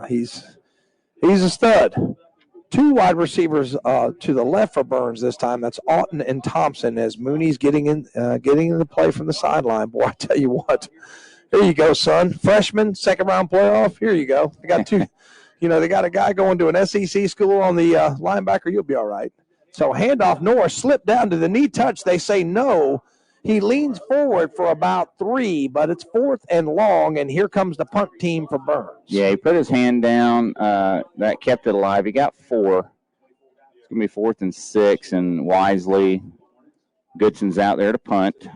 he's a stud. Two wide receivers to the left for Burns this time. That's Auten and Thompson as Mooney's getting into play from the sideline. Boy, I tell you what. Here you go, son. Freshman, second-round playoff. Here you go. They got two. They got a guy going to an SEC school on the linebacker. You'll be all right. So handoff, Norris slipped down to the knee touch. They say no. He leans forward for about 3, but it's 4th and long, and here comes the punt team for Burns. Yeah, he put his hand down. That kept it alive. He got 4. It's going to be 4th and 6, and wisely, Goodson's out there to punt.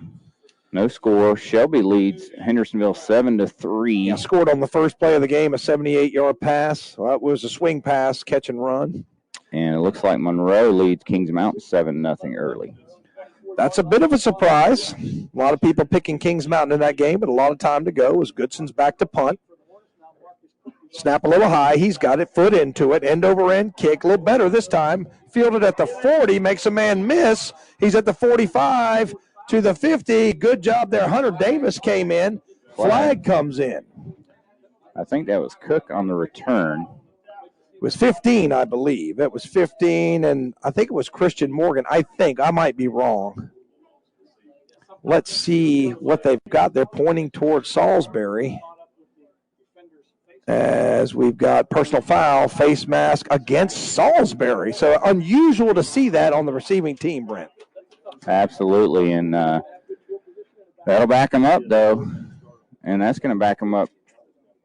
No score. Shelby leads Hendersonville 7-3. Yeah, scored on the first play of the game, a 78-yard pass. Well, it was a swing pass, catch and run. And it looks like Monroe leads Kings Mountain 7-0 early. That's a bit of a surprise. A lot of people picking Kings Mountain in that game, but a lot of time to go as Goodson's back to punt. Snap a little high. He's got it, foot into it, end over end kick. A little better this time. Fielded at the 40, makes a man miss. He's at the 45 to the 50. Good job there. Hunter Davis came in. Flag comes in. I think that was Cook on the return. It was 15, I believe. It was 15, and I think it was Christian Morgan. I might be wrong. Let's see what they've got. They're pointing towards Salisbury as we've got personal foul, face mask against Salisbury. So unusual to see that on the receiving team, Brent. Absolutely, and that'll back them up, though, and that's going to back them up.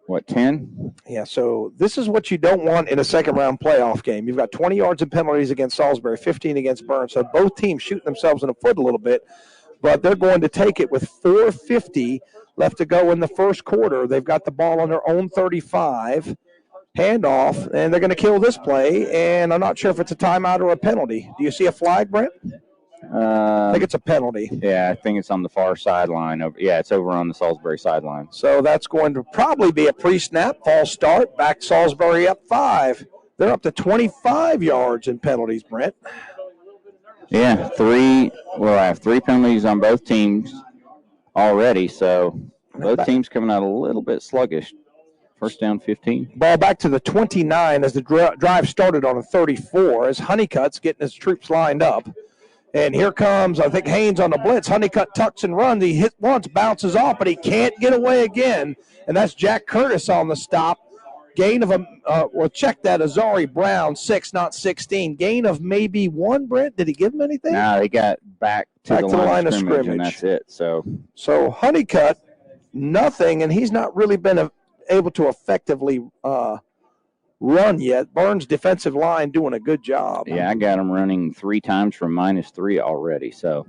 What, 10? Yeah, so this is what you don't want in a second-round playoff game. You've got 20 yards in penalties against Salisbury, 15 against Burns. So both teams shooting themselves in the foot a little bit, but they're going to take it with 4:50 left to go in the first quarter. They've got the ball on their own 35, handoff, and they're going to kill this play, and I'm not sure if it's a timeout or a penalty. Do you see a flag, Brent? I think it's a penalty. Yeah, I think it's on the far sideline. It's over on the Salisbury sideline. So that's going to probably be a pre-snap, false start, back Salisbury up 5. They're up to 25 yards in penalties, Brent. Yeah, 3. Well, I have 3 penalties on both teams already, so both teams coming out a little bit sluggish. First down 15. Ball back to the 29 as the drive started on a 34 as Honeycutt's getting his troops lined up. And here comes, I think, Haynes on the blitz. Honeycutt tucks and runs. He hit once, bounces off, but he can't get away again. And that's Jack Curtis on the stop. Gain of check that, Azari Brown, 6, not 16. Gain of maybe 1, Brent? Did he give him anything? No, he got back to the line of scrimmage, and that's it. So Honeycutt, nothing, and he's not really been able to effectively run yet. Burns' defensive line doing a good job. Yeah, I got him running 3 times from -3 already. So,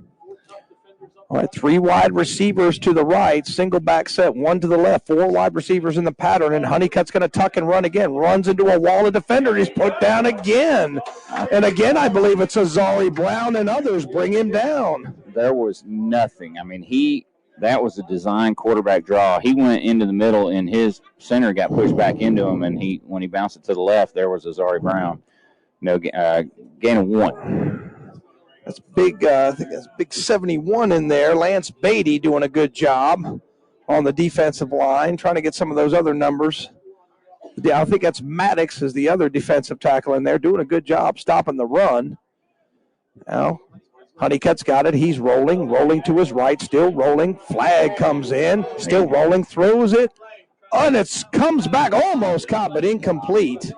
all right, 3 wide receivers to the right, single back set, 1 to the left, 4 wide receivers in the pattern, and Honeycutt's going to tuck and run again. Runs into a wall of defender. He's put down again. And again, I believe it's Azari Brown and others bring him down. There was nothing. I mean, that was a design quarterback draw. He went into the middle, and his center got pushed back into him, and when he bounced it to the left, there was Azari Brown. No gain of 1. That's big. I think that's big 71 in there. Lance Beatty doing a good job on the defensive line, trying to get some of those other numbers. I think that's Maddox is the other defensive tackle in there, doing a good job stopping the run. Now, Honeycutt's got it. He's rolling to his right, still rolling. Flag comes in, still rolling, throws it, and it comes back, almost caught, but incomplete.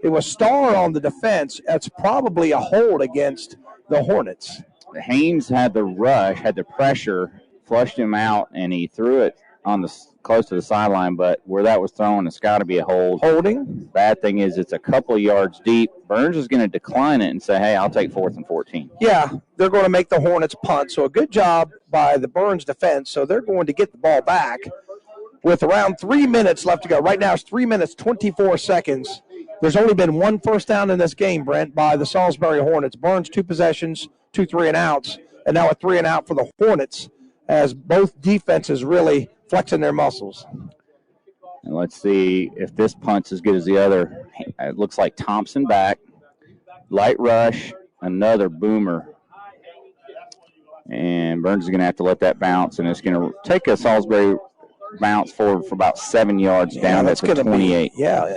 It was Starr on the defense. That's probably a hold against the Hornets. Haynes had the rush, had the pressure, flushed him out, and he threw it on the close to the sideline, but where that was thrown, it's got to be a hold. Holding. Bad thing is it's a couple of yards deep. Burns is going to decline it and say, hey, I'll take 4th and 14. Yeah, they're going to make the Hornets punt. So a good job by the Burns defense. So they're going to get the ball back with around 3 minutes left to go. Right now it's 3 minutes, 24 seconds. There's only been 1 first down in this game, Brent, by the Salisbury Hornets. Burns 2 possessions, 2 3-and-outs, and now a 3-and-out for the Hornets as both defenses really flexing their muscles. And let's see if this punt's as good as the other. It looks like Thompson back. Light rush, another boomer. And Burns is going to have to let that bounce, and it's going to take a Salisbury bounce forward for about 7 yards down at the 28.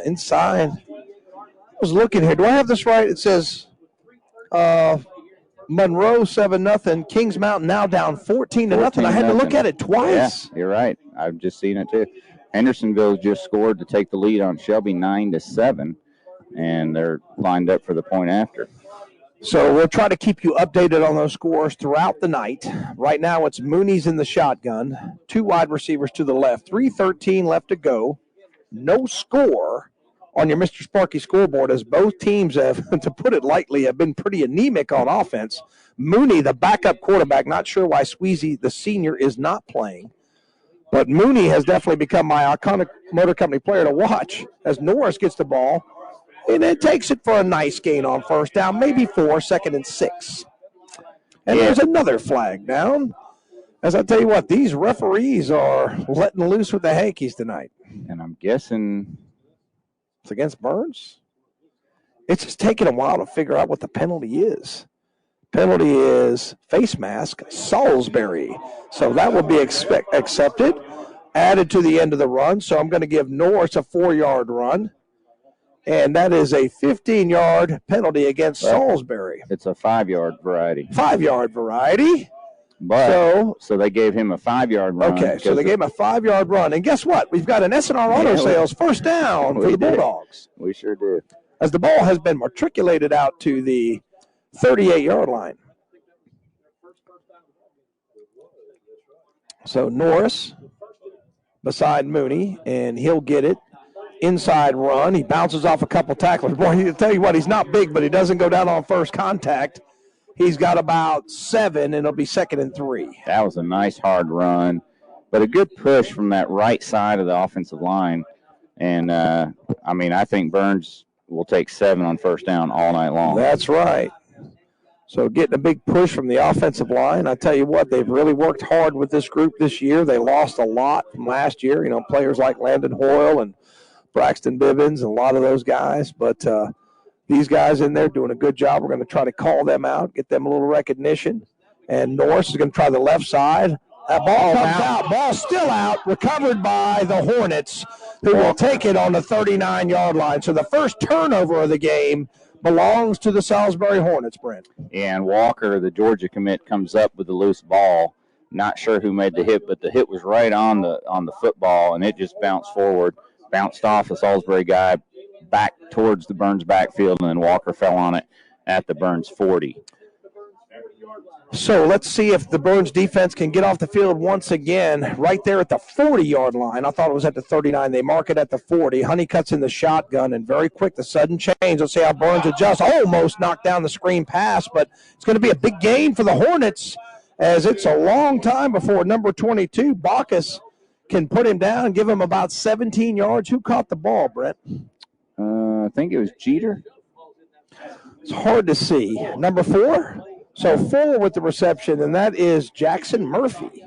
Inside. I was looking here. Do I have this right? It says Monroe 7-0. Kings Mountain now down 14-0. I had to look at it twice. Yeah, you're right. I've just seen it too. Hendersonville just scored to take the lead on Shelby 9-7, and they're lined up for the point after. So we'll try to keep you updated on those scores throughout the night. Right now it's Mooney's in the shotgun, 2 wide receivers to the left, 3:13 left to go. No score on your Mr. Sparky scoreboard, as both teams have, to put it lightly, have been pretty anemic on offense. Mooney, the backup quarterback, not sure why Sweezy, the senior, is not playing. But Mooney has definitely become my iconic motor company player to watch as Norris gets the ball. And it takes it for a nice gain on first down, maybe 4, 2nd and 6. And there's another flag down. As I tell you what, these referees are letting loose with the hankies tonight. And I'm guessing it's against Burns. It's just taking a while to figure out what the penalty is. Penalty is face mask, Salisbury. So that will be accepted, added to the end of the run. So I'm going to give Norris a 4-yard run. And that is a 15-yard penalty against Salisbury. It's a 5-yard variety. 5-yard variety. But so they gave him a 5-yard run. Okay, so they gave him a 5-yard run. And guess what? We've got an S&R Auto Sales first down for the Bulldogs. We sure do. As the ball has been matriculated out to the 38-yard line. So Norris beside Mooney, and he'll get it. Inside run. He bounces off a couple tacklers. Boy, I'll tell you what, he's not big, but he doesn't go down on first contact. He's got about 7, and it'll be 2nd and 3. That was a nice hard run, but a good push from that right side of the offensive line. And, I think Burns will take 7 on first down all night long. That's right. So getting a big push from the offensive line. I tell you what, they've really worked hard with this group this year. They lost a lot from last year. Players like Landon Hoyle and Braxton Bivens and a lot of those guys. But these guys in there doing a good job. We're going to try to call them out, get them a little recognition. And Norris is going to try the left side. That ball comes out. Ball still out. Recovered by the Hornets, who will take it on the 39-yard line. So the first turnover of the game belongs to the Salisbury Hornets, Brent. And Walker, the Georgia commit, comes up with the loose ball. Not sure who made the hit, but the hit was right on the football, and it just bounced forward. Bounced off the Salisbury guy back towards the Burns backfield, and then Walker fell on it at the Burns 40. So let's see if the Burns defense can get off the field once again right there at the 40-yard line. I thought it was at the 39. They mark it at the 40. Honeycutt's in the shotgun, and very quick, the sudden change. Let's see how Burns adjusts. Almost knocked down the screen pass, but it's going to be a big gain for the Hornets, as it's a long time before number 22, Bacchus, can put him down and give him about 17 yards. Who caught the ball, Brett? I think it was Jeter. It's hard to see. Number 4? So 4 with the reception, and that is Jackson Murphy.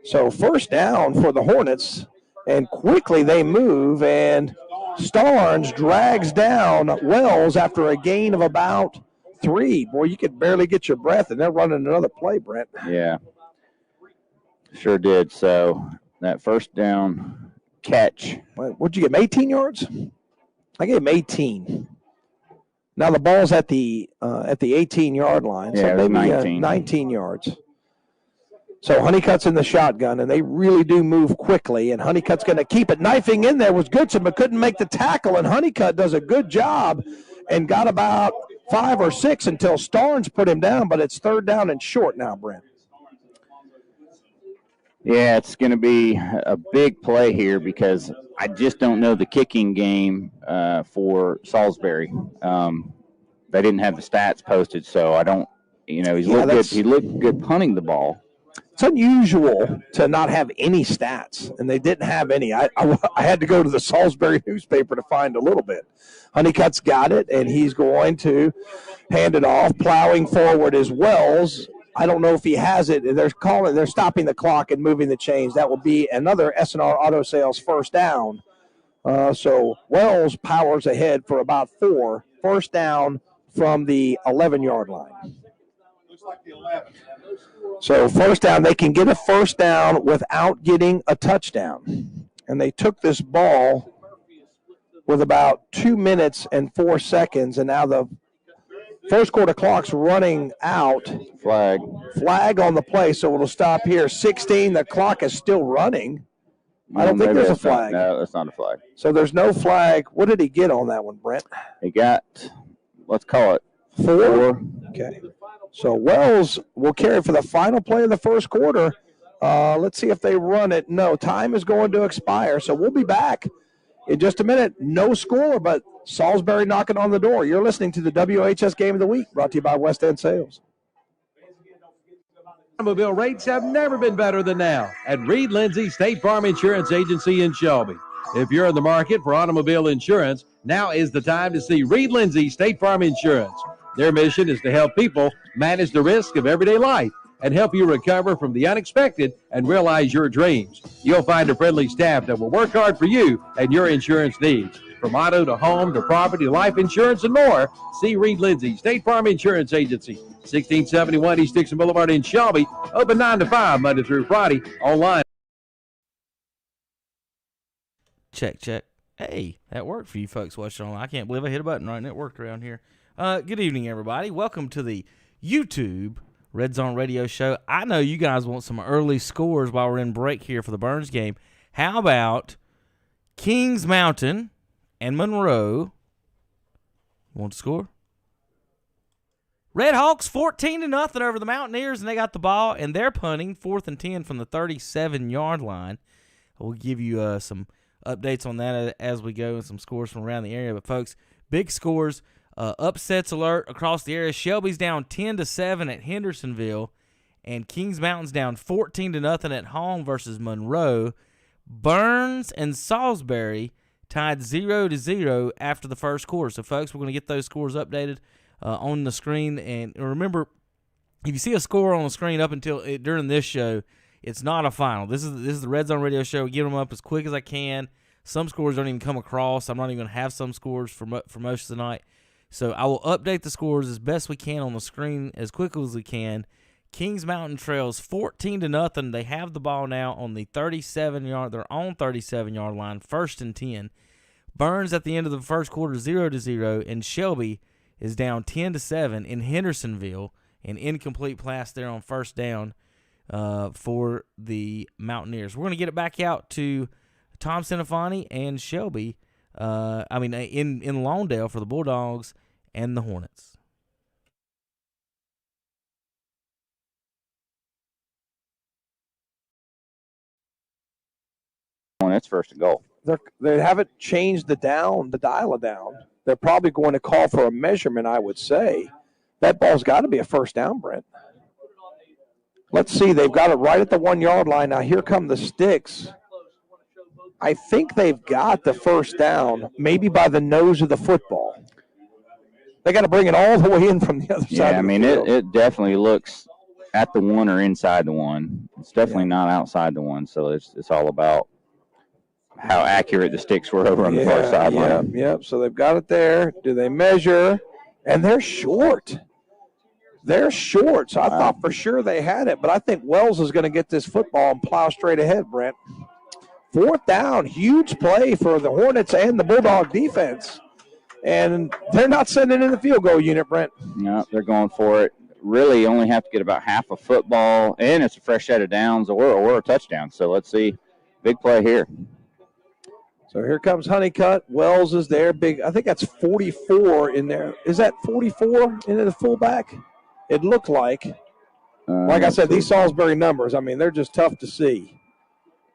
So first down for the Hornets, and quickly they move, and Starnes drags down Wells after a gain of about 3. Boy, you could barely get your breath, and they're running another play, Brent. Yeah. Sure did. So that first down catch. What'd you give him, 18 yards? I gave him 18. Now the ball's at the 18-yard line. Yeah, So maybe 19 yards. So Honeycutt's in the shotgun, and they really do move quickly, and Honeycutt's going to keep it. Knifing in there was Goodson, but couldn't make the tackle, and Honeycutt does a good job and got about 5 or 6 until Starnes put him down, but it's 3rd down and short now, Brent. Yeah, it's going to be a big play here because I just don't know the kicking game for Salisbury. They didn't have the stats posted, so I don't, he's looked good. He looked good punting the ball. It's unusual to not have any stats, and they didn't have any. I had to go to the Salisbury newspaper to find a little bit. Honeycutt's got it, and he's going to hand it off. Plowing forward is Wells. I don't know if he has it. They're stopping the clock and moving the chains. That will be another S&R Auto Sales first down. So Wells powers ahead for about 4. First down from the 11-yard line. So first down, they can get a first down without getting a touchdown. And they took this ball with about 2 minutes and 4 seconds, and now the first quarter clock's running out. Flag on the play, so it'll stop here. 16, the clock is still running. I don't think there's a flag. No, that's not a flag. So there's no flag. What did he get on that one, Brent? He got, let's call it 4. Okay. So Wells will carry for the final play of the first quarter. Let's see if they run it. No, time is going to expire, so we'll be back in just a minute. No score, but Salisbury knocking on the door. You're listening to the WHS Game of the Week, brought to you by West End Sales. Automobile rates have never been better than now at Reed Lindsay State Farm Insurance Agency in Shelby. If you're in the market for automobile insurance, now is the time to see Reed Lindsay State Farm Insurance. Their mission is to help people manage the risk of everyday life and help you recover from the unexpected and realize your dreams. You'll find a friendly staff that will work hard for you and your insurance needs. From auto to home to property, life insurance, and more, see Reed Lindsay State Farm Insurance Agency, 1671 East Dixon Boulevard in Shelby, open 9 to 5, Monday through Friday, online. Check. Hey, that worked for you folks watching online. I can't believe I hit a button right and it worked around here. Good evening, everybody. Welcome to the YouTube Redzone Radio Show. I know you guys want some early scores while we're in break here for the Burns game. How about Kings Mountain and Monroe? You want to score? Red Hawks 14-0 over the Mountaineers, and they got the ball, and they're punting 4th and 10 from the 37-yard line. We'll give you some updates on that as we go and some scores from around the area. But, folks, big scores. Upsets alert across the area. Shelby's down 10-7 at Hendersonville, and Kings Mountain's down 14-0 at home versus Monroe. Burns and Salisbury tied 0-0 after the first quarter. So, folks, we're going to get those scores updated on the screen. And remember, if you see a score on the screen up until during this show, it's not a final. This is the Red Zone Radio Show. We get them up as quick as I can. Some scores don't even come across. I'm not even going to have some scores for most of the night. So I will update the scores as best we can on the screen as quickly as we can. Kings Mountain trails 14-0. They have the ball now on the 37-yard, their own 37-yard line, 1st and 10. Burns at the end of the first quarter 0-0, and Shelby is down 10-7 in Hendersonville. An incomplete pass there on first down for the Mountaineers. We're going to get it back out to Tom Sinofani and Shelby. In Lawndale for the Bulldogs and the Hornets. That's first and goal. They haven't changed the dial down. They're probably going to call for a measurement, I would say. That ball's got to be a first down, Brent. Let's see. They've got it right at the 1-yard line. Now here come the sticks. I think they've got the first down, maybe by the nose of the football. They got to bring it all the way in from the other side. Yeah, I mean, it definitely looks at the 1 or inside the 1. It's definitely not outside the 1, so it's all about how accurate the sticks were over on the far sideline. Yeah. So they've got it there. Do they measure? And they're short. So I thought for sure they had it, but I think Wells is going to get this football and plow straight ahead, Brent. 4th down, huge play for the Hornets and the Bulldog defense. And they're not sending in the field goal unit, Brent. No, they're going for it. Really only have to get about half a football, and it's a fresh set of downs or a touchdown. So let's see. Big play here. So here comes Honeycutt. Wells is there. Big. I think that's 44 in there. Is that 44 into the fullback? It looked like. Like I said, these Salisbury numbers, I mean, they're just tough to see.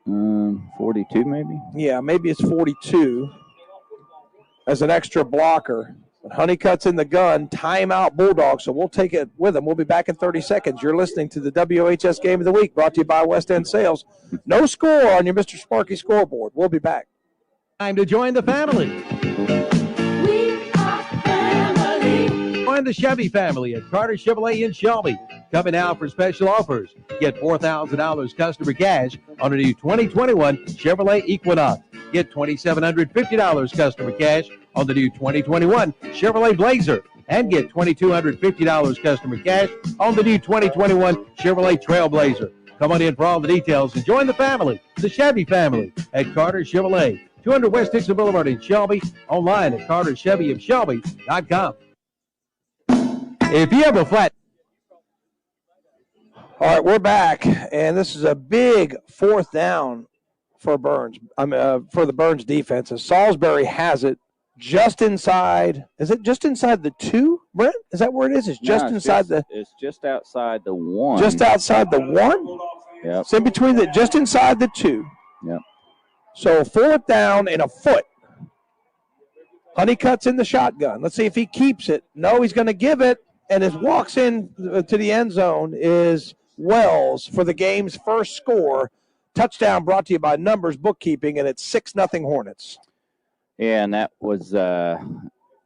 42 maybe? Yeah, maybe it's 42 as an extra blocker. But Honeycutt's in the gun. Timeout Bulldogs, so we'll take it with them. We'll be back in 30 seconds. You're listening to the WHS Game of the Week, brought to you by West End Sales. No score on your Mr. Sparky scoreboard. We'll be back. Time to join the family. We are family. Join the Chevy family at Carter Chevrolet in Shelby. Coming out for special offers. Get $4,000 customer cash on a new 2021 Chevrolet Equinox. Get $2,750 customer cash on the new 2021 Chevrolet Blazer. and get $2,250 customer cash on the new 2021 Chevrolet Trailblazer. Come on in for all the details and join the family, the Chevy family, at Carter Chevrolet, 200 West Dixon Boulevard in Shelby, online at carterchevyofshelby.com. If you have a flat... All right, we're back, and this is a big fourth down for Burns. For the Burns defense, as Salisbury has it just inside. Is it just inside the 2, Brent? Is that where it is? It's just inside the. It's just outside the 1. Just outside the 1. Yep. It's in between just inside the 2. Yep. So fourth down and a foot. Honeycutt's in the shotgun. Let's see if he keeps it. No, he's going to give it, and his walks in to the end zone is Wells for the game's first score. Touchdown brought to you by Numbers Bookkeeping, and it's 6-0 Hornets. Yeah, and that was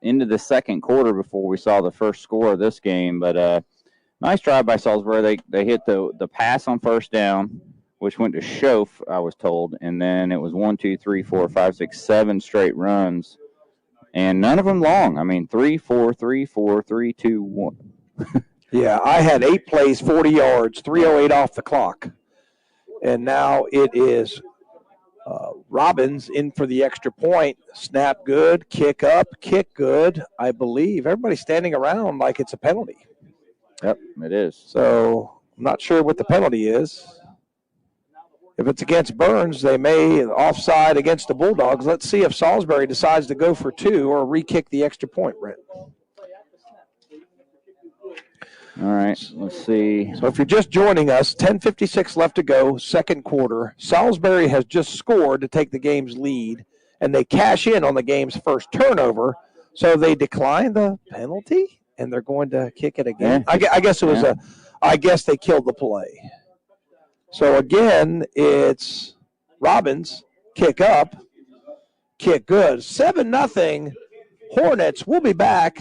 into the second quarter before we saw the first score of this game. But nice drive by Salisbury. They hit the pass on first down, which went to Schoaf, I was told, and then it was 1, 2, 3, 4, 5, 6, 7 straight runs, and none of them long. I mean, 3, 4, 3, 4, 3, 2, 1. Yeah, I had 8 plays, 40 yards, 3:08 off the clock. And now it is Robbins in for the extra point. Snap good, kick up, kick good, I believe. Everybody's standing around like it's a penalty. Yep, it is. So I'm not sure what the penalty is. If it's against Burns, they may offside against the Bulldogs. Let's see if Salisbury decides to go for 2 or re-kick the extra point, Brent. All right, let's see. So if you're just joining us, 10:56 left to go, second quarter. Salisbury has just scored to take the game's lead, and they cash in on the game's first turnover. So they decline the penalty, and they're going to kick it again. Yeah. I guess it was I guess they killed the play. So again, it's Robbins, kick up, kick good. 7-0 Hornets. We'll be back.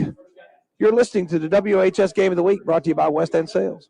You're listening to the WHS Game of the Week, brought to you by West End Sales.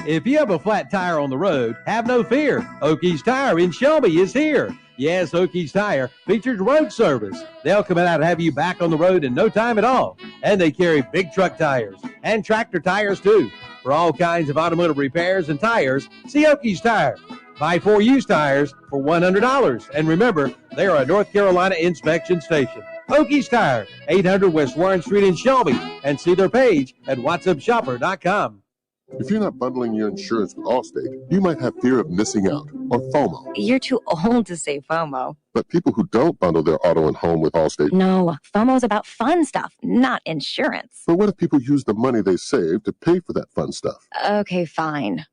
If you have a flat tire on the road, have no fear. Okies Tire in Shelby is here. Yes, Okies Tire features road service. They'll come out and have you back on the road in no time at all. And they carry big truck tires and tractor tires too. For all kinds of automotive repairs and tires, see Okies Tire. Buy 4 used tires for $100. And remember, they are a North Carolina inspection station. Okies Tire, 800 West Warren Street in Shelby, and see their page at whatsupshopper.com. If you're not bundling your insurance with Allstate, you might have fear of missing out, or FOMO. You're too old to say FOMO. But people who don't bundle their auto and home with Allstate... No, FOMO's about fun stuff, not insurance. But what if people use the money they save to pay for that fun stuff? Okay, fine.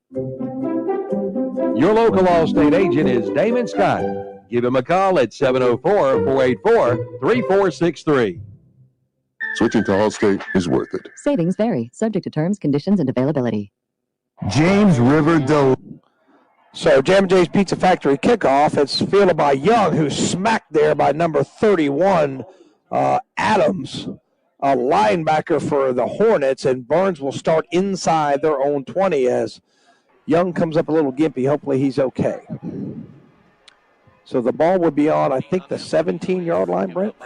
Your local Allstate agent is Damon Scott. Give him a call at 704-484-3463. Switching to Allstate is worth it. Savings vary, subject to terms, conditions, and availability. James River Doe. So Jam & J's Pizza Factory kickoff. It's fielded by Young, who's smacked there by number 31, Adams, a linebacker for the Hornets, and Burns will start inside their own 20 as Young comes up a little gimpy. Hopefully he's okay. So the ball would be on, I think, the 17-yard line, Brent.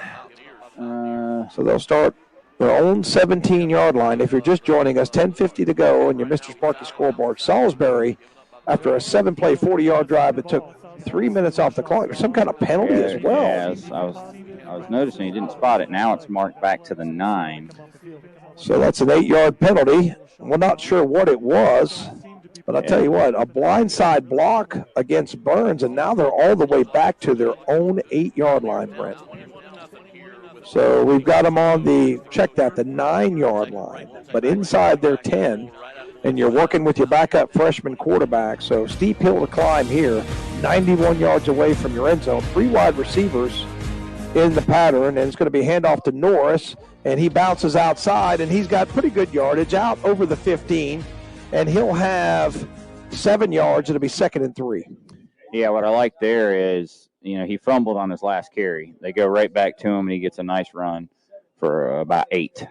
So they'll start their own 17-yard line. If you're just joining us, 10:50 to go on your Mr. Sparky scoreboard. Salisbury, after a 7-play, 40-yard drive, it took 3 minutes off the clock. There's some kind of penalty as well. Yes, I was noticing he didn't spot it. Now it's marked back to the 9. So that's an 8-yard penalty. We're not sure what it was. But I'll tell you what, a blindside block against Burns, and now they're all the way back to their own 8-yard line, Brent. So we've got them on the 9-yard line, but inside their 10, and you're working with your backup freshman quarterback. So steep hill to climb here, 91 yards away from your end zone. 3 wide receivers in the pattern, and it's going to be handoff to Norris, and he bounces outside, and he's got pretty good yardage out over the 15. And he'll have 7 yards. It'll be 2nd and 3. Yeah, what I like there is, he fumbled on his last carry. They go right back to him, and he gets a nice run for about 8.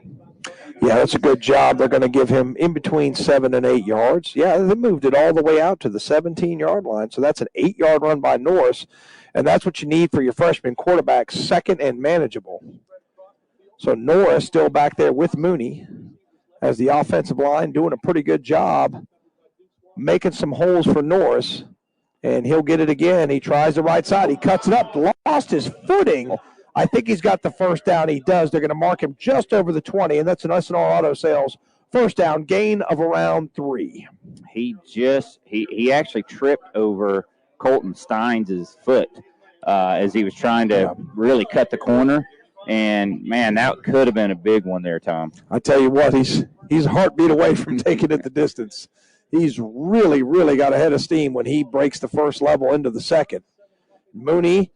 Yeah, that's a good job. They're going to give him in between 7 and 8 yards. Yeah, they moved it all the way out to the 17-yard line. So that's an 8-yard run by Norris, and that's what you need for your freshman quarterback, 2nd and manageable. So Norris still back there with Mooney as the offensive line, doing a pretty good job making some holes for Norris. And he'll get it again. He tries the right side. He cuts it up, lost his footing. I think he's got the first down. He does. They're going to mark him just over the 20, and that's an SNR Auto Sales first down, gain of around 3. He actually tripped over Colton Steins' foot as he was trying to really cut the corner. And, man, that could have been a big one there, Tom. I tell you what, he's a heartbeat away from taking it the distance. He's really, really got a head of steam when he breaks the first level into the second. Mooney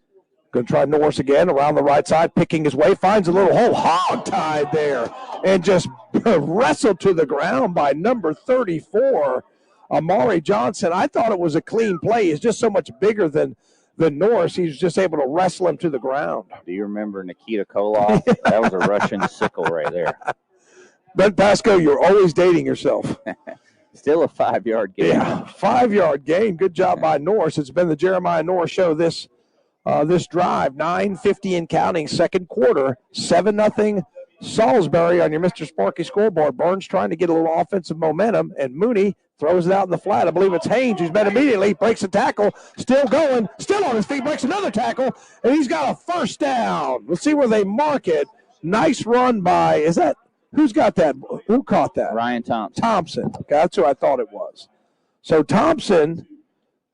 going to try Norris again around the right side, picking his way, finds a little hole, hog-tied there, and just wrestled to the ground by number 34, Amari Johnson. I thought it was a clean play. He's just so much bigger than Norris. He's just able to wrestle him to the ground. Do you remember Nikita Koloff? That was a Russian sickle right there. Ben Pasco, you're always dating yourself. Still a 5-yard gain. Yeah, 5-yard gain. Good job by Norris. It's been the Jeremiah Norris Show this drive. 9:50 and counting, second quarter. 7-0 Salisbury on your Mr. Sparky scoreboard. Burns trying to get a little offensive momentum, and Mooney throws it out in the flat. I believe it's Haynes who's met immediately, breaks a tackle, still going, still on his feet, breaks another tackle, and he's got a first down. Let's see where they mark it. Nice run by, who's got that? Who caught that? Ryan Thompson. Thompson. Okay, that's who I thought it was. So Thompson,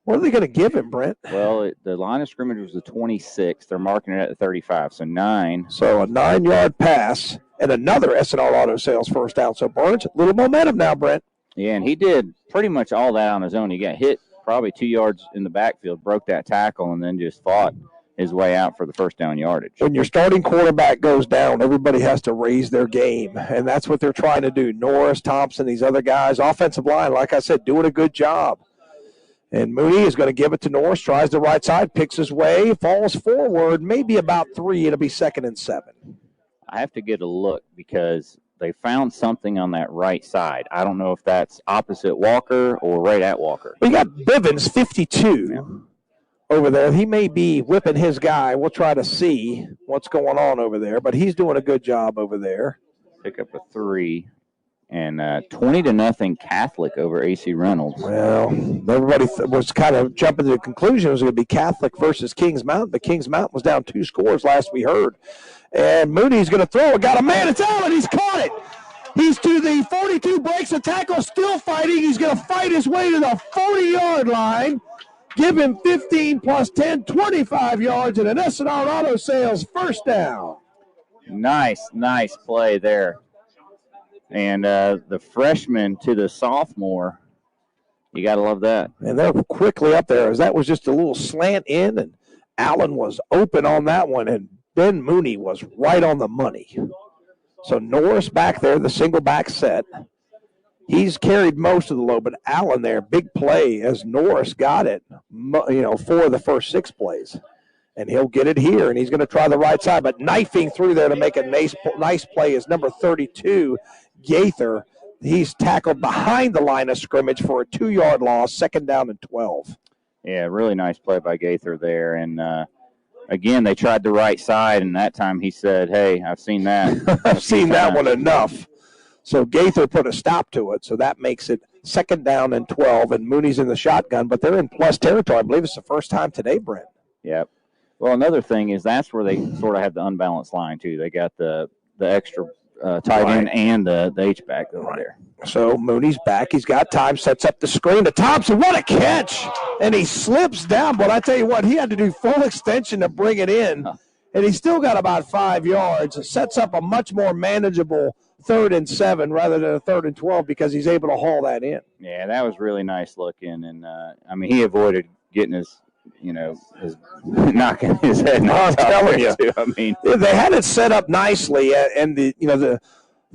what are they going to give him, Brent? Well, the line of scrimmage was the 26. They're marking it at the 35, so 9. So a 9-yard pass and another SNR Auto Sales first down. So Burns, a little momentum now, Brent. Yeah, and he did pretty much all that on his own. He got hit probably 2 yards in the backfield, broke that tackle, and then just fought his way out for the first down yardage. When your starting quarterback goes down, everybody has to raise their game, and that's what they're trying to do. Norris, Thompson, these other guys, offensive line, like I said, doing a good job. And Mooney is going to give it to Norris, tries the right side, picks his way, falls forward, maybe about 3. It'll be 2nd and 7. I have to get a look because they found something on that right side. I don't know if that's opposite Walker or right at Walker. We got Bivens, 52, over there. He may be whipping his guy. We'll try to see what's going on over there, but he's doing a good job over there. Pick up a 3. And 20-0 Catholic over AC Reynolds. Well, everybody was kind of jumping to the conclusion it was going to be Catholic versus Kings Mountain, but Kings Mountain was down 2 scores last we heard. And Mooney's going to throw it. Got a man. It's Allen. He's caught it. He's to the 42, breaks a tackle, still fighting. He's going to fight his way to the 40-yard line. Give him 15 plus 10, 25 yards, and an SNR Auto Sales first down. Nice play there. And the freshman to the sophomore, you got to love that. And they're quickly up there as that was just a little slant in, and Allen was open on that one, and Ben Mooney was right on the money. So Norris back there, the single back set. He's carried most of the load, but Allen there, big play as Norris got it, 4 of the first 6 plays. And he'll get it here, and he's going to try the right side, but knifing through there to make a nice play is number 32, Gaither. He's tackled behind the line of scrimmage for a 2-yard loss, 2nd down and 12. Yeah, really nice play by Gaither there. And, again, they tried the right side, and that time he said, hey, I've seen that. I've seen that one enough. So Gaither put a stop to it, so that makes it 2nd down and 12, and Mooney's in the shotgun, but they're in plus territory. I believe it's the first time today, Brent. Yep. Well, another thing is that's where they sort of have the unbalanced line, too. They got the extra tight end and the H-back over there. So Mooney's back. He's got time, sets up the screen to Thompson. What a catch! And he slips down, but I tell you what, he had to do full extension to bring it in, and he still got about 5 yards. It sets up a much more manageable 3rd and 7 rather than a 3rd and 12 because he's able to haul that in. Yeah, that was really nice looking, and, he avoided getting his knocking his head. I'm telling you. Too. I mean, they had it set up nicely, and the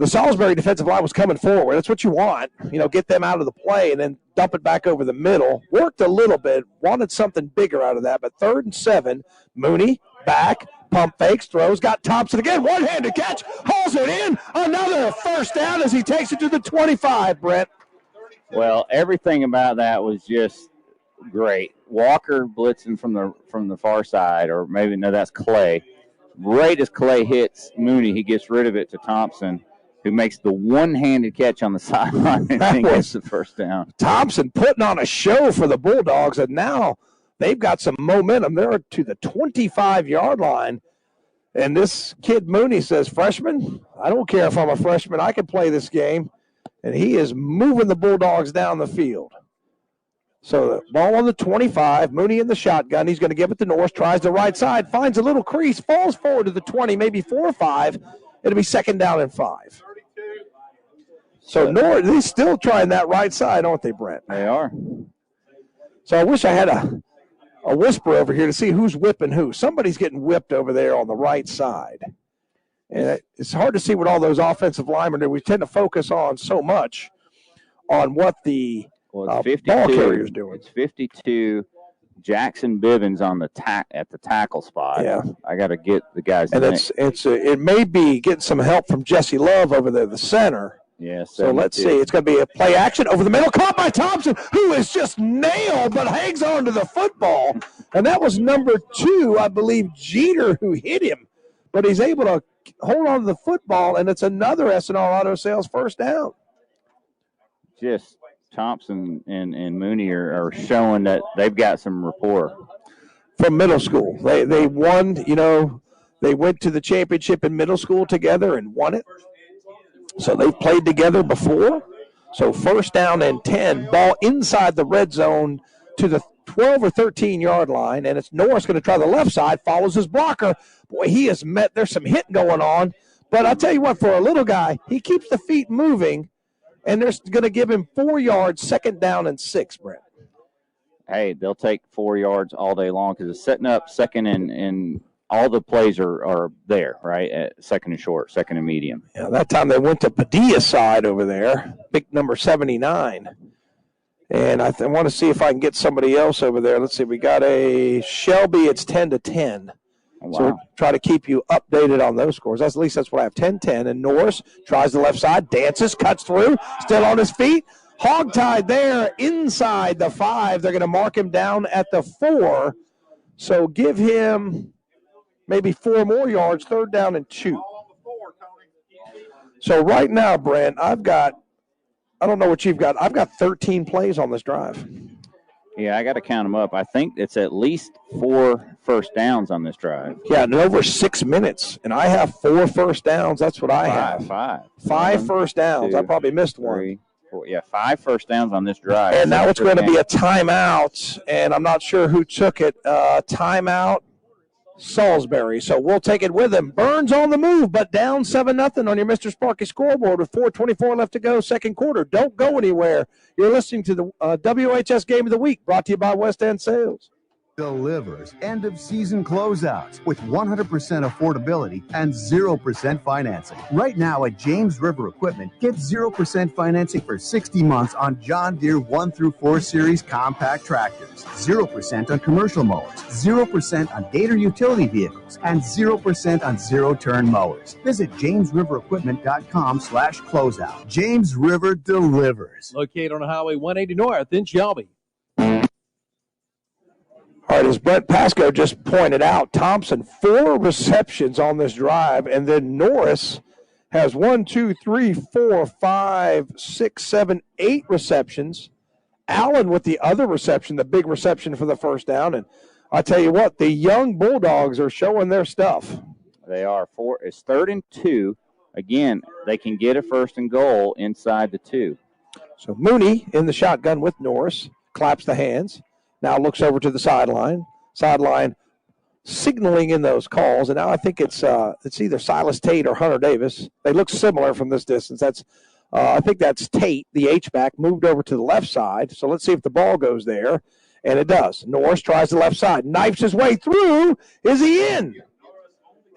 Salisbury defensive line was coming forward. That's what you want. Get them out of the play and then dump it back over the middle. Worked a little bit, wanted something bigger out of that, but 3rd and 7, Mooney back, pump fakes, throws, got Thompson again, one-handed catch, hauls it in, another first down as he takes it to the 25, Brent. Well, everything about that was just great. Walker blitzing from the far side, or maybe no, that's Clay. right as Clay hits Mooney, he gets rid of it to Thompson, who makes the one-handed catch on the sideline and gets the first down. Thompson putting on a show for the Bulldogs, and now they've got some momentum. They're to the 25-yard line. And this kid Mooney says, freshman, I don't care if I'm a freshman. I can play this game. And he is moving the Bulldogs down the field. So the ball on the 25, Mooney in the shotgun. He's going to give it to Norris, tries the right side, finds a little crease, falls forward to the 20, maybe 4 or 5. It'll be 2nd down and 5. So Norris, they're still trying that right side, aren't they, Brent? They are. So I wish I had a whisper over here to see who's whipping who. Somebody's getting whipped over there on the right side. And it's hard to see what all those offensive linemen do. We tend to focus on so much on what the ball carrier's doing. It's 52. Jackson Bivens on the at the tackle spot. Yeah, I got to get the guys. And it may be getting some help from Jesse Love over there, the center. Yeah. So let's see. It's going to be a play action over the middle, caught by Thompson, who is just nailed but hangs on to the football. And that was number 2, I believe, Jeter, who hit him. But he's able to hold on to the football, and it's another SNR Auto Sales first down. Just Thompson and Mooney are showing that they've got some rapport. From middle school. They won, they went to the championship in middle school together and won it. So they've played together before. So first down and 10, ball inside the red zone to the 12 or 13-yard line, and it's Norris going to try the left side, follows his blocker. Boy, he has met. There's some hitting going on. But I'll tell you what, for a little guy, he keeps the feet moving, and they're going to give him 4 yards, 2nd down and 6, Brent. Hey, they'll take 4 yards all day long because it's setting up second and all the plays are there, right, at 2nd and short, 2nd and medium. Yeah, that time they went to Padilla's side over there, big number 79. And I want to see if I can get somebody else over there. Let's see. We got a Shelby. It's 10-10. Wow. So we'll try to keep you updated on those scores. At least that's what I have, 10-10. And Norris tries the left side, dances, cuts through, still on his feet. Hogtied there inside the 5. They're going to mark him down at the 4. So give him maybe 4 more yards, 3rd down and 2. So right now, Brent, I don't know what you've got. I've got 13 plays on this drive. Yeah, I got to count them up. I think it's at least 4 first downs on this drive. Yeah, and over 6 minutes. And I have 4 first downs. That's what I have. 5 first downs. 2, I probably missed 1. 3, 4. Yeah, 5 first downs on this drive. And now it's going to be a timeout, and I'm not sure who took it. Timeout, Salisbury. So we'll take it with him. Burns on the move, but down 7-0 on your Mr. Sparky scoreboard with 4:24 left to go, 2nd quarter. Don't go anywhere. You're listening to the WHS Game of the Week, brought to you by West End Sales. Delivers end-of-season closeouts with 100% affordability and 0% financing. Right now at James River Equipment, get 0% financing for 60 months on John Deere 1 through 4 Series compact tractors, 0% on commercial mowers, 0% on Gator utility vehicles, and 0% on zero-turn mowers. Visit jamesriverequipment.com/closeout. James River delivers. Located on Highway 180 North in Shelby. All right, as Brent Pasco just pointed out, Thompson, 4 receptions on this drive, and then Norris has 1, 2, 3, 4, 5, 6, 7, 8 receptions. Allen with the other reception, the big reception for the first down. And I tell you what, the young Bulldogs are showing their stuff. They are. It's 3rd and 2. Again, they can get a 1st and goal inside the 2. So Mooney in the shotgun with Norris, claps the hands. Now looks over to the sideline. Sideline signaling in those calls, and now I think it's either Silas Tate or Hunter Davis. They look similar from this distance. I think that's Tate, the H-back, moved over to the left side. So let's see if the ball goes there, and it does. Norris tries the left side, knifes his way through. Is he in?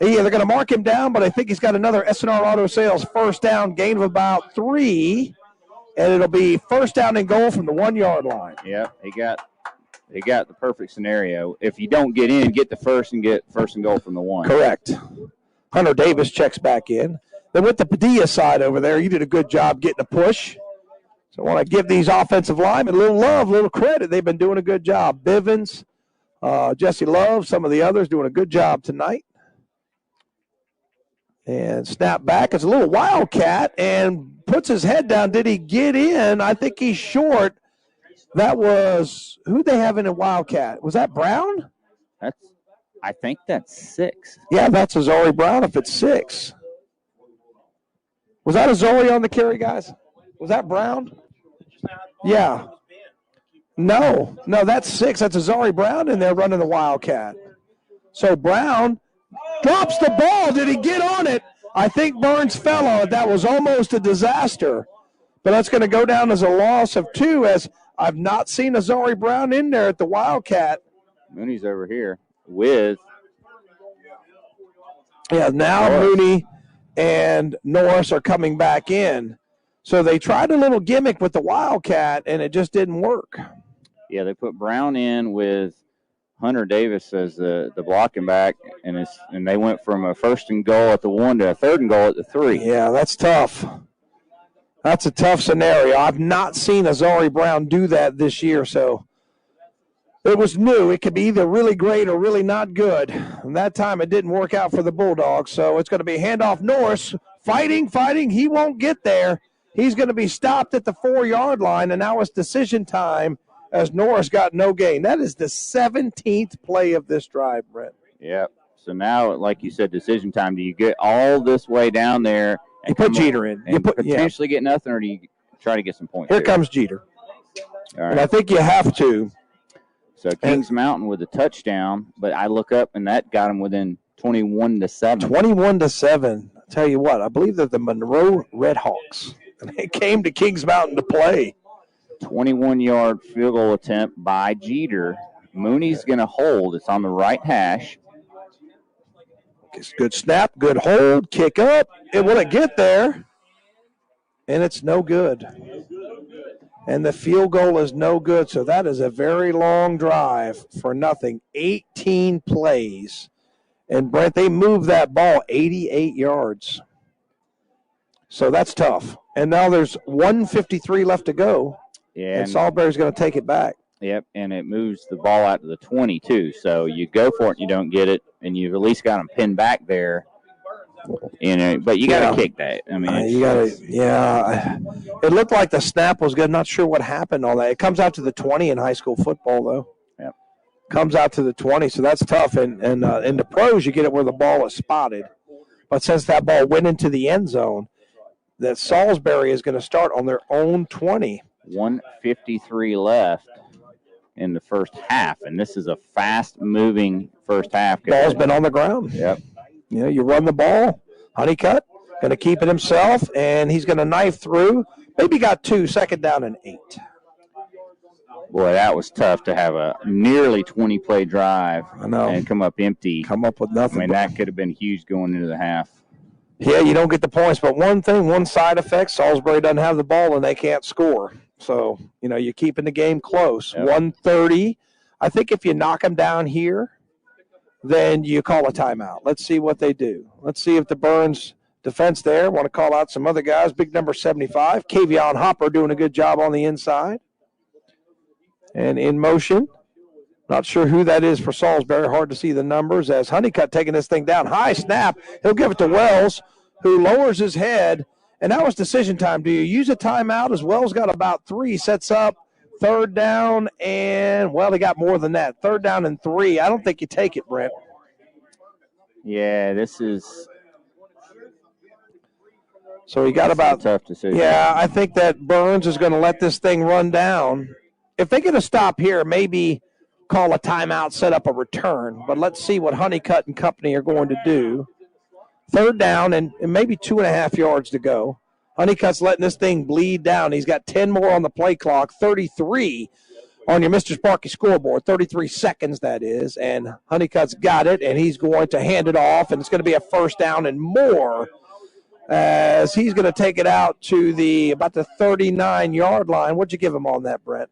Yeah, they're going to mark him down, but I think he's got another SNR Auto Sales first down, gain of about 3, and it'll be 1st down and goal from the 1-yard line. Yeah, he got the perfect scenario. If you don't get in, get the 1st and get 1st and goal from the 1. Correct. Hunter Davis checks back in. Then with the Padilla side over there, you did a good job getting a push. So I want to give these offensive linemen a little love, a little credit. They've been doing a good job. Bivens, Jesse Love, some of the others doing a good job tonight. And snap back. It's a little wildcat and puts his head down. Did he get in? I think he's short. That was, who they have in a wildcat? Was that Brown? I think that's 6. Yeah, that's Azari Brown if it's 6. Was that Azari on the carry, guys? Was that Brown? Yeah. No, that's 6. That's Azari Brown in there running the wildcat. So Brown drops the ball. Did he get on it? I think Burns fell on it. That was almost a disaster. But that's going to go down as a loss of 2, as I've not seen Azari Brown in there at the wildcat. Mooney's over here with. Yeah, now Norris. Mooney and Norris are coming back in. So they tried a little gimmick with the wildcat, and it just didn't work. Yeah, they put Brown in with Hunter Davis as the blocking back, and they went from a 1st and goal at the 1 to a 3rd and goal at the 3. Yeah, that's tough. That's a tough scenario. I've not seen Azari Brown do that this year, so it was new. It could be either really great or really not good. And that time it didn't work out for the Bulldogs, so it's going to be handoff Norris. Fighting. He won't get there. He's going to be stopped at the 4-yard line, and now it's decision time as Norris got no gain. That is the 17th play of this drive, Brent. Yep. So now, like you said, decision time. Do you get all this way down there and You put Jeter in. and potentially get nothing, or do you try to get some points? Here comes Jeter. All And right. I think you have to. So Kings Mountain with a touchdown, but I look up and that got him within 21-7. 21-7. I tell you what, I believe they're the Monroe Redhawks. And they came to Kings Mountain to play. 21-yard field goal attempt by Jeter. Mooney's going to hold. It's on the right hash. Good snap, good hold, kick up. Will it get there? And it's no good. And the field goal is no good. So that is a very long drive for nothing. 18 plays. And, Brent, they moved that ball 88 yards. So that's tough. And now there's 1:53 left to go. Yeah, And Salisbury's going to take it back. Yep, and it moves the ball out to the 22. So you go for it and you don't get it, and you've at least got them pinned back there. But you got to kick that. I mean, you got to, yeah. It looked like the snap was good. Not sure what happened on that. It comes out to the 20 in high school football, though. Yep. Comes out to the 20, so that's tough. And in the pros, you get it where the ball is spotted. But since that ball went into the end zone, that Salisbury is going to start on their own 20. 1:53 left in the first half, and this is a fast-moving first half. Ball's been on the ground. Yep. You know, you run the ball. Honeycutt going to keep it himself, and he's going to knife through. Maybe got 2, 2nd down and 8. Boy, that was tough to have a nearly 20-play drive and come up empty. Come up with nothing. I mean, that could have been huge going into the half. Yeah, you don't get the points, but one side effect, Salisbury doesn't have the ball and they can't score. So, you know, you're keeping the game close. Yep. 1:30. I think if you knock them down here, then you call a timeout. Let's see what they do. Let's see if the Burns defense there want to call out some other guys. Big number 75, Kavion Hopper doing a good job on the inside. And in motion. Not sure who that is for Salisbury. Hard to see the numbers as Honeycutt taking this thing down. High snap. He'll give it to Wells, who lowers his head. And that was decision time. Do you use a timeout as Wells got about 3, sets up 3rd down, and, well, they got more than that. 3rd down and 3. I don't think you take it, Brent. Yeah, this is So he got about – tough decision. Yeah, I think that Burns is going to let this thing run down. If they get a stop here, maybe – call a timeout, set up a return. But let's see what Honeycutt and company are going to do. 3rd down and maybe 2.5 yards to go. Honeycutt's letting this thing bleed down. He's got 10 more on the play clock, 33 on your Mr. Sparky scoreboard, 33 seconds that is. And Honeycutt's got it, and he's going to hand it off, and it's going to be a 1st down and more as he's going to take it out to about the 39-yard line. What'd you give him on that, Brent?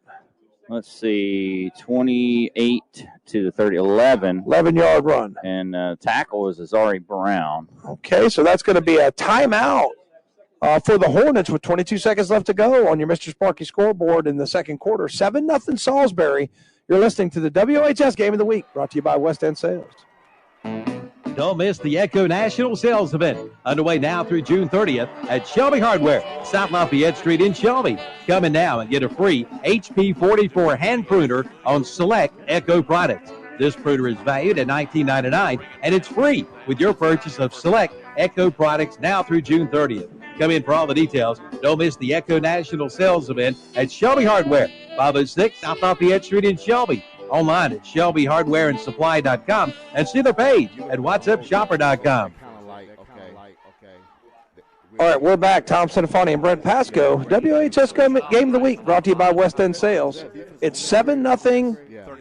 Let's see, 28 to the 30, 11. 11-yard run. And tackle is Azari Brown. Okay, so that's going to be a timeout for the Hornets with 22 seconds left to go on your Mr. Sparky scoreboard in the second quarter. 7-0 Salisbury. You're listening to the WHS Game of the Week, brought to you by West End Sales. Don't miss the Echo National Sales Event, underway now through June 30th at Shelby Hardware, South Lafayette Street in Shelby. Come in now and get a free HP 44 hand pruner on select Echo products. This pruner is valued at $19.99, and it's free with your purchase of select Echo products now through June 30th. Come in for all the details. Don't miss the Echo National Sales Event at Shelby Hardware, 506 South Lafayette Street in Shelby. Online at ShelbyHardwareandSupply.com and see their page at WhatsAppShopper.com. All right, we're back. Tom Sinifani and Brent Pasco. WHS Game of the Week brought to you by West End Sales. It's 7-0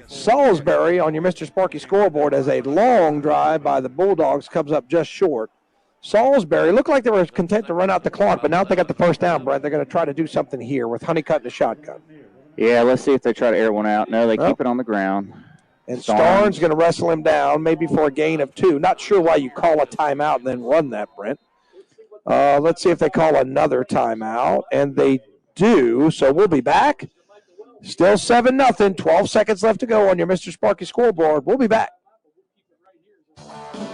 Salisbury on your Mr. Sparky scoreboard as a long drive by the Bulldogs comes up just short. Salisbury looked like they were content to run out the clock, but now they got the first down, Brent. They're going to try to do something here with Honeycutt and the shotgun. Yeah, let's see if they try to air one out. No, they keep it on the ground. And Starnes going to wrestle him down, maybe for a gain of 2. Not sure why you call a timeout and then run that, Brent. Let's see if they call another timeout, and they do. So we'll be back. Still 7-0, 12 seconds left to go on your Mr. Sparky scoreboard. We'll be back.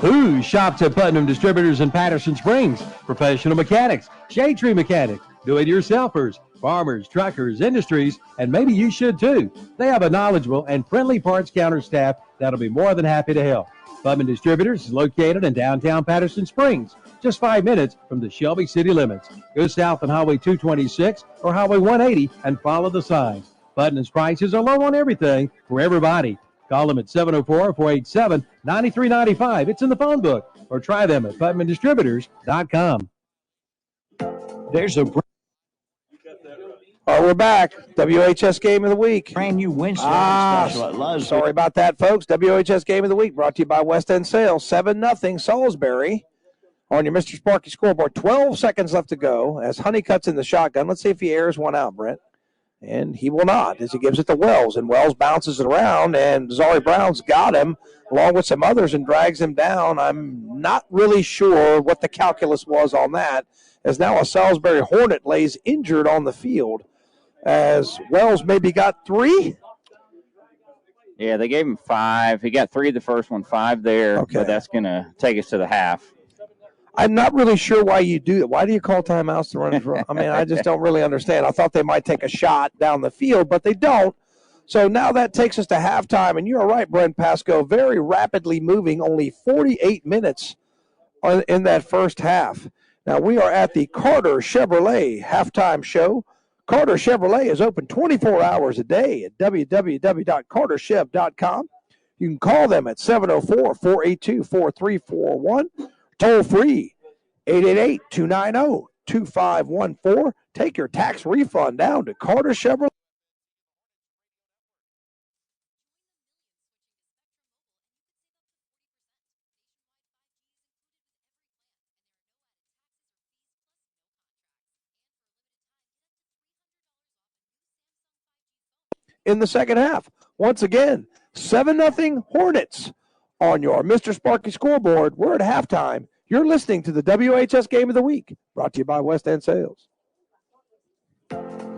Who shops at Putnam Distributors in Patterson Springs? Professional mechanics, shade tree mechanics, do-it-yourselfers, farmers, truckers, industries, and maybe you should too. They have a knowledgeable and friendly parts counter staff that'll be more than happy to help. Putnam Distributors is located in downtown Patterson Springs, just 5 minutes from the Shelby city limits. Go south on Highway 226 or Highway 180 and follow the signs. Putnam's prices are low on everything for everybody. Call them at 704-487-9395. It's in the phone book. Or try them at PutnamDistributors.com. There's a All right, we're back. WHS Game of the Week. brand new Wednesday special at Love's. Sorry about that, folks. WHS Game of the Week brought to you by West End Sales. 7-0 Salisbury on your Mr. Sparky scoreboard. 12 seconds left to go as Honeycutt's in the shotgun. Let's see if he airs one out, Brent. And he will not as he gives it to Wells. And Wells bounces it around, and Zari Brown's got him along with some others and drags him down. I'm not really sure what the calculus was on that, as now a Salisbury Hornet lays injured on the field as Wells maybe got 3. Yeah, they gave him 5. He got 3 the first one, 5 there. Okay. But that's going to take us to the half. I'm not really sure why you do it. Why do you call timeouts to run it? I mean, I just don't really understand. I thought they might take a shot down the field, but they don't. So now that takes us to halftime, and you're right, Brent Pasco, very rapidly moving, only 48 minutes in that first half. Now we are at the Carter Chevrolet halftime show. Carter Chevrolet is open 24 hours a day at www.carterchev.com. You can call them at 704-482-4341. Toll free, 888-290-2514. Take your tax refund down to Carter Chevrolet. In the second half, once again, 7-0 Hornets. On your Mr. Sparky scoreboard, we're at halftime. You're listening to the WHS Game of the Week, brought to you by West End Sales.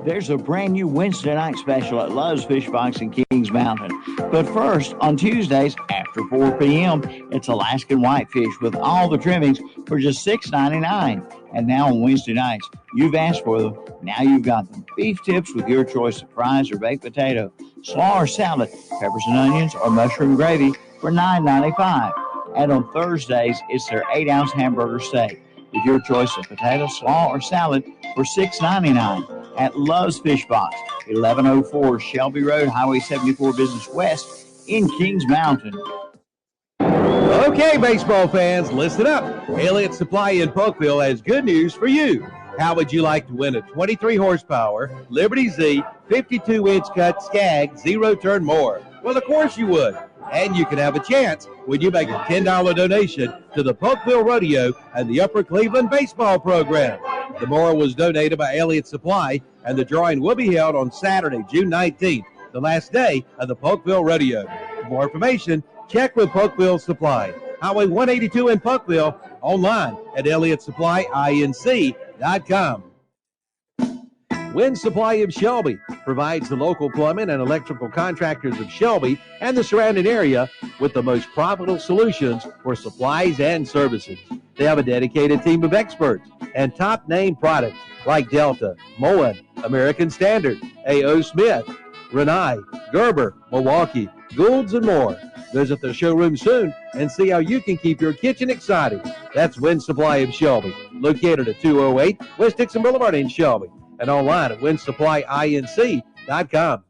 There's a brand new Wednesday night special at Love's Fish Box in Kings Mountain. But first, on Tuesdays after 4 p.m., it's Alaskan Whitefish with all the trimmings for just $6.99. And now on Wednesday nights, you've asked for them, now you've got them. Beef tips with your choice of fries or baked potato, slaw or salad, peppers and onions, or mushroom gravy for $9.95. And on Thursdays, it's their 8-ounce hamburger steak with your choice of potato, slaw, or salad for $6.99 at Love's Fish Box, 1104 Shelby Road, Highway 74 Business West in Kings Mountain. Okay, baseball fans, listen up. Elliott Supply in Polkville has good news for you. How would you like to win a 23 horsepower Liberty Z 52-inch cut Skag zero-turn mower? Well, of course you would. And you can have a chance when you make a $10 donation to the Polkville Rodeo and the Upper Cleveland Baseball Program. The mower was donated by Elliott Supply, and the drawing will be held on Saturday, June 19th, the last day of the Polkville Rodeo. For more information, check with Polkville Supply, Highway 182 in Polkville, online at ElliottSupplyINC.com. Wind Supply of Shelby provides the local plumbing and electrical contractors of Shelby and the surrounding area with the most profitable solutions for supplies and services. They have a dedicated team of experts and top name products like Delta, Moen, American Standard, A.O. Smith, Renai, Gerber, Milwaukee, Gould's, and more. Visit the showroom soon and see how you can keep your kitchen exciting. That's Wind Supply of Shelby, located at 208 West Dixon Boulevard in Shelby, and online at windsupplyinc.com.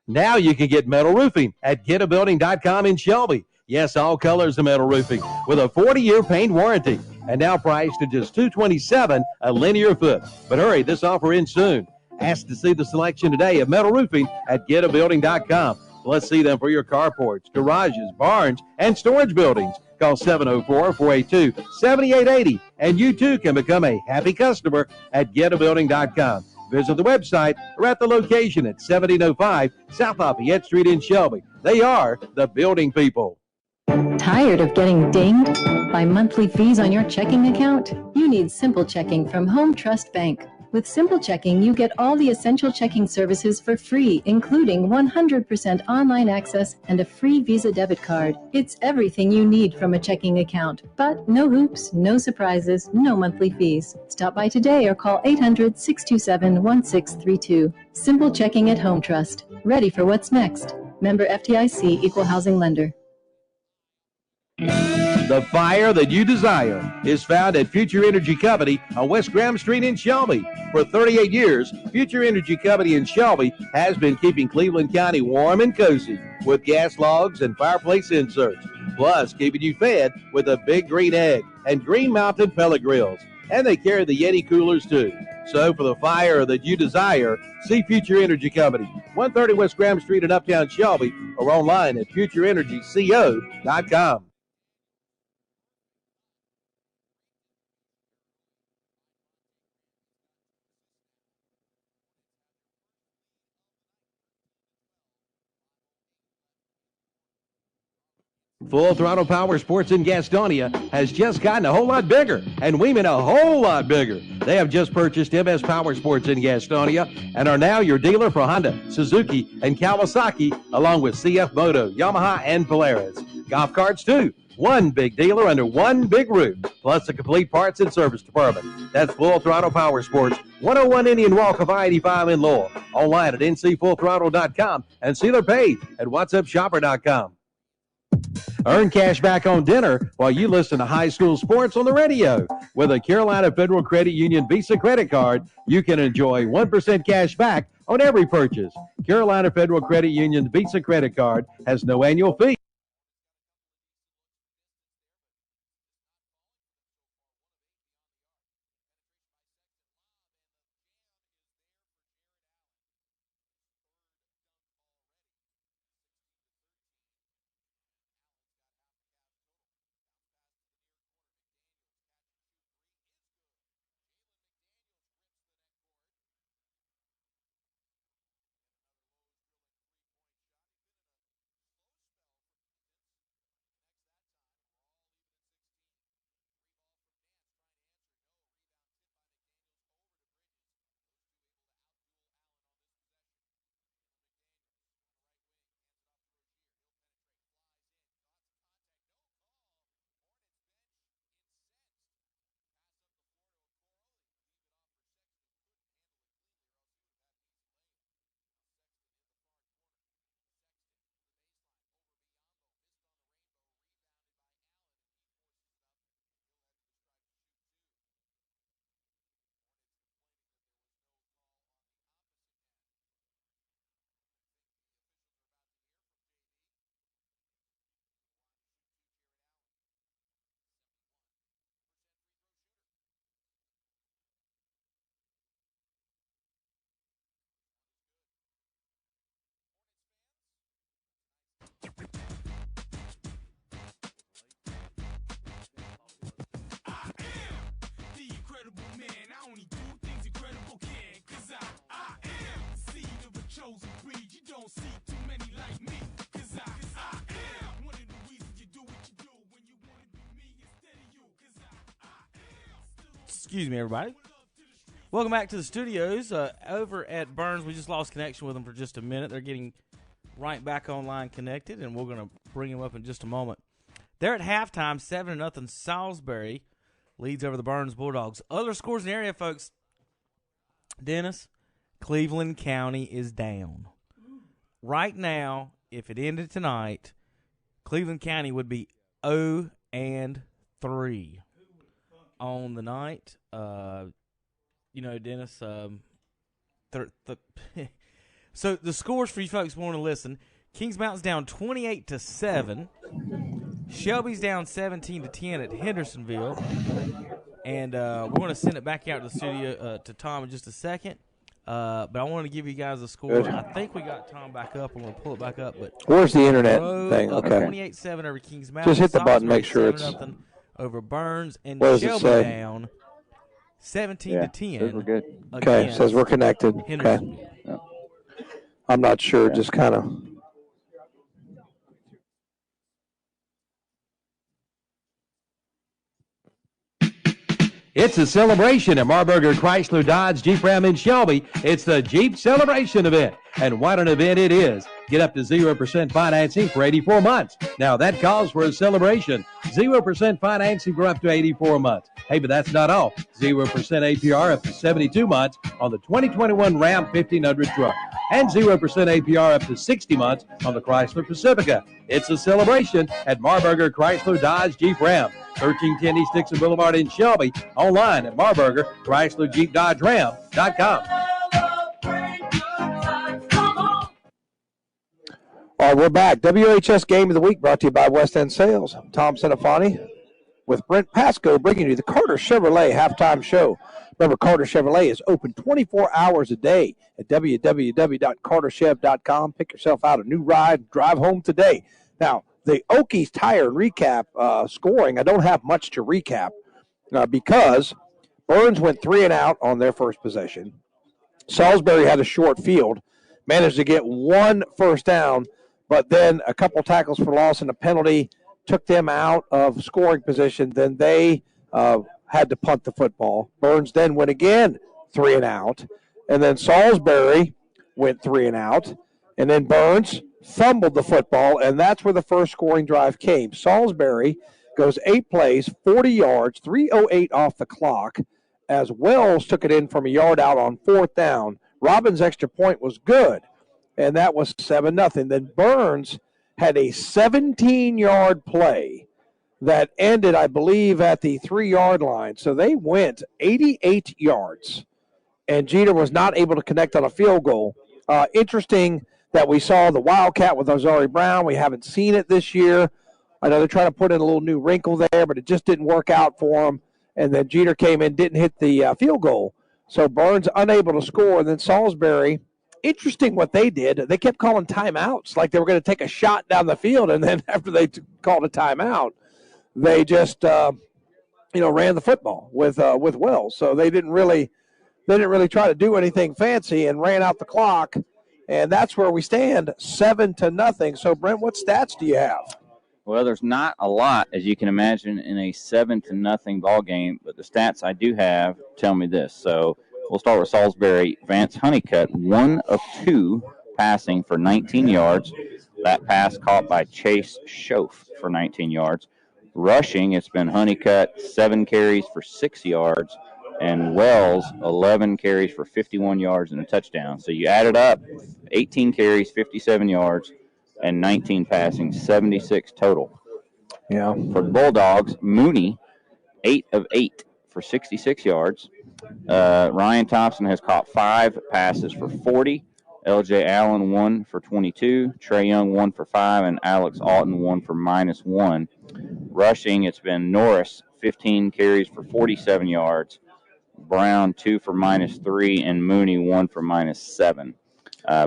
Now you can get metal roofing at getabuilding.com in Shelby. Yes, all colors of metal roofing with a 40-year paint warranty, and now priced at just $227 a linear foot. But hurry, this offer ends soon. Ask to see the selection today of metal roofing at getabuilding.com. Let's see them for your carports, garages, barns, and storage buildings. Call 704-482-7880, and you too can become a happy customer at getabuilding.com. Visit the website or at the location at 1705 South Lafayette Street in Shelby. They are the building people. Tired of getting dinged by monthly fees on your checking account? You need Simple Checking from Home Trust Bank. With Simple Checking, you get all the essential checking services for free, including 100% online access and a free Visa debit card. It's everything you need from a checking account. But no hoops, no surprises, no monthly fees. Stop by today or call 800-627-1632. Simple Checking at Home Trust. Ready for what's next. Member FDIC, Equal Housing Lender. The fire that you desire is found at Future Energy Company on West Graham Street in Shelby. For 38 years, Future Energy Company in Shelby has been keeping Cleveland County warm and cozy with gas logs and fireplace inserts, plus keeping you fed with a Big Green Egg and Green Mountain pellet grills. And they carry the Yeti coolers too. So for the fire that you desire, see Future Energy Company, 130 West Graham Street in Uptown Shelby, or online at futureenergyco.com. Full Throttle Power Sports in Gastonia has just gotten a whole lot bigger, and we mean a whole lot bigger. They have just purchased MS Power Sports in Gastonia and are now your dealer for Honda, Suzuki, and Kawasaki, along with CF Moto, Yamaha, and Polaris. Golf carts, too. One big dealer under one big roof, plus a complete parts and service department. That's Full Throttle Power Sports, 101 Indian Walk of I-85 in Lowell. Online at ncfullthrottle.com and see their page at whatsupshopper.com. Earn cash back on dinner while you listen to high school sports on the radio. With a Carolina Federal Credit Union Visa credit card, you can enjoy 1% cash back on every purchase. Carolina Federal Credit Union Visa credit card has no annual fee. Excuse me, everybody. Welcome back to the studios. Over at Burns, we just lost connection with them for just a minute. They're getting right back online connected, and we're going to bring them up in just a moment. They're at halftime, 7-0. Salisbury leads over the Burns Bulldogs. Other scores in the area, folks. Dennis, Cleveland County is down. Right now, if it ended tonight, Cleveland County would be 0-3 on the night. Dennis, so the scores for you folks who want to listen. Kings Mountain's down 28-7. Shelby's down 17-10 at Hendersonville. And we're going to send it back out to the studio to Tom in just a second. But I want to give you guys a score. Good. I think we got Tom back up. We're going to pull it back up. But Where's the internet thing? Okay. 28-7 over Kings Mountain. Just hit the button, make sure it's 7-0 over Burns, and What does it Shelby say? down 17-10. We're good. Okay, says we're connected. Okay. Hendersonville. I'm not sure, just kind of. It's a celebration at Marburger Chrysler Dodge Jeep Ram in Shelby. It's the Jeep Celebration event, and what an event it is. Get up to 0% financing for 84 months. Now, that calls for a celebration. 0% financing for up to 84 months. Hey, but that's not all. 0% APR up to 72 months on the 2021 Ram 1500 truck. And 0% APR up to 60 months on the Chrysler Pacifica. It's a celebration at Marburger Chrysler Dodge Jeep Ram. 1310 East Dixon Boulevard in Shelby. Online at Marburger Chrysler Jeep Dodge Ram.com. All right, we're back. WHS Game of the Week brought to you by West End Sales. I'm Tom Senafani with Brent Pasco bringing you the Carter Chevrolet halftime show. Remember, Carter Chevrolet is open 24 hours a day at www.carterchev.com. Pick yourself out a new ride, drive home today. Now, the Okies Tire and Recap scoring, I don't have much to recap because Burns went 3 and out on their first possession. Salisbury had a short field, managed to get 1 first down, but then a couple tackles for loss and a penalty took them out of scoring position. Then they had to punt the football. Burns then went again 3 and out, and then Salisbury went 3 and out, and then Burns fumbled the football, and that's where the first scoring drive came. Salisbury goes 8 plays, 40 yards, 3:08 off the clock, as Wells took it in from a yard out on 4th down. Robbins' extra point was good, and that was 7-0. Then Burns had a 17-yard play that ended, I believe, at the 3-yard line. So they went 88 yards, and Jeter was not able to connect on a field goal. Interesting that we saw the Wildcat with Ozari Brown. We haven't seen it this year. I know they're trying to put in a little new wrinkle there, but it just didn't work out for him. And then Jeter came in, didn't hit the field goal. So Burns unable to score. And then Salisbury, interesting what they did. They kept calling timeouts like they were going to take a shot down the field. And then after they called a timeout, they just ran the football with Wells. So they didn't really try to do anything fancy and ran out the clock. And that's where we stand, 7-0. So, Brent, what stats do you have? Well, there's not a lot, as you can imagine, in a 7-0 ball game, but the stats I do have tell me this. So we'll start with Salisbury. Vance Honeycutt, 1 of 2 passing for 19 yards. That pass caught by Chase Schoaf for 19 yards. Rushing, it's been Honeycutt, 7 carries for 6 yards, and Wells, 11 carries for 51 yards and a touchdown. So you add it up, 18 carries, 57 yards, and 19 passing, 76 total. Yeah. For the Bulldogs, Mooney, 8 of 8 for 66 yards. Ryan Thompson has caught 5 passes for 40. L.J. Allen, 1 for 22. Trey Young, 1 for 5. And Alex Alton, 1 for -1. Rushing, it's been Norris, 15 carries for 47 yards. Brown, 2 for -3. And Mooney, 1 for -7.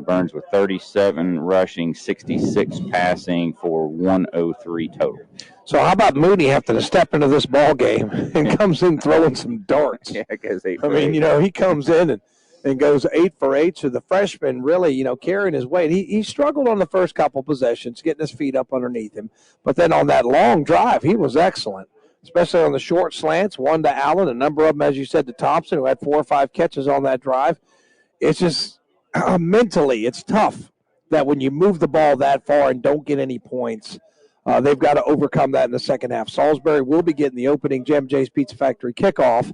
Burns with 37 rushing, 66 passing for 103 total. So how about Mooney having to step into this ball game and comes in throwing some darts? Yeah, I guess 8 I mean, he comes in and goes 8 for 8. So the freshman really, carrying his weight. He struggled on the first couple possessions, getting his feet up underneath him. But then on that long drive, he was excellent. especially on the short slants, one to Allen, a number of them, as you said, to Thompson, who had 4 or 5 catches on that drive. It's just mentally, it's tough that when you move the ball that far and don't get any points, they've got to overcome that in the second half. Salisbury will be getting the opening Jam Jay's Pizza Factory kickoff,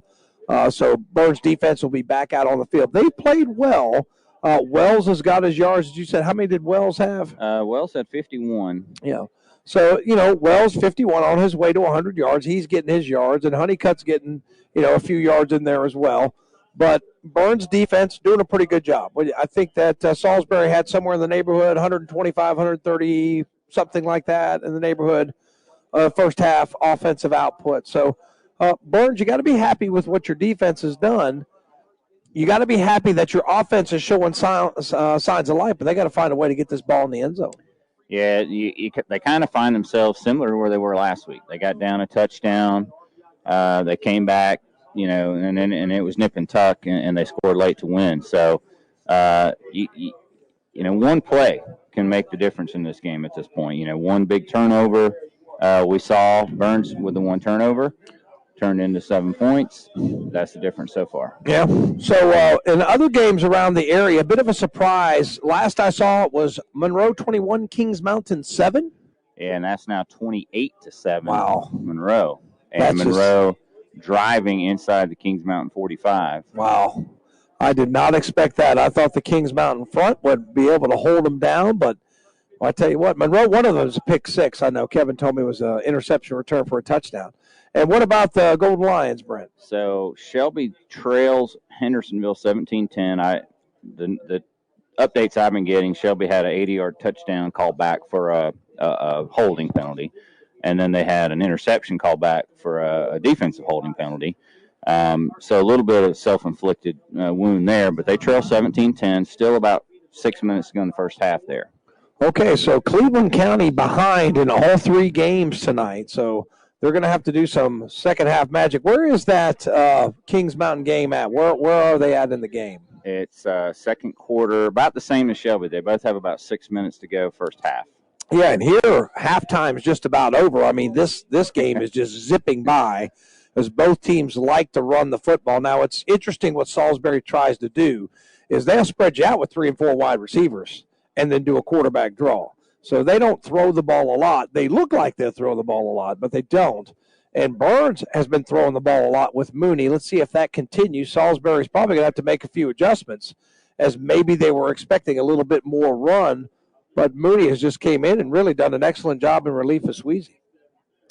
so Burns' defense will be back out on the field. They played well. Wells has got his yards. As you said, how many did Wells have? Wells had 51. Yeah. So, Wells 51 on his way to 100 yards. He's getting his yards, and Honeycutt's getting, a few yards in there as well. But Burns' defense doing a pretty good job. I think that Salisbury had somewhere in the neighborhood, 125, 130, something like that in the neighborhood, first half offensive output. So, Burns, you got to be happy with what your defense has done. You got to be happy that your offense is showing signs of life, but they got to find a way to get this ball in the end zone. Yeah, they kind of find themselves similar to where they were last week. They got down a touchdown. They came back, and it was nip and tuck, and they scored late to win. So, one play can make the difference in this game at this point. One big turnover. We saw Burns with the one turnover turned into 7 points. That's the difference so far. Yeah. So in other games around the area, a bit of a surprise. Last I saw it was Monroe 21, Kings Mountain 7. Yeah, and that's now 28-7. Wow. Monroe. And Monroe driving inside the Kings Mountain 45. Wow. I did not expect that. I thought the Kings Mountain front would be able to hold them down, but I tell you what, Monroe, one of them was a pick 6. I know Kevin told me it was an interception return for a touchdown. And what about the Golden Lions, Brent? So Shelby trails Hendersonville 17-10. The updates I've been getting, Shelby had an 80-yard touchdown call back for a holding penalty, and then they had an interception call back for a defensive holding penalty. So a little bit of self-inflicted wound there, but they trail 17-10, still about 6 minutes to go in the first half there. Okay, so Cleveland County behind in all 3 games tonight, so they're going to have to do some second-half magic. Where is that Kings Mountain game at? Where are they at in the game? It's second quarter, about the same as Shelby. They both have about 6 minutes to go first half. Yeah, and here halftime is just about over. I mean, this game is just zipping by as both teams like to run the football. Now, it's interesting what Salisbury tries to do is they'll spread you out with 3 and 4 wide receivers and then do a quarterback draw. So they don't throw the ball a lot. They look like they'll throw the ball a lot, but they don't. And Burns has been throwing the ball a lot with Mooney. Let's see if that continues. Salisbury's probably going to have to make a few adjustments as maybe they were expecting a little bit more run, but Mooney has just came in and really done an excellent job in relief of Sweezy.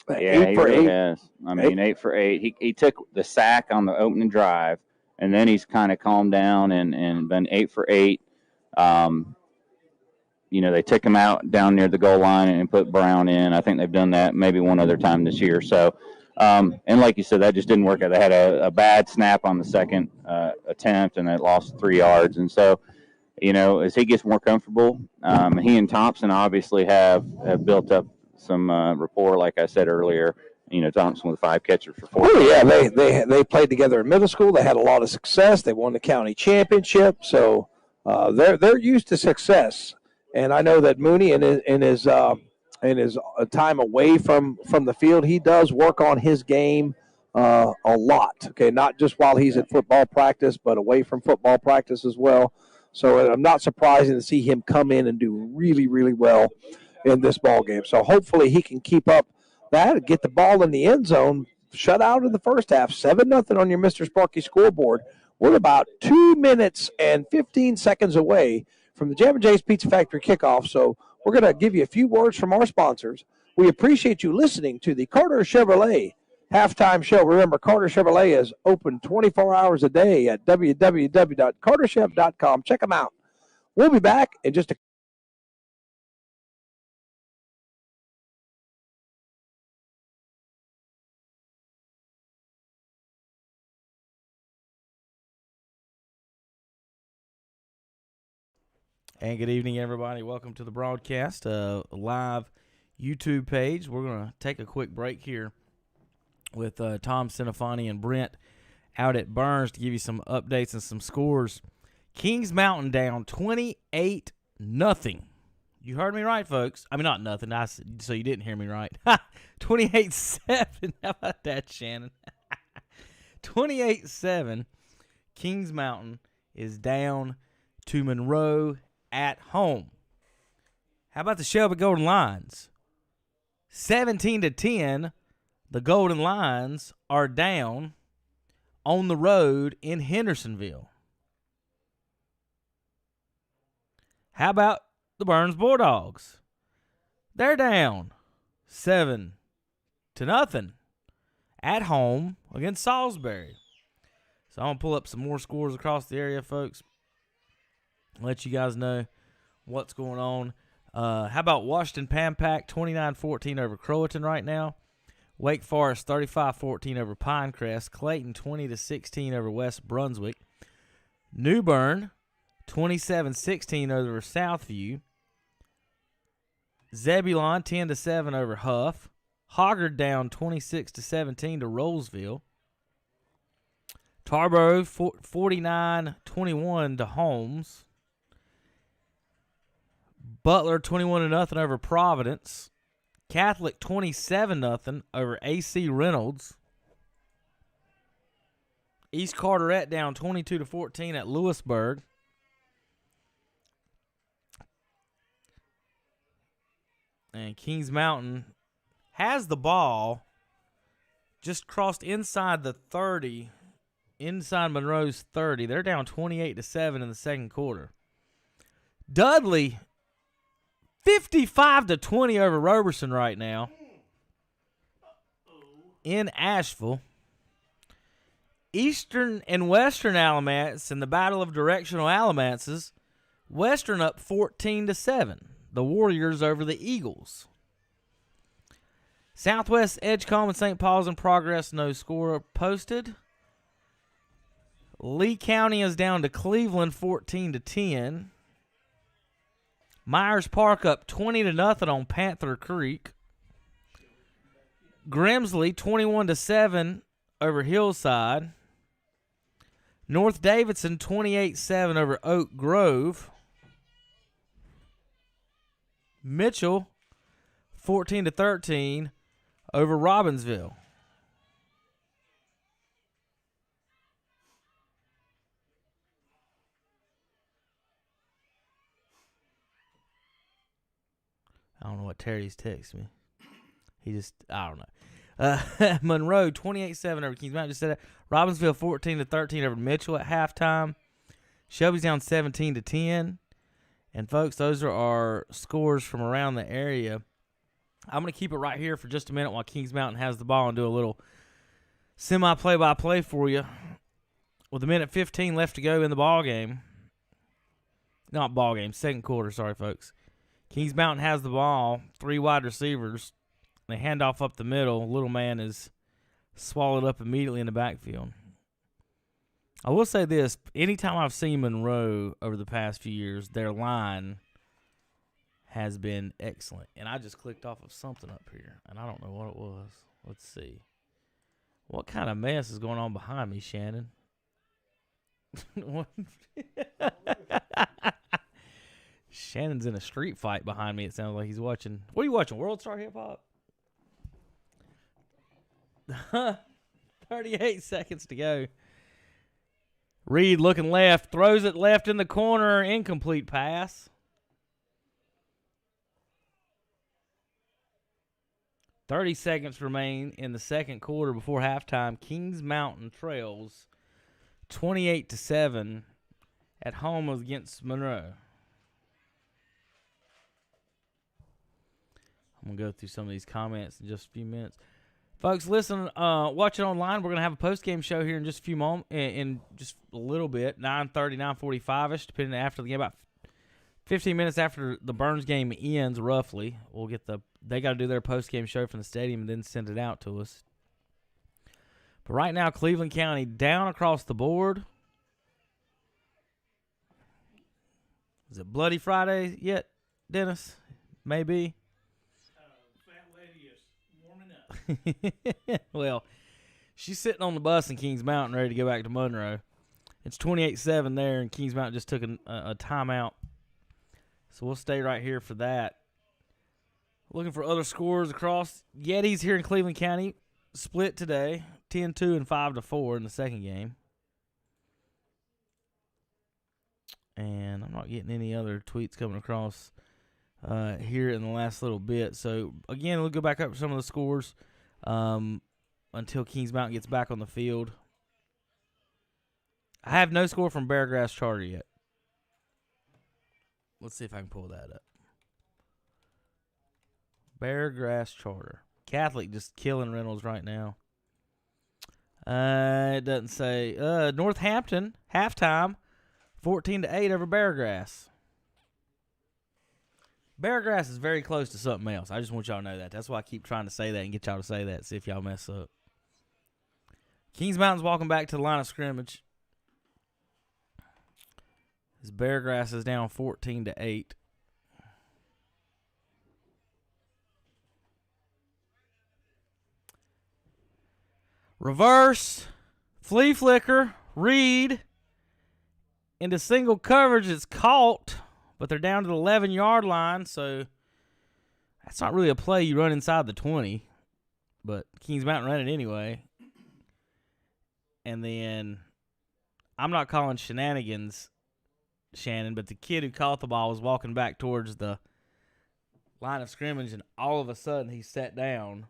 Yeah, he really has. I mean, 8 for 8. He took the sack on the opening drive, and then he's kind of calmed down and been 8 for 8. They took him out down near the goal line and put Brown in. I think they've done that maybe one other time this year. So, and like you said, that just didn't work out. They had a bad snap on the second attempt, and it lost 3 yards. And so, as he gets more comfortable, he and Thompson obviously have built up some rapport, like I said earlier. Thompson with 5 catches for 4. Oh, yeah, they played together in middle school. They had a lot of success. They won the county championship. So they're used to success. And I know that Mooney in his time away from the field, he does work on his game a lot. Okay, not just while he's at football practice, but away from football practice as well. So I'm not surprised to see him come in and do really, really well in this ball game. So hopefully he can keep up that, get the ball in the end zone, shut out in the first half, 7-0 on your Mr. Sparky scoreboard. We're about 2 minutes and 15 seconds away from the Jam & Jay's Pizza Factory kickoff. So we're going to give you a few words from our sponsors. We appreciate you listening to the Carter Chevrolet halftime show. Remember, Carter Chevrolet is open 24 hours a day at www.carterchev.com. Check them out. We'll be back in just a And good evening, everybody. Welcome to the broadcast, live YouTube page. We're going to take a quick break here with Tom Cinefani and Brent out at Burns to give you some updates and some scores. Kings Mountain down 28-0. You heard me right, folks. I mean, not nothing. So you didn't hear me right. 28-7. How about that, Shannon? 28-7. Kings Mountain is down to Monroe at home. How about the Shelby Golden Lions? 17-10. The Golden Lions are down on the road in Hendersonville. How about the Burns Bulldogs? They're down 7-0 at home against Salisbury. So I'm going to pull up some more scores across the area, folks. Let you guys know what's going on. How about Washington Pampack 29-14 over Croatan right now? Wake Forest 35-14 over Pinecrest. Clayton 20-16 over West Brunswick. New Bern 27-16 over Southview. Zebulon 10-7 over Huff. Hoggard down 26-17 to Rollsville. Tarboro 49-21 to Holmes. Butler 21-0 over Providence. Catholic 27-0 over AC Reynolds. East Carteret down 22-14 at Lewisburg. And Kings Mountain has the ball, just crossed inside the 30, inside Monroe's 30. They're down 28-7 in the second quarter. Dudley 55-20 over Roberson right now in Asheville. Eastern and Western Alamance in the Battle of Directional Alamances. Western up 14-7. The Warriors over the Eagles. Southwest Edgecombe and St. Paul's in progress. No score posted. Lee County is down to Cleveland 14-10. Myers Park up 20-0 on Panther Creek. Grimsley 21-7 over Hillside. North Davidson 28-7 over Oak Grove. Mitchell 14-13 over Robbinsville. I don't know what Terry's texting me. I don't know. Monroe 28-7 over Kings Mountain. Just said that. Robbinsville 14-13 over Mitchell at halftime. Shelby's down 17-10. And folks, those are our scores from around the area. I'm going to keep it right here for just a minute while Kings Mountain has the ball and do a little semi-play-by-play for you. With a minute 15 left to go in the ball game. Not ball game, second quarter, sorry folks. Kings Mountain has the ball, 3 wide receivers. They hand off up the middle. Little man is swallowed up immediately in the backfield. I will say this. Anytime I've seen Monroe over the past few years, their line has been excellent. And I just clicked off of something up here, and I don't know what it was. Let's see. What kind of mess is going on behind me, Shannon? Shannon's in a street fight behind me. It sounds like he's watching. What are you watching? World Star Hip Hop? 38 seconds to go. Reed looking left. Throws it left in the corner. Incomplete pass. 30 seconds remain in the second quarter before halftime. Kings Mountain trails 28-7 at home against Monroe. I'm going to go through some of these comments in just a few minutes. Folks, listen, watch it online. We're going to have a post-game show here in just a few moments, in just a little bit, 9:30, 9:45-ish, depending after the game, about 15 minutes after the Burns game ends, roughly. We'll get they got to do their post-game show from the stadium and then send it out to us. But right now, Cleveland County down across the board. Is it Bloody Friday yet, Dennis? Maybe. Well, she's sitting on the bus in Kings Mountain ready to go back to Monroe. It's 28-7 there, and Kings Mountain just took a timeout. So we'll stay right here for that. Looking for other scores across. Yetis here in Cleveland County split today, 10-2 and 5-4 in the second game. And I'm not getting any other tweets coming across here in the last little bit. So, again, we'll go back up for some of the scores until Kings Mountain gets back on the field. I have no score from Beargrass Charter yet. Let's see if I can pull that up. Beargrass Charter. Catholic just killing Reynolds right now. It doesn't say. Northampton, halftime, 14-8 over Beargrass. Beargrass is very close to something else. I just want y'all to know that. That's why I keep trying to say that and get y'all to say that. See if y'all mess up. Kings Mountain's walking back to the line of scrimmage. As Beargrass is down 14-8. Reverse, flea flicker, Reed into single coverage. It's caught, but they're down to the 11-yard line, so that's not really a play you run inside the 20, but Kings Mountain ran it anyway. And then I'm not calling shenanigans, Shannon, but the kid who caught the ball was walking back towards the line of scrimmage, and all of a sudden he sat down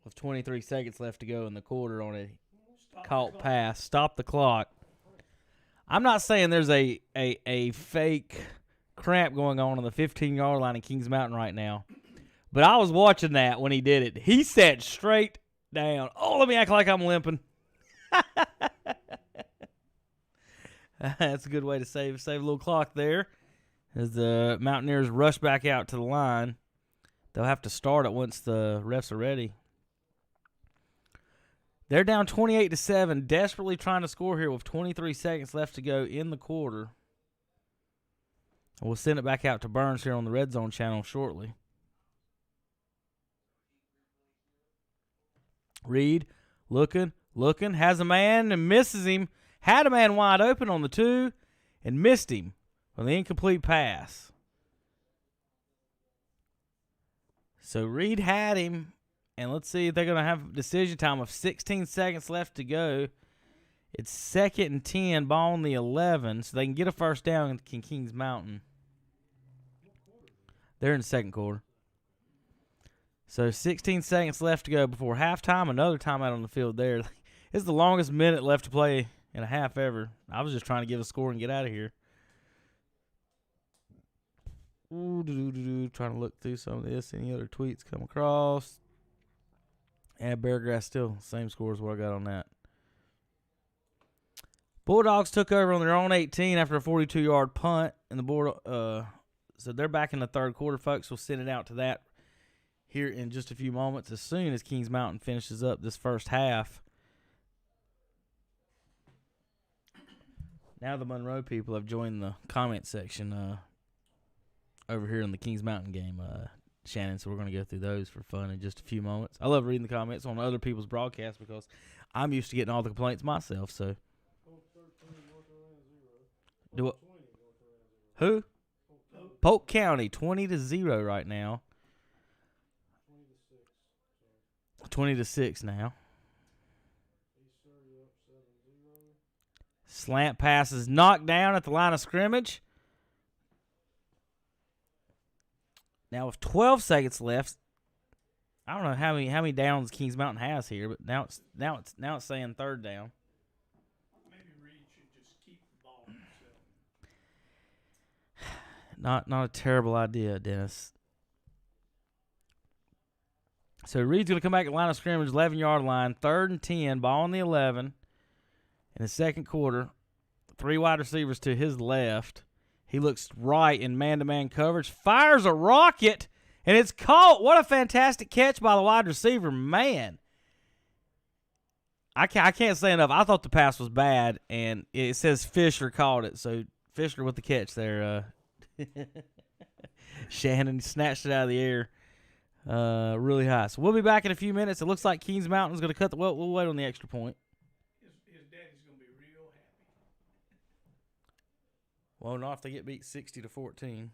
with 23 seconds left to go in the quarter on a caught pass. Stop the clock. I'm not saying there's a fake cramp going on the 15-yard line in Kings Mountain right now, but I was watching that when he did it. He sat straight down. Oh, let me act like I'm limping. That's a good way to save a little clock there. As the Mountaineers rush back out to the line, they'll have to start it once the refs are ready. They're down 28-7, desperately trying to score here with 23 seconds left to go in the quarter. We'll send it back out to Burns here on the Redzone channel shortly. Reed looking, has a man and misses him. Had a man wide open on the 2 and missed him on the incomplete pass. So Reed had him. And let's see if they're going to have decision time of 16 seconds left to go. It's 2nd and 10, ball on the 11, so they can get a first down in Kings Mountain. They're in the second quarter. So 16 seconds left to go before halftime. Another timeout on the field there. It's the longest minute left to play in a half ever. I was just trying to get a score and get out of here. Trying to look through some of this. Any other tweets come across? And Beargrass still same score as what I got on that. Bulldogs took over on their own 18 after a 42-yard punt, and so they're back in the third quarter, folks. We'll send it out to that here in just a few moments as soon as Kings Mountain finishes up this first half. Now the Monroe people have joined the comment section over here in the Kings Mountain game, Shannon, so we're going to go through those for fun in just a few moments. I love reading the comments on other people's broadcasts because I'm used to getting all the complaints myself. So, who? Polk County 20-0 right now. 20-6 now. Slant pass is knocked down at the line of scrimmage. Now with 12 seconds left, I don't know how many downs Kings Mountain has here, but now it's saying third down. Maybe Reed should just keep the ball himself. Not a terrible idea, Dennis. So Reed's going to come back at line of scrimmage, 11-yard line, 3rd and 10, ball on the 11 in the second quarter. 3 wide receivers to his left. He looks right in man-to-man coverage, fires a rocket, and it's caught. What a fantastic catch by the wide receiver. Man, I can't say enough. I thought the pass was bad, and it says Fisher caught it. So Fisher with the catch there. Shannon snatched it out of the air really high. So we'll be back in a few minutes. It looks like Kings Mountain's going to cut the – well, we'll wait on the extra point. His daddy's going to be real happy. Well, not if they get beat 60-14.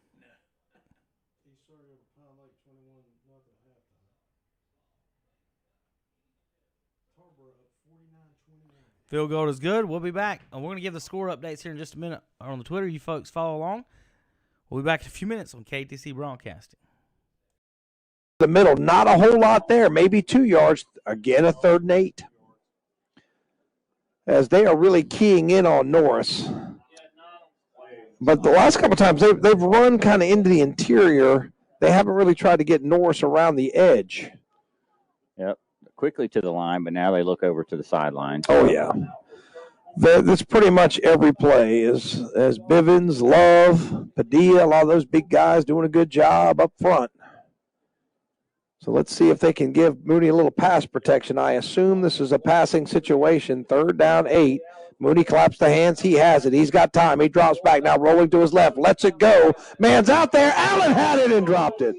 Field goal is good. We'll be back. We're going to give the score updates here in just a minute on the Twitter. You folks follow along. We'll be back in a few minutes on KTC Broadcasting. The middle, not a whole lot there, maybe 2 yards. Again, a 3rd and 8. As they are really keying in on Norris. But the last couple of times, they've run kind of into the interior. They haven't really tried to get Norris around the edge. Yep, quickly to the line, but now they look over to the sideline. Oh, yeah. That's pretty much every play as Bivens, Love, Padilla, a lot of those big guys doing a good job up front. So let's see if they can give Mooney a little pass protection. I assume this is a passing situation. 3rd down, 8. Mooney claps the hands. He has it. He's got time. He drops back now, rolling to his left. Lets it go. Man's out there. Allen had it and dropped it.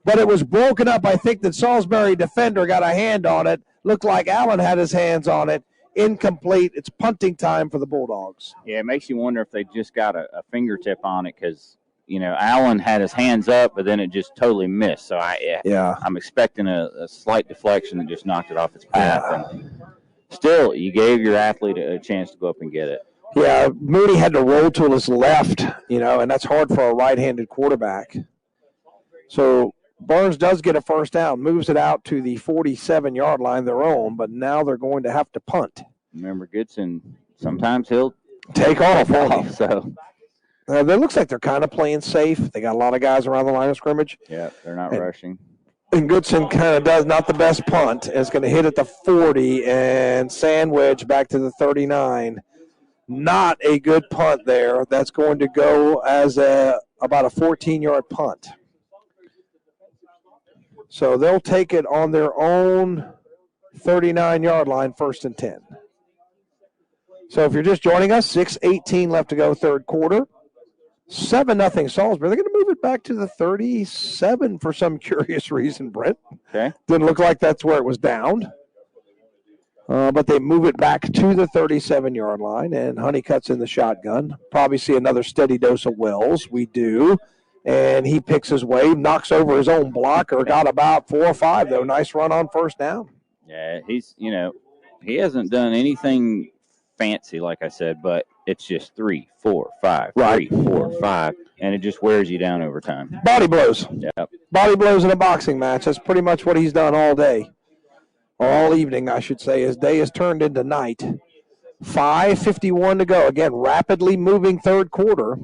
But it was broken up. I think the Salisbury defender got a hand on it. Looked like Allen had his hands on it. Incomplete. It's punting time for the Bulldogs. Yeah, it makes you wonder if they just got a fingertip on it because, Allen had his hands up, but then it just totally missed. So I'm expecting a slight deflection that just knocked it off its path. And still, you gave your athlete a chance to go up and get it. Yeah, Mooney had to roll to his left, and that's hard for a right-handed quarterback. So Burns does get a first down, moves it out to the 47-yard line, their own, but now they're going to have to punt. Remember, Goodson, sometimes he'll take off. So it looks like they're kind of playing safe. They got a lot of guys around the line of scrimmage. Yeah, they're not rushing. And Goodson kind of does not the best punt. It's going to hit at the 40 and sandwich back to the 39. Not a good punt there. That's going to go as about a 14-yard punt. So they'll take it on their own 39-yard line, 1st and 10. So if you're just joining us, 6:18 left to go, 3rd quarter. 7-0 Salisbury. They're going to move it back to the 37 for some curious reason, Brent. Okay. Didn't look like that's where it was downed. But they move it back to the 37-yard line, and Honeycutt's in the shotgun. Probably see another steady dose of Wells. We do. And he picks his way, knocks over his own blocker. Got about 4 or 5, though. Nice run on 1st down. Yeah, he hasn't done anything fancy, like I said, but it's just 3, 4, 5, right. 3, 4, 5, and it just wears you down over time. Body blows. Yep. Body blows in a boxing match. That's pretty much what he's done all day. All evening, I should say. His day has turned into night. 5:51 to go. Again, rapidly moving 3rd quarter.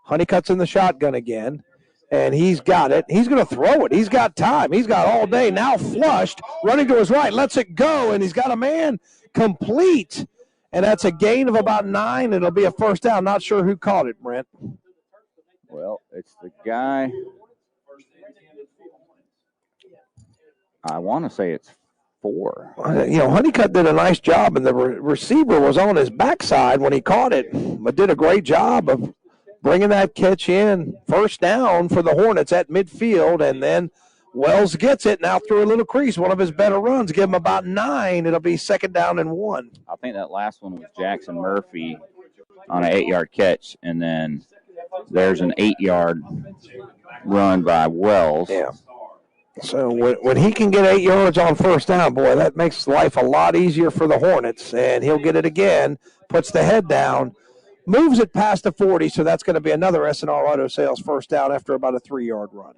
Honeycutt's in the shotgun again, and he's got it. He's going to throw it. He's got time. He's got all day. Now flushed, running to his right, lets it go, and he's got a man complete. And that's a gain of about 9. It'll be a 1st down. Not sure who caught it, Brent. Well, it's the guy. I want to say it's 4. Honeycutt did a nice job, and the receiver was on his backside when he caught it, but did a great job of bringing that catch in. 1st down for the Hornets at midfield, and then Wells gets it now through a little crease. One of his better runs. Give him about 9. It'll be 2nd down and 1. I think that last one was Jackson Murphy on an 8-yard catch, and then there's an 8-yard run by Wells. Yeah. So when he can get 8 yards on 1st down, boy, that makes life a lot easier for the Hornets. And he'll get it again, puts the head down, moves it past the 40, so that's going to be another S&R Auto Sales 1st down after about a 3-yard run.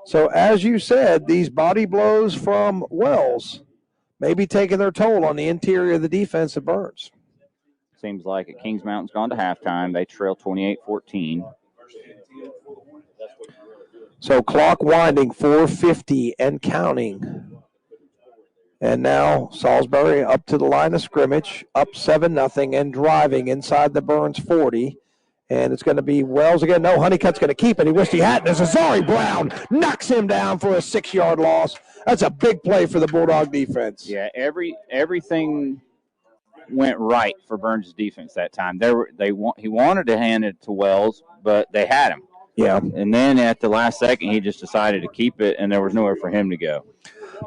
So as you said, these body blows from Wells may be taking their toll on the interior of the defense of Burns. Seems like it. Kings Mountain's gone to halftime. They trail 28-14. So clock winding, 4:50 and counting. And now Salisbury up to the line of scrimmage, up 7-0 and driving inside the Burns 40. And it's going to be Wells again. No, Honeycutt's going to keep it. He wished he hadn't. As Azari Brown knocks him down for a 6-yard loss. That's a big play for the Bulldog defense. Yeah, everything went right for Burns' defense that time. He wanted to hand it to Wells, but they had him. Yeah. And then at the last second, he just decided to keep it, and there was nowhere for him to go.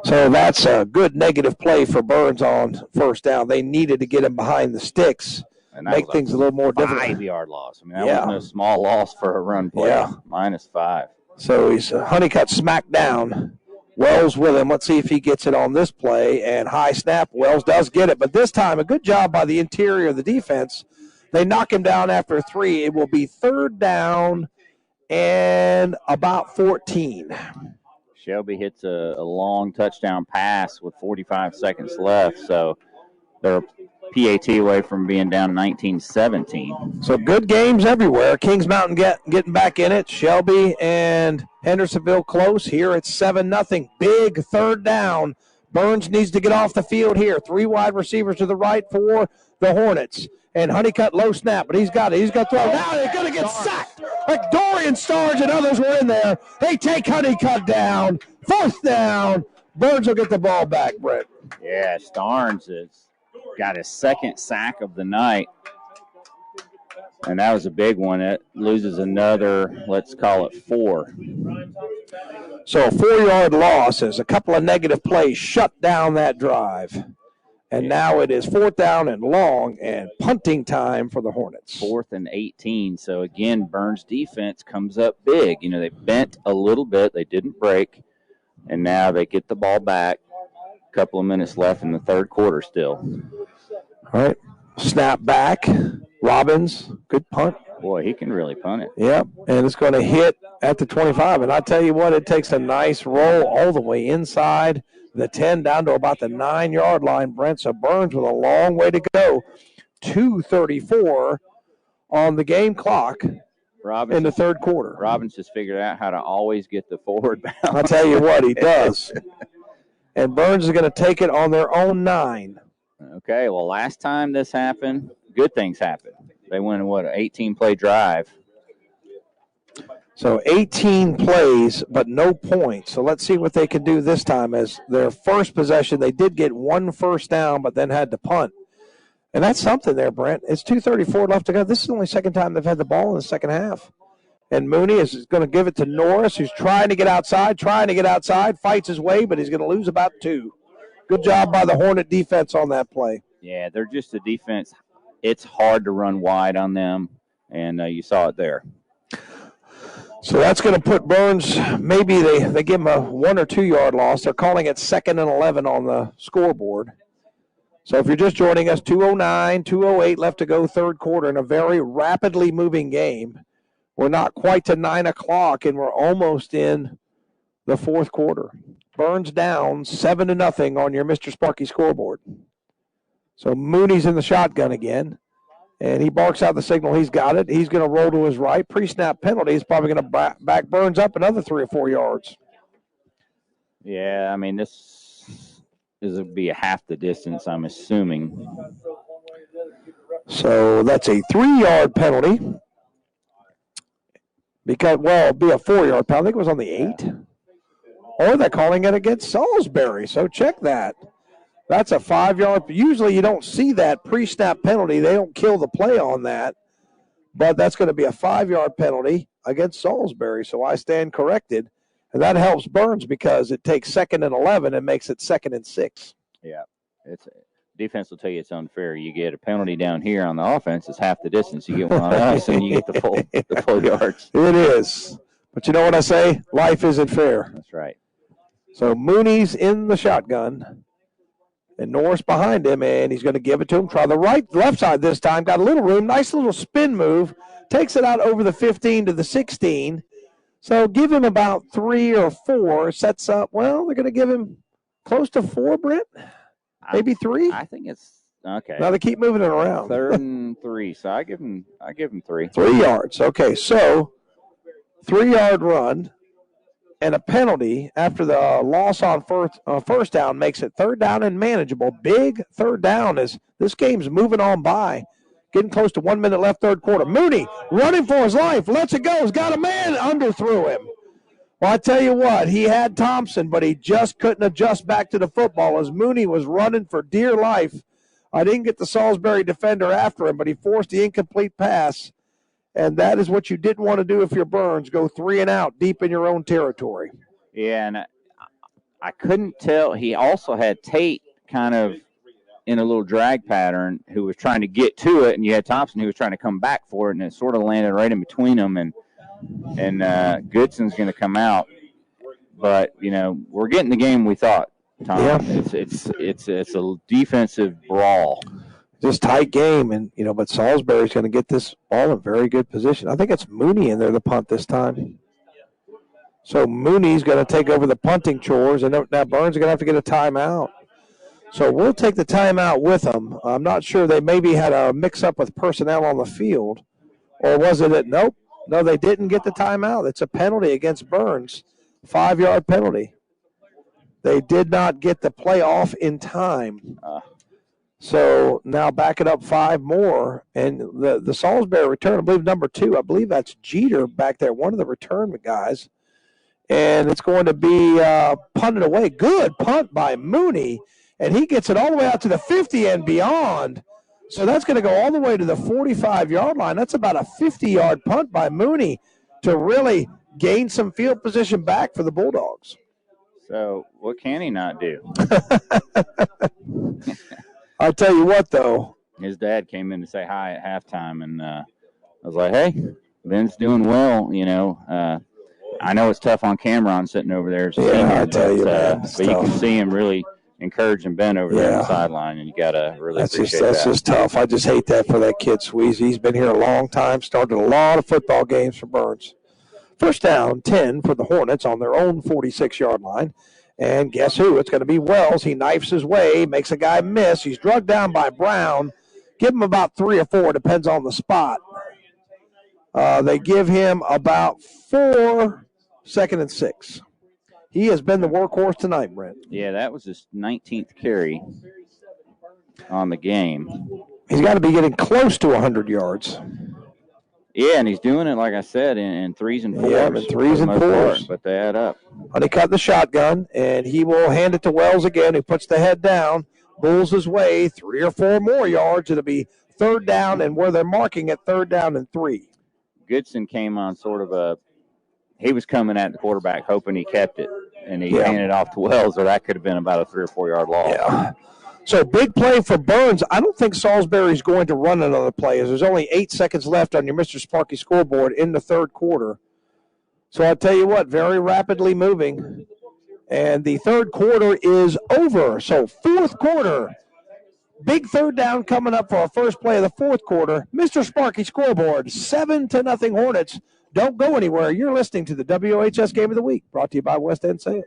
So that's a good negative play for Burns on 1st down. They needed to get him behind the sticks. Make things a little more difficult. 5-yard loss. I mean, that wasn't a small loss for a run play. Yeah. -5. So he's Honeycutt smacked down Wells with him. Let's see if he gets it on this play. And high snap. Wells does get it. But this time, a good job by the interior of the defense. They knock him down after 3. It will be 3rd down and about 14. Shelby hits a long touchdown pass with 45 seconds left, so they're PAT away from being down 19-17. So good games everywhere. Kings Mountain getting back in it. Shelby and Hendersonville close. Here it's 7-0. Big 3rd down. Burns needs to get off the field here. 3 wide receivers to the right for the Hornets. And Honeycutt low snap, but he's got it. He's going to throw. Now they're going to get sacked. Like Dorian Starnes and others were in there. They take Honeycutt down. 4th down. Burns will get the ball back, Brett. Yeah, Starnes has got his 2nd sack of the night. And that was a big one. It loses another, let's call it 4. So a 4-yard loss as a couple of negative plays shut down that drive. And now it is 4th down and long and punting time for the Hornets. 4th and 18. So, again, Burns' defense comes up big. You know, they bent a little bit. They didn't break. And now they get the ball back. A couple of minutes left in the 3rd quarter still. All right. Snap back. Robbins, good punt. Boy, he can really punt it. Yep, and it's going to hit at the 25. And I tell you what, it takes a nice roll all the way inside the 10 down to about the 9-yard line, Brent. So Burns with a long way to go. 2:34 on the game clock in the 3rd quarter. Robbins just figured out how to always get the forward bounce. I'll tell you what, he does. And Burns is going to take it on their own 9. Okay, well, last time this happened, good things happened. They went, an 18-play drive. So 18 plays, but no points. So let's see what they can do this time. As their first possession, they did get 1 first down, but then had to punt. And that's something there, Brent. It's 2:34 left to go. This is the only second time they've had the ball in the second half. And Mooney is going to give it to Norris, who's trying to get outside, fights his way, but he's going to lose about 2. Good job by the Hornet defense on that play. Yeah, they're just a defense. It's hard to run wide on them, and you saw it there. So that's going to put Burns, maybe they give him a 1 or 2 yard loss. They're calling it 2nd and 11 on the scoreboard. So if you're just joining us, 2:09, 2:08 left to go, 3rd quarter in a very rapidly moving game. We're not quite to 9 o'clock, and we're almost in the 4th quarter. Burns down 7-0 on your Mr. Sparky scoreboard. So Mooney's in the shotgun again. And he barks out the signal. He's got it. He's going to roll to his right. Pre-snap penalty. He's probably going to back Burns up another 3 or 4 yards. Yeah, I mean, this is going to be a half the distance, I'm assuming. So that's a 3-yard penalty. Because, well, it'll be a 4-yard penalty. I think it was on the 8. Or they're calling it against Salisbury. So check that. That's a 5-yard. Usually you don't see that pre-snap penalty. They don't kill the play on that. But that's going to be a 5-yard penalty against Salisbury. So I stand corrected. And that helps Burns because it takes 2nd and 11 and makes it 2nd and 6. Yeah. Defense will tell you it's unfair. You get a penalty down here on the offense, it's half the distance. You get one on us, and you get the full yards. It is. But you know what I say? Life isn't fair. That's right. So Mooney's in the shotgun. And Norris behind him, and he's going to give it to him. Try the left side this time. Got a little room. Nice little spin move. Takes it out over the 15 to the 16. So give him about 3 or 4. Sets up, well, they're going to give him close to 4, Brent? Maybe 3? I think it's okay. Now they keep moving it around. 3rd and 3. So I give him 3. 3 yards. Okay, so 3-yard run. And a penalty after the loss on first down makes it 3rd down and manageable. Big 3rd down as this game's moving on by. Getting close to 1 minute left, 3rd quarter. Mooney running for his life. Lets it go. He's got a man. Underthrew him. Well, I tell you what, he had Thompson, but he just couldn't adjust back to the football as Mooney was running for dear life. I didn't get the Salisbury defender after him, but he forced the incomplete pass. And that is what you didn't want to do if you're Burns. Go 3 and out deep in your own territory. Yeah, and I couldn't tell. He also had Tate kind of in a little drag pattern who was trying to get to it, and you had Thompson who was trying to come back for it, and it sort of landed right in between them. And Goodson's going to come out. but we're getting the game we thought. Tom, Yeah. it's a defensive brawl. Just tight game, and but Salisbury's going to get this ball in very good position. I think it's Mooney in there to punt this time. So Mooney's going to take over the punting chores, and now Burns is going to have to get a timeout. So we'll take the timeout with them. I'm not sure. They maybe had a mix-up with personnel on the field, or was it nope. No, they didn't get the timeout. It's a penalty against Burns, 5-yard penalty. They did not get the play off in time. So now back it up 5 more. And the Salisbury return, I believe number 2, I believe that's Jeter back there, one of the return guys. And it's going to be punted away. Good punt by Mooney. And he gets it all the way out to the 50 and beyond. So that's going to go all the way to the 45-yard line. That's about a 50-yard punt by Mooney to really gain some field position back for the Bulldogs. So what can he not do? I'll tell you what, though. His dad came in to say hi at halftime, and I was like, hey, Ben's doing well, I know it's tough on camera on sitting over there. I tell you, man, but you can see him really encouraging Ben over there on the sideline, and you got to really appreciate that. That's just tough. I just hate that for that kid, Sweezy. He's been here a long time, started a lot of football games for Burns. First down, 10 for the Hornets on their own 46-yard line. And guess who? It's going to be Wells. He knifes his way, makes a guy miss. He's drugged down by Brown. Give him about 3 or 4, depends on the spot. They give him about 4, 2nd and 6. He has been the workhorse tonight, Brent. Yeah, that was his 19th carry on the game. He's got to be getting close to 100 yards. Yeah, and he's doing it, like I said, in 3s and 4s. Yeah, in 3s and 4s. But they add up. And he cut the shotgun, and he will hand it to Wells again. He puts the head down, bulls his way 3 or 4 more yards. It'll be 3rd down, and where they're marking it, 3rd down and 3. Goodson came on sort of he was coming at the quarterback hoping he kept it, and he handed it off to Wells, or that could have been about a 3 or 4 yard loss. Yeah. So big play for Burns. I don't think Salisbury's going to run another play, as there's only 8 seconds left on your Mr. Sparky scoreboard in the 3rd quarter. So I'll tell you what, very rapidly moving. And the 3rd quarter is over. So 4th quarter, big 3rd down coming up for our first play of the 4th quarter. Mr. Sparky scoreboard, 7-0 Hornets. Don't go anywhere. You're listening to the WHS Game of the Week, brought to you by West End Sales.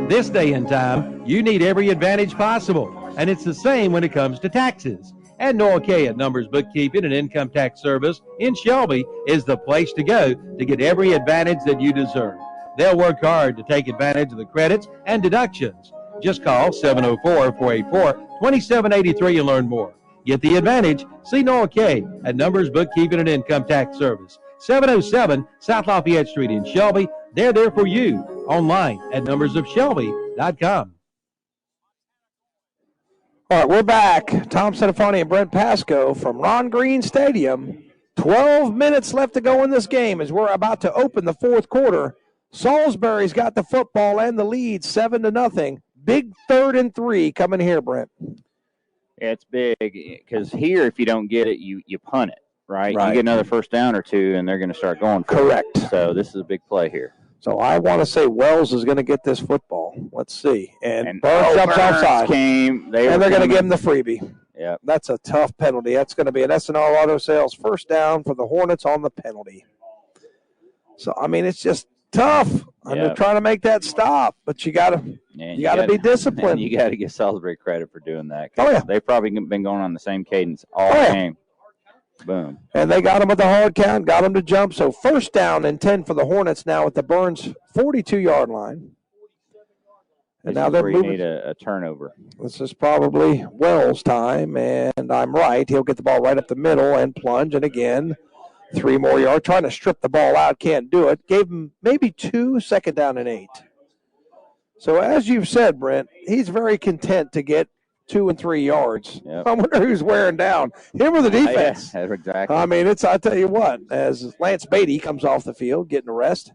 This day and time, you need every advantage possible, and it's the same when it comes to taxes. And Noah K at Numbers Bookkeeping and Income Tax Service in Shelby is the place to go to get every advantage that you deserve. They'll work hard to take advantage of the credits and deductions. Just call 704-484-2783 and learn more. Get the advantage. See Noah K at Numbers Bookkeeping and Income Tax Service, 707 South Lafayette Street in Shelby. They're there for you. Online at numbersofshelby.com. All right, we're back. Tom Senefani and Brent Pasco from Ron Green Stadium. 12 minutes left to go in this game as we're about to open the 4th quarter. Salisbury's got the football and the lead, 7-0. Big 3rd and 3 coming here, Brent. It's big because here, if you don't get it, you punt it, right? You get another 1st down or 2, and they're going to start going for Correct. it. So this is a big play here. So I want to say Wells is going to get this football. Let's see. And Burns jumps offside. And they're going to give him the freebie. Yep. That's a tough penalty. That's going to be an S&R Auto Sales 1st down for the Hornets on the penalty. So, I mean, it's just tough. They're trying to make that stop, but you got to be disciplined. You got to give Salisbury credit for doing that. Oh, yeah. They've probably been going on the same cadence all game. Boom. And they got him with the hard count, got him to jump. So 1st down and 10 for the Hornets now at the Burns 42-yard line. And now they're moving. Need a turnover. This is probably Wells' time, and I'm right. He'll get the ball right up the middle and plunge. And again, 3 more yards. Trying to strip the ball out, can't do it. Gave him maybe 2, 2nd down and 8. So as you've said, Brent, he's very content to get 2 and 3 yards. Yep. I wonder who's wearing down, him or the defense. Yeah, exactly. I mean, I tell you what, as Lance Beatty comes off the field, getting a rest.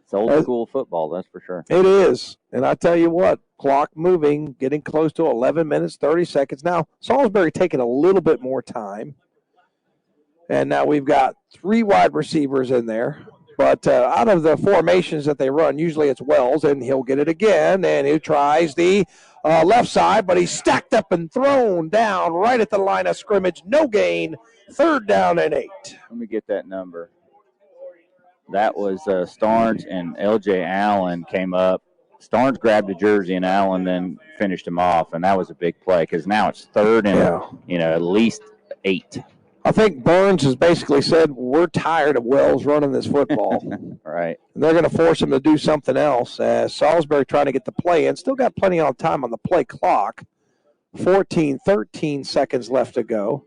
It's old school football, that's for sure. It is. And I tell you what, clock moving, getting close to 11 minutes, 30 seconds. Now, Salisbury taking a little bit more time. And now we've got 3 wide receivers in there. But out of the formations that they run, usually it's Wells, and he'll get it again, and he tries the left side, but he's stacked up and thrown down right at the line of scrimmage. No gain, 3rd down and 8. Let me get that number. That was Starnes and L.J. Allen came up. Starnes grabbed the jersey, and Allen then finished him off, and that was a big play because now it's 3rd and, at least 8. I think Burns has basically said, we're tired of Wells running this football. Right. And they're going to force him to do something else. Salisbury trying to get the play in. Still got plenty of time on the play clock. 13 seconds left to go.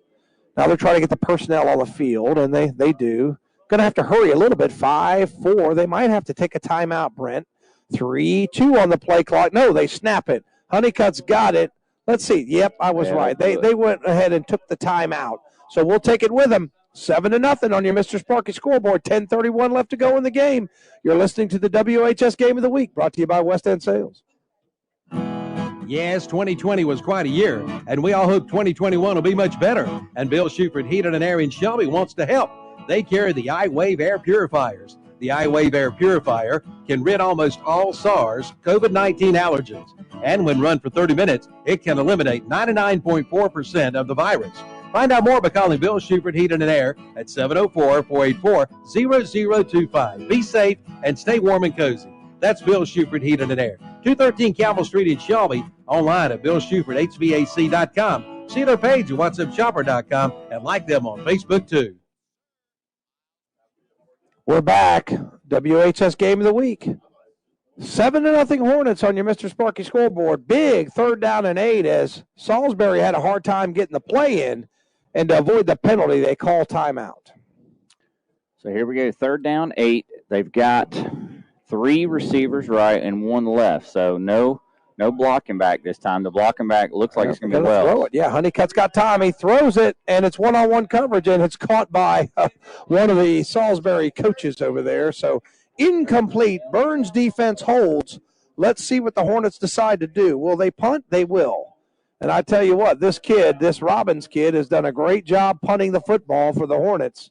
Now they're trying to get the personnel on the field, and they do. Going to have to hurry a little bit. 5-4. They might have to take a timeout, Brent. 3-2 on the play clock. No, they snap it. Honeycutt's got it. Let's see. Yep, I was right. They went ahead and took the timeout. So we'll take it with them. 7-0 on your Mr. Sparky scoreboard. 10:31 left to go in the game. You're listening to the WHS Game of the Week, brought to you by West End Sales. Yes, 2020 was quite a year, and we all hope 2021 will be much better. And Bill Shuford Heating and Air in Shelby wants to help. They carry the iWave air purifiers. The iWave air purifier can rid almost all SARS, COVID-19 allergens. And when run for 30 minutes, it can eliminate 99.4% of the virus. Find out more by calling Bill Shuford Heating and Air at 704-484-0025. Be safe and stay warm and cozy. That's Bill Shuford Heating and Air. 213 Campbell Street in Shelby. Online at BillShufordHVAC.com. See their page at WhatsAppShopper.com and like them on Facebook too. We're back. WHS Game of the Week. 7-0 Hornets on your Mr. Sparky scoreboard. Big 3rd down and 8 as Salisbury had a hard time getting the play in, and to avoid the penalty, they call timeout. So here we go, 3rd down, 8. They've got 3 receivers right and 1 left. So no blocking back this time. The blocking back looks like it's going to be Wells. Throw it. Yeah, Honeycutt's got time. He throws it, and it's one-on-one coverage, and it's caught by one of the Salisbury coaches over there. So incomplete. Burns defense holds. Let's see what the Hornets decide to do. Will they punt? They will. And I tell you what, this Robbins kid, has done a great job punting the football for the Hornets.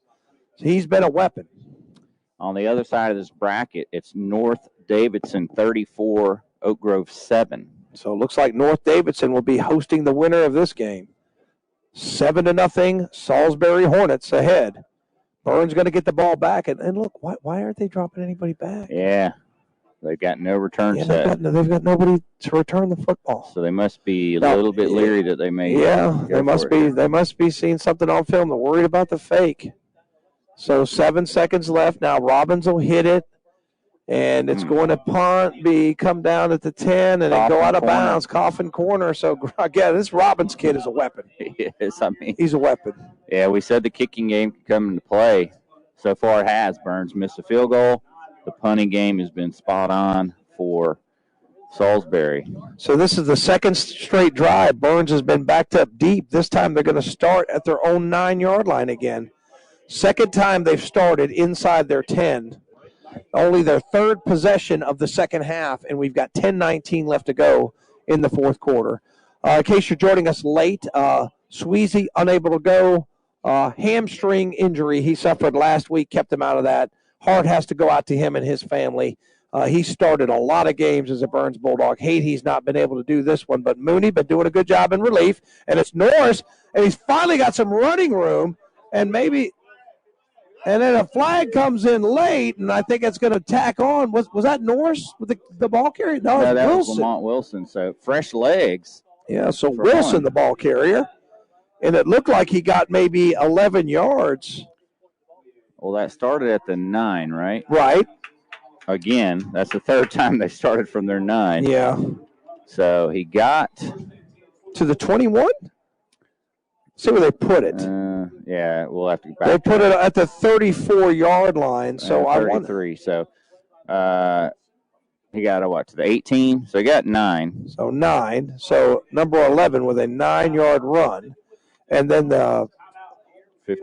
He's been a weapon. On the other side of this bracket, it's North Davidson 34, Oak Grove 7. So it looks like North Davidson will be hosting the winner of this game. 7-0, Salisbury Hornets ahead. Burns going to get the ball back. And look, why aren't they dropping anybody back? Yeah, they've got no return set. They've got nobody to return the football. So they must be a little bit leery that they may. Yeah, they must be. They must be seeing something on film. They're worried about the fake. So 7 seconds left. Now Robbins will hit it. And it's going to come down at the 10 and then go out of bounds, coffin corner. So, again, this Robbins kid is a weapon. He is. He's a weapon. Yeah, we said the kicking game could come into play. So far it has. Burns missed a field goal. The punting game has been spot on for Salisbury. So this is the second straight drive. Burns has been backed up deep. This time they're going to start at their own 9-yard line again. Second time they've started inside their 10. Only their 3rd possession of the second half, and we've got 10:19 left to go in the 4th quarter. In case you're joining us late, Sweezy unable to go. Hamstring injury he suffered last week, kept him out of that. Heart has to go out to him and his family. He started a lot of games as a Burns Bulldog. Hate he's not been able to do this one, but Mooney been doing a good job in relief, and it's Norris, and he's finally got some running room, and maybe – and then a flag comes in late, and I think it's going to tack on. Was that Norris with the ball carrier? No, that Wilson. was Lamont Wilson. So fresh legs. Yeah, so Wilson, the ball carrier. And it looked like he got maybe 11 yards. Well, that started at the 9, right? Right. Again, that's the 3rd time they started from their 9. Yeah. So he got to the 21? See where they put it. Yeah, we'll have to go back. They put it at the 34-yard line. So 33. So he got to the 18. So he got 9. So 9. So number 11 with a 9-yard run. And then and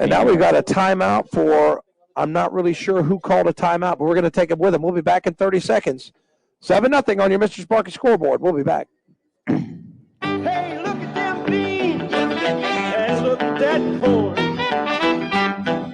now we've got a timeout for, I'm not really sure who called a timeout, but we're going to take it with him. We'll be back in 30 seconds. 7-0 on your Mr. Sparky scoreboard. We'll be back. Hey, look at them beans and look at that corn.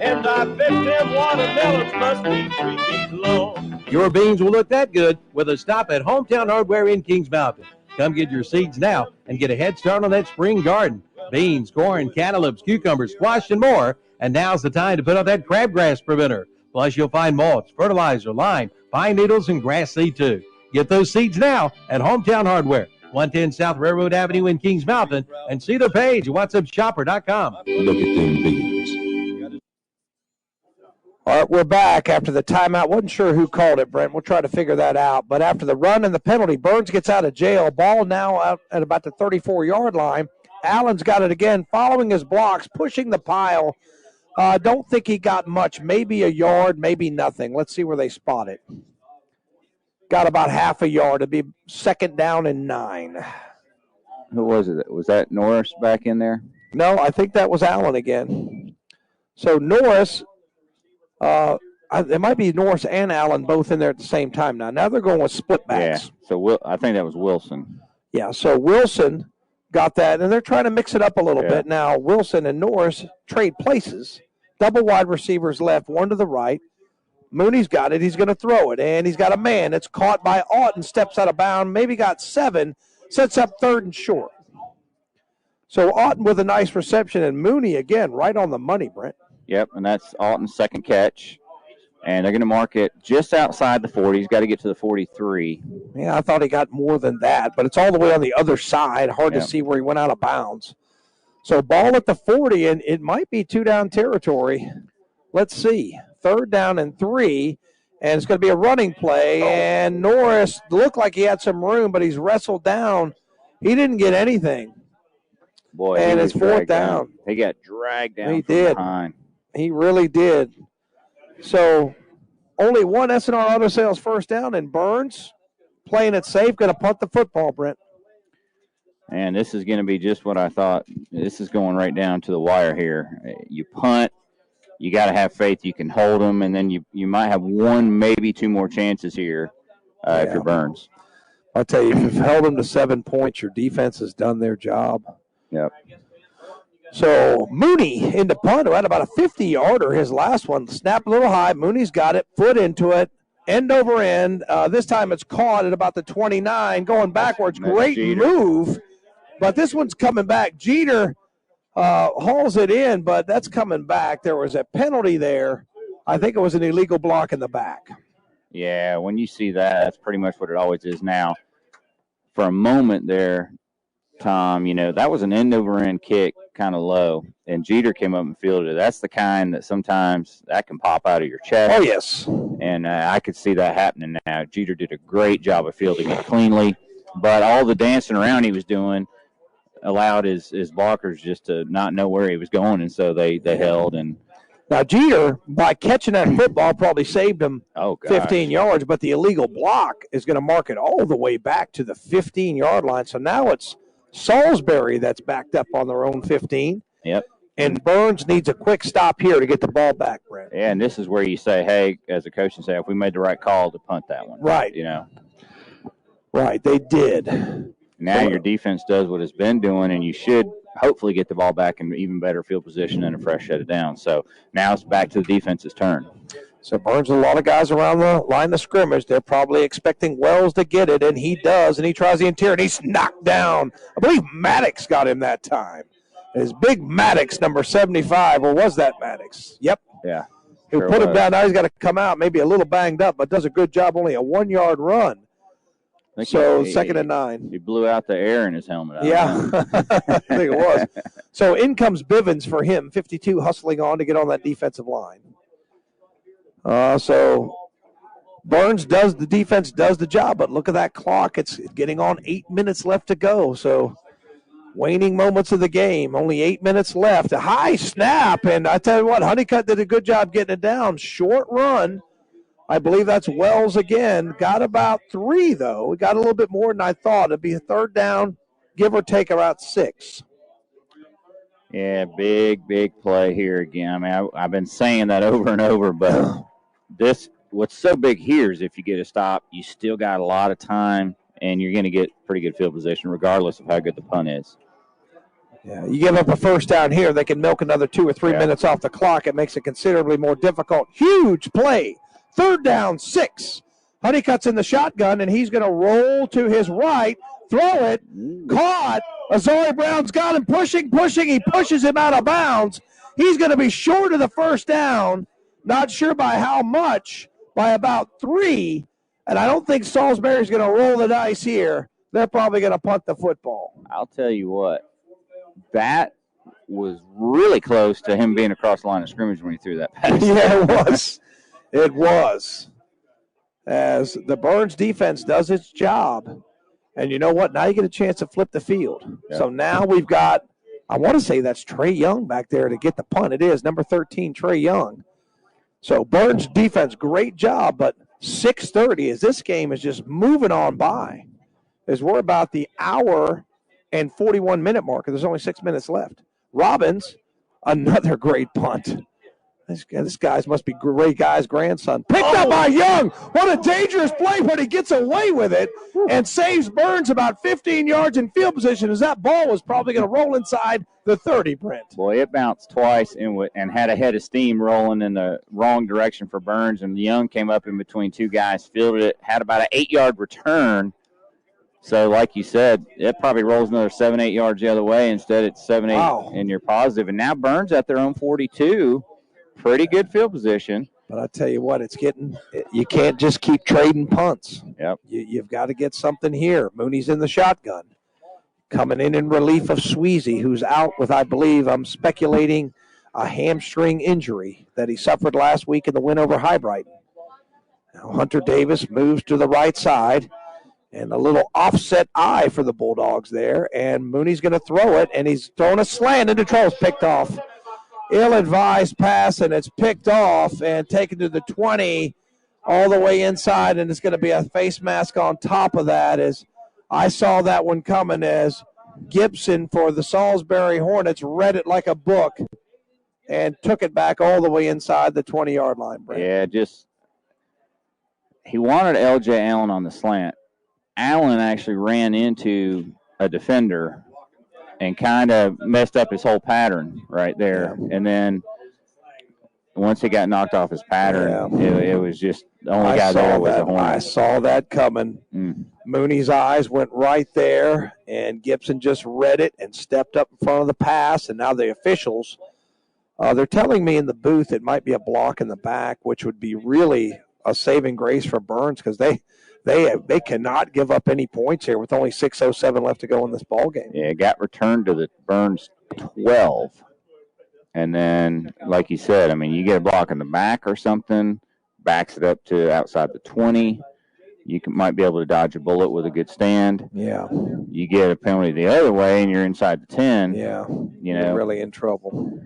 And I bet them watermelons must be 3 feet long. Your beans will look that good with a stop at Hometown Hardware in Kings Mountain. Come get your seeds now and get a head start on that spring garden. Beans, corn, cantaloupes, cucumbers, squash, and more. And now's the time to put on that crabgrass preventer. Plus, you'll find mulch, fertilizer, lime, pine needles, and grass seed too. Get those seeds now at Hometown Hardware, 110 South Railroad Avenue in Kings Mountain, and see their page at whatsupshopper.com. Look at them beans. All right, we're back after the timeout. Wasn't sure who called it, Brent. We'll try to figure that out. But after the run and the penalty, Burns gets out of jail. Ball now out at about the 34-yard line. Allen's got it again, following his blocks, pushing the pile. Don't think he got much. Maybe a yard, maybe nothing. Let's see where they spot it. Got about half a yard. It'd be 2nd down and 9. Who was it? Was that Norris back in there? No, I think that was Allen again. So Norris, it might be Norris and Allen both in there at the same time now. Now they're going with split backs. Yeah, so I think that was Wilson. Yeah, so Wilson got that, and they're trying to mix it up a little bit. Now Wilson and Norris trade places. Double wide receivers left, one to the right. Mooney's got it. He's going to throw it, and he's got a man. It's caught by Auten, steps out of bounds, maybe got 7, sets up 3rd and short. So Auten with a nice reception, and Mooney, again, right on the money, Brent. Yep, and that's Alton's 2nd catch. And they're going to mark it just outside the 40. He's got to get to the 43. Yeah, I thought he got more than that, but it's all the way on the other side. Hard to see where he went out of bounds. So ball at the 40, and it might be 2-down territory. Let's see. 3rd down and 3, and it's going to be a running play. And Norris looked like he had some room, but he's wrestled down. He didn't get anything. Boy, and it's 4th down. He got dragged down He from did. behind. He really did. So only one S&R Auto Sales 1st down, and Burns playing it safe, going to punt the football, Brent. And this is going to be just what I thought. This is going right down to the wire here. You punt. You got to have faith you can hold them, and then you might have 1, maybe 2 more chances here if you're Burns. I'll tell you, if you've held them to 7 points, your defense has done their job. Yep. So Mooney into punt at about a 50-yarder, his last one. Snap a little high. Mooney's got it, foot into it, end over end. This time it's caught at about the 29, going backwards. Great move, but this one's coming back. Jeter hauls it in, but that's coming back. There was a penalty there. I think it was an illegal block in the back. Yeah, when you see that, that's pretty much what it always is now. For a moment there, Tom, that was an end-over-end kick, kind of low, and Jeter came up and fielded it. That's the kind that sometimes that can pop out of your chest. Oh, yes. And I could see that happening now. Jeter did a great job of fielding it cleanly, but all the dancing around he was doing allowed his blockers just to not know where he was going, and so they held. And now Jeter, by catching that football, probably saved him 15 yards, but the illegal block is going to mark it all the way back to the 15-yard line. So now it's Salisbury that's backed up on their own 15. Yep. And Burns needs a quick stop here to get the ball back, Brent. Yeah, and this is where you say, hey, as a coach, and say, if we made the right call to punt that one. Right. Right, they did. Now your defense does what it's been doing, and you should hopefully get the ball back in even better field position and a fresh set it down. So now it's back to the defense's turn. So Burns, a lot of guys around the line of scrimmage. They're probably expecting Wells to get it, and he does, and he tries the interior, and he's knocked down. I believe Maddox got him that time. His big Maddox, number 75, or was that Maddox? Yep. Yeah. Who put him down. Now he's got to come out, maybe a little banged up, but does a good job, only a 1-yard run. So 2nd and 9. He blew out the air in his helmet. Yeah, I think it was. So in comes Bivens for him, 52, hustling on to get on that defensive line. So Burns the defense does the job, but look at that clock. It's getting on 8 minutes left to go. So waning moments of the game, only 8 minutes left. A high snap, and I tell you what, Honeycutt did a good job getting it down. Short run. I believe that's Wells again. Got about 3, though. We got a little bit more than I thought. It'd be a 3rd down, give or take about 6. Yeah, big play here again. I mean, I've been saying that over and over, but what's so big here is if you get a stop, you still got a lot of time, and you're going to get pretty good field position regardless of how good the punt is. Yeah, you give up a first down here, they can milk another 2 or 3 minutes off the clock. It makes it considerably more difficult. Huge play. 3rd down, 6. Honeycutt's in the shotgun, and he's going to roll to his right, throw it, caught. Azari Brown's got him pushing. He pushes him out of bounds. He's going to be short of the first down. Not sure by how much, by about 3. And I don't think Salisbury's going to roll the dice here. They're probably going to punt the football. I'll tell you what. That was really close to him being across the line of scrimmage when he threw that pass. Yeah, it was. It was. As the Burns defense does its job. And you know what? Now you get a chance to flip the field. Yep. So now we've got, I want to say that's Trey Young back there to get the punt. It is number 13, Trey Young. So Burns defense, great job, but 6:30 as this game is just moving on by. As we're about the hour and 41-minute mark, and there's only 6 minutes left. Robbins, another great punt. This guy's must be great guy's grandson. Picked up by Young. What a dangerous play, but he gets away with it and saves Burns about 15 yards in field position as that ball was probably going to roll inside the 30, Brent. Boy, it bounced twice and had a head of steam rolling in the wrong direction for Burns, and Young came up in between 2 guys, fielded it, had about an 8-yard return. So, like you said, it probably rolls another 7, 8 yards the other way. Instead, it's 7, 8, and you're positive. And now Burns at their own 42. Pretty good field position. But I tell you what, you can't just keep trading punts. Yep. You've got to get something here. Mooney's in the shotgun. Coming in relief of Sweezy, who's out with, I believe, I'm speculating, a hamstring injury that he suffered last week in the win over High Brighton. Now Hunter Davis moves to the right side. And a little offset eye for the Bulldogs there. And Mooney's going to throw it, and he's throwing a slant into trouble. Picked off. Ill-advised pass, and it's picked off and taken to the 20 all the way inside, and it's going to be a face mask on top of that. As I saw that one coming as Gibson for the Salisbury Hornets read it like a book and took it back all the way inside the 20-yard line, Brent. Yeah, he wanted L.J. Allen on the slant. Allen actually ran into a defender and kind of messed up his whole pattern right there. Yeah. And then once he got knocked off his pattern, it was just the only guy there was a Hornet. I saw that coming. Mooney's eyes went right there, and Gibson just read it and stepped up in front of the pass. And now the officials, they're telling me in the booth it might be a block in the back, which would be really a saving grace for Burns because they cannot give up any points here with only 6:07 left to go in this ball game. Yeah, it got returned to the Burns 12. And then, like you said, I mean, you get a block in the back or something, backs it up to outside the 20. You might be able to dodge a bullet with a good stand. Yeah. You get a penalty the other way, and you're inside the 10. Yeah. You're really in trouble.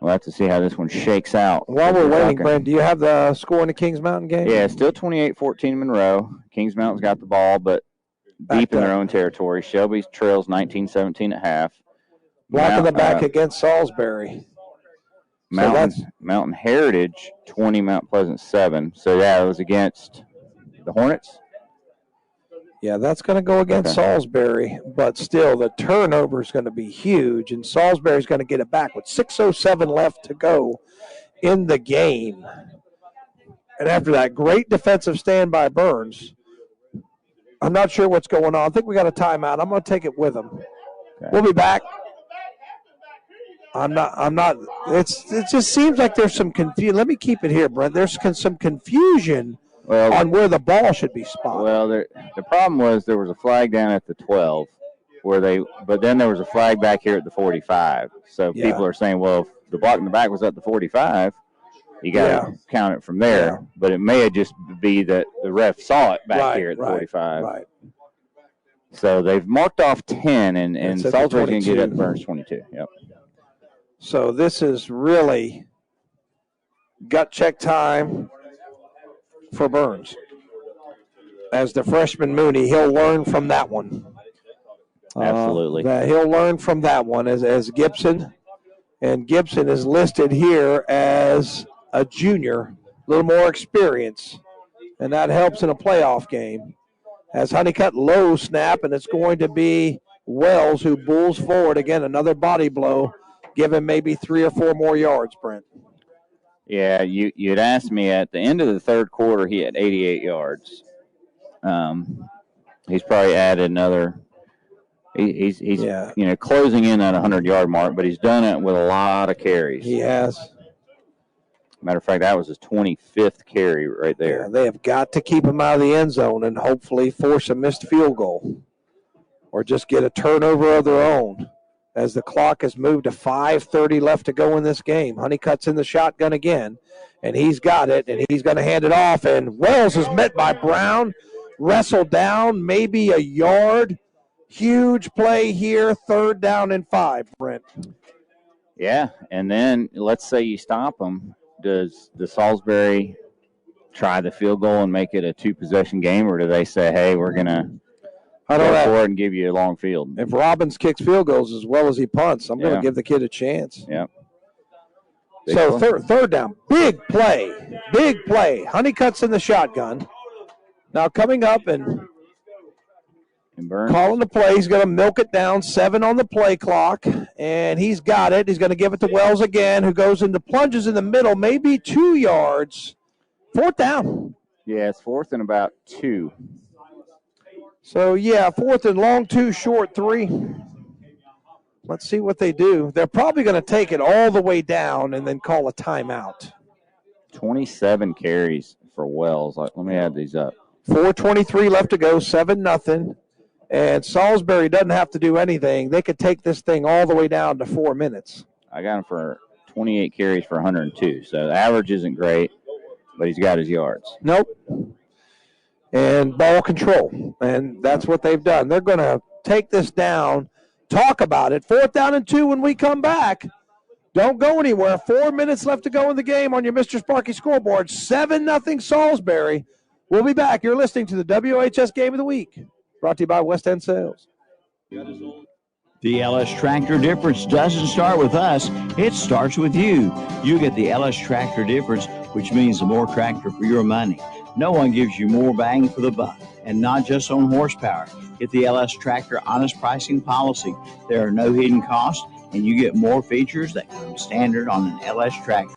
We'll have to see how this one shakes out. While we're waiting, Brent, do you have the score in the Kings Mountain game? Yeah, still 28-14 Monroe. Kings Mountain's got the ball, but deep in their own territory. Shelby trails 19-17 at half. Block in the back against Salisbury. Mountain Heritage 20, Mount Pleasant 7. So, yeah, it was against the Hornets. Yeah, that's going to go against Salisbury, but still the turnover is going to be huge, and Salisbury's going to get it back with 6:07 left to go in the game. And after that great defensive stand by Burns, I'm not sure what's going on. I think we got a timeout. I'm going to take it with them. Okay. We'll be back. I'm not. It just seems like there's some confusion. Let me keep it here, Brent. There's some confusion on where the ball should be spotted. Well, the problem was there was a flag down at the 12, but then there was a flag back here at the 45. So people are saying, well, if the block in the back was at the 45, you got to count it from there. Yeah. But it may have just be that the ref saw it back here at the 45. Right. So they've marked off 10, and Salisbury's going to get it at Burns 22. Yep. So this is really gut check time for Burns. As the freshman Mooney, he'll learn from that one. Absolutely. He'll learn from that one as Gibson. And Gibson is listed here as a junior, a little more experience. And that helps in a playoff game. As Honeycutt low snap, and it's going to be Wells, who bulls forward. Again, another body blow. Give him maybe 3 or 4 more yards, Brent. Yeah, you'd asked me at the end of the third quarter, he had 88 yards. He's probably added another. He's closing in at 100-yard mark, but he's done it with a lot of carries. He has. Matter of fact, that was his 25th carry right there. Yeah, they have got to keep him out of the end zone and hopefully force a missed field goal or just get a turnover of their own as the clock has moved to 5:30 left to go in this game. Honeycutt's in the shotgun again, and he's got it, and he's going to hand it off, and Wells is met by Brown, wrestled down, maybe a yard. Huge play here, 3rd down and 5, Brent. Yeah, and then let's say you stop them. Does the Salisbury try the field goal and make it a 2-possession game, or do they say, hey, we're going to go for it and give you a long field? If Robbins kicks field goals as well as he punts, I'm going to give the kid a chance. Yep. So third down, big play. Honeycutt's in the shotgun. Now coming up and calling the play. He's going to milk it down, 7 on the play clock, and he's got it. He's going to give it to Wells again, who goes into plunges in the middle, maybe 2 yards. 4th down. Yeah, it's 4th and about 2. So, 4th and long, 2 short, 3. Let's see what they do. They're probably going to take it all the way down and then call a timeout. 27 carries for Wells. Let me add these up. 4:23 left to go, 7-0. And Salisbury doesn't have to do anything. They could take this thing all the way down to 4 minutes. I got him for 28 carries for 102. So the average isn't great, but he's got his yards. Nope. And ball control. And that's what they've done. They're going to take this down, talk about it. 4th down and 2 when we come back. Don't go anywhere. 4 minutes left to go in the game on your Mr. Sparky scoreboard. 7-0 Salisbury. We'll be back. You're listening to the WHS Game of the Week. Brought to you by West End Sales. The LS Tractor difference doesn't start with us. It starts with you. You get the LS Tractor difference, which means the more tractor for your money. No one gives you more bang for the buck, and not just on horsepower. Get the LS Tractor honest pricing policy. There are no hidden costs, and you get more features that come standard on an LS Tractor.